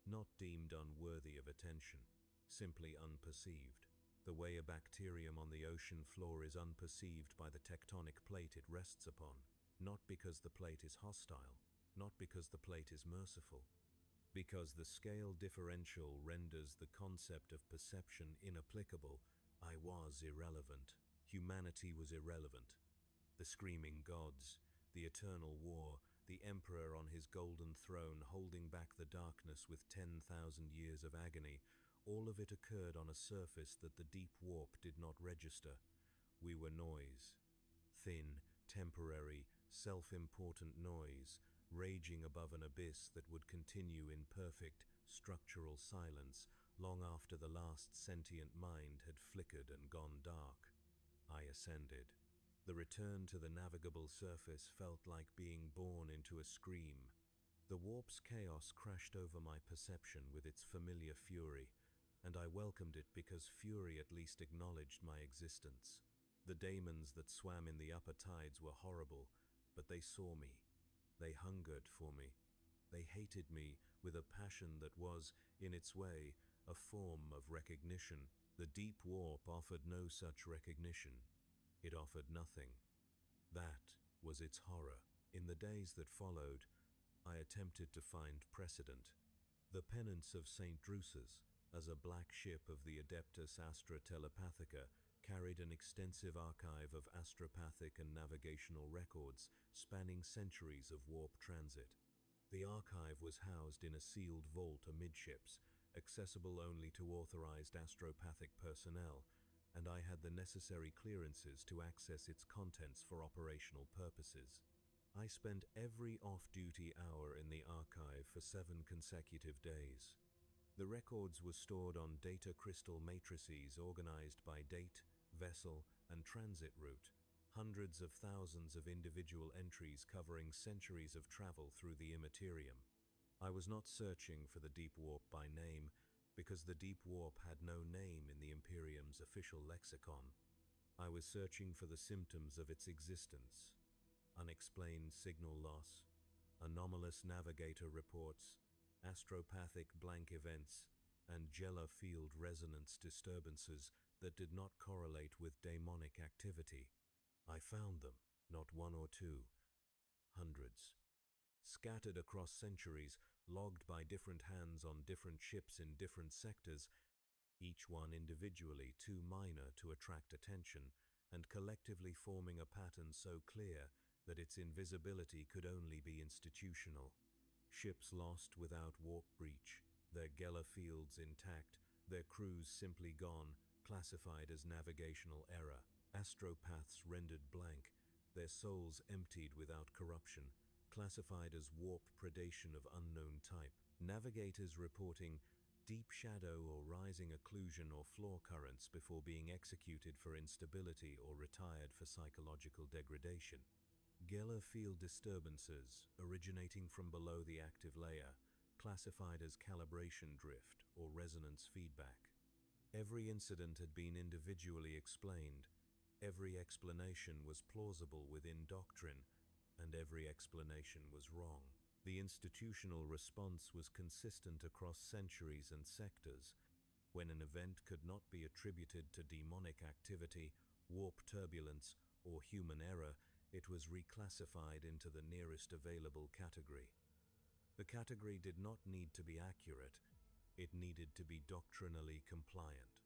not deemed unworthy of attention, simply unperceived. The way a bacterium on the ocean floor is unperceived by the tectonic plate it rests upon, not because the plate is hostile, not because the plate is merciful, because the scale differential renders the concept of perception inapplicable. I was irrelevant. Humanity was irrelevant. The screaming gods, the eternal war, the Emperor on his golden throne holding back the darkness with 10,000 years of agony, All of it occurred on a surface that the deep warp did not register. We were noise. Thin, temporary, self-important noise, raging above an abyss that would continue in perfect, structural silence long after the last sentient mind had flickered and gone dark. I ascended. The return to the navigable surface felt like being born into a scream. The warp's chaos crashed over my perception with its familiar fury, and I welcomed it because fury at least acknowledged my existence. The daemons that swam in the upper tides were horrible, but they saw me. They hungered for me. They hated me with a passion that was, in its way, a form of recognition. The deep warp offered no such recognition. It offered nothing. That was its horror. In the days that followed, I attempted to find precedent. The penance of St. Drusus, as a black ship of the Adeptus Astra Telepathica, carried an extensive archive of astropathic and navigational records spanning centuries of warp transit. The archive was housed in a sealed vault amidships, accessible only to authorized astropathic personnel, and I had the necessary clearances to access its contents for operational purposes. I spent every off-duty hour in the archive for 7 consecutive days. The records were stored on data crystal matrices organized by date, vessel, and transit route, hundreds of thousands of individual entries covering centuries of travel through the immaterium. I was not searching for the deep warp by name, because the deep warp had no name in the Imperium's official lexicon. I was searching for the symptoms of its existence: unexplained signal loss, anomalous navigator reports, astropathic blank events, and Jella field resonance disturbances that did not correlate with daemonic activity. I found them, not one or two, hundreds. Scattered across centuries, logged by different hands on different ships in different sectors, each one individually too minor to attract attention, and collectively forming a pattern so clear that its invisibility could only be institutional. Ships lost without warp breach, their Geller fields intact, their crews simply gone, classified as navigational error. Astropaths rendered blank, their souls emptied without corruption, classified as warp predation of unknown type. Navigators reporting deep shadow or rising occlusion or floor currents before being executed for instability or retired for psychological degradation. Geller field disturbances originating from below the active layer, classified as calibration drift or resonance feedback. Every incident had been individually explained, every explanation was plausible within doctrine, and every explanation was wrong. The institutional response was consistent across centuries and sectors. When an event could not be attributed to demonic activity, warp turbulence, or human error, it was reclassified into the nearest available category. The category did not need to be accurate, it needed to be doctrinally compliant.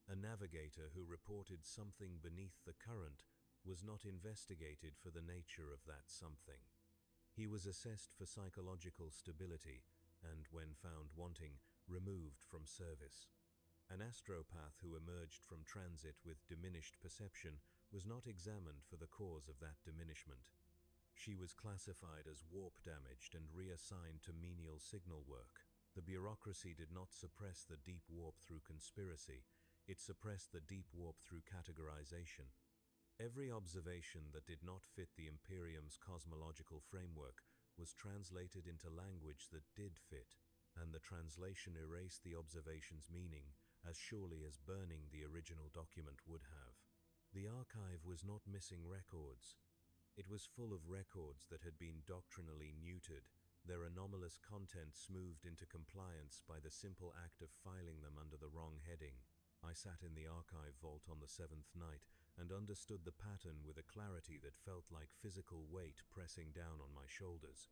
A navigator who reported something beneath the current was not investigated for the nature of that something. He was assessed for psychological stability and, when found wanting, removed from service. An astropath who emerged from transit with diminished perception was not examined for the cause of that diminishment. She was classified as warp damaged and reassigned to menial signal work. The bureaucracy did not suppress the deep warp through conspiracy, it suppressed the deep warp through categorization. Every observation that did not fit the Imperium's cosmological framework was translated into language that did fit, and the translation erased the observation's meaning as surely as burning the original document would have. The archive was not missing records. It was full of records that had been doctrinally neutered, their anomalous content smoothed into compliance by the simple act of filing them under the wrong heading. I sat in the archive vault on the 7th night and understood the pattern with a clarity that felt like physical weight pressing down on my shoulders.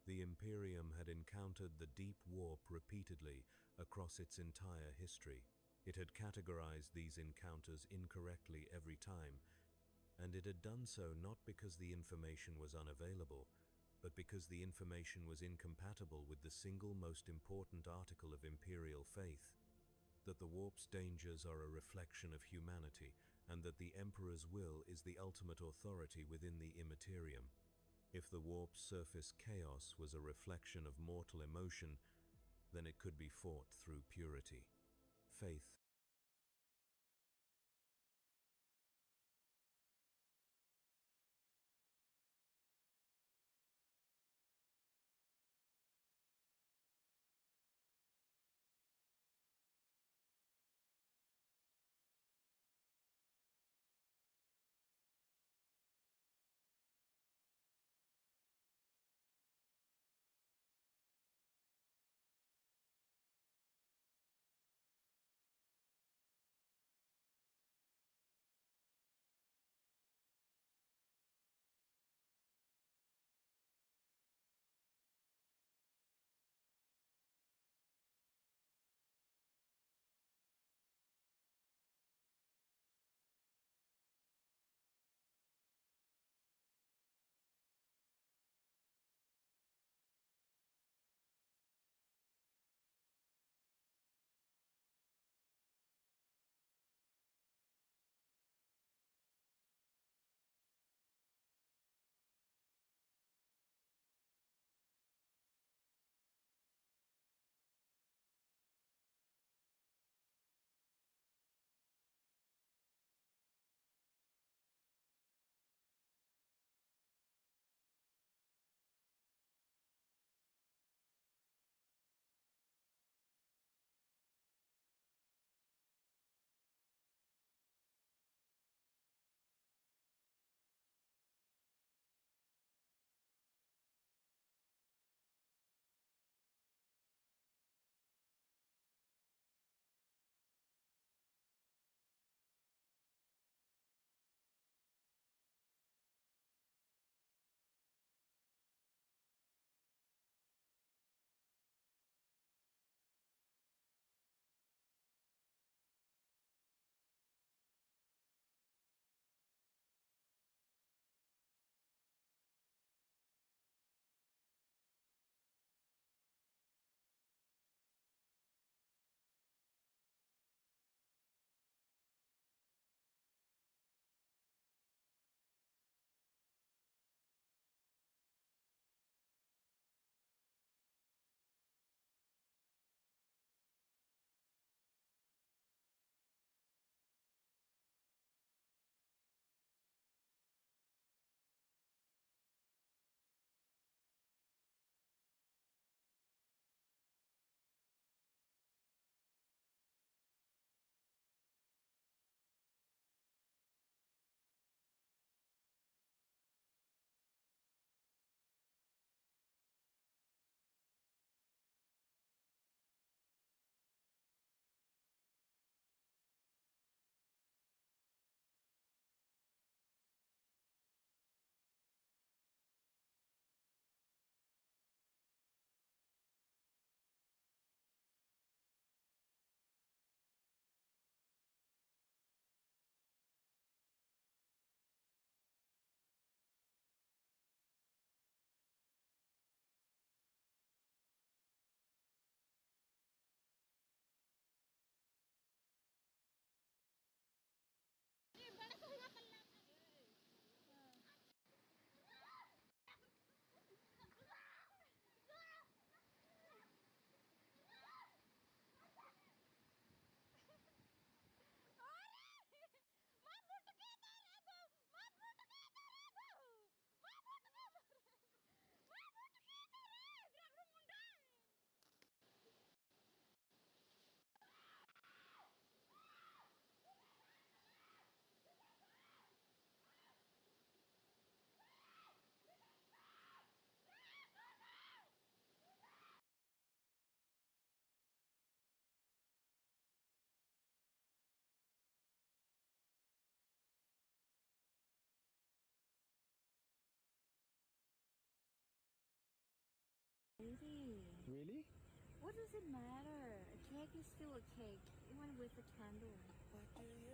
The Imperium had encountered the deep warp repeatedly across its entire history. It had categorized these encounters incorrectly every time, and it had done so not because the information was unavailable, but because the information was incompatible with the single most important article of imperial faith, that the warp's dangers are a reflection of humanity, and that the Emperor's will is the ultimate authority within the immaterium. If the warp's surface chaos was a reflection of mortal emotion, then it could be fought through purity, faith, Really? What does it matter? A cake is still a cake, even with a candle. What do you mean?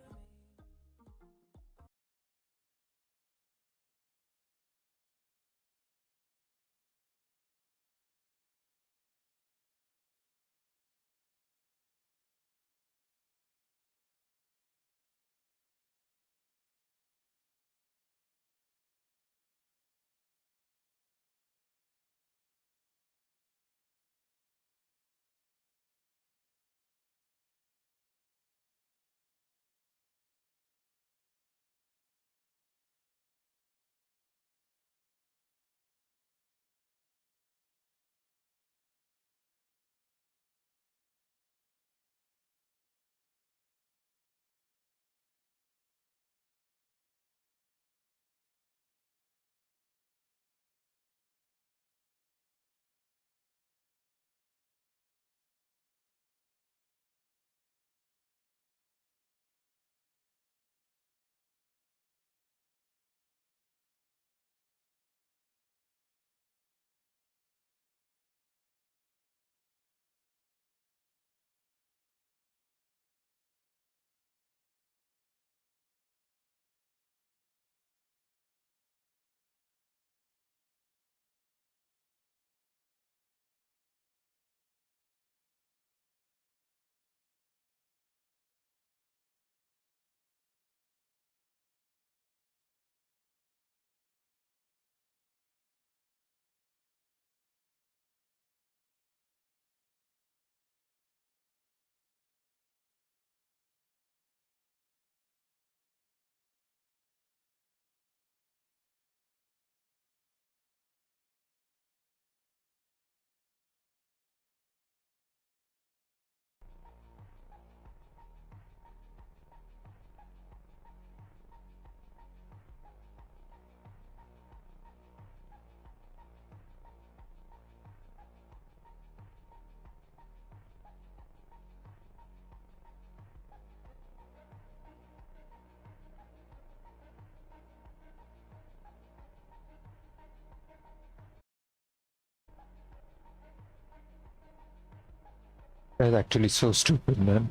That's actually so stupid, man.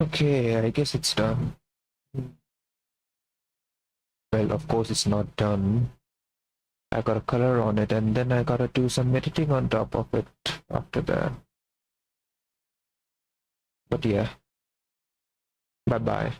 Okay, I guess it's done. Well, of course it's not done. I gotta color on it and then I gotta do some editing on top of it after that. But yeah, bye bye.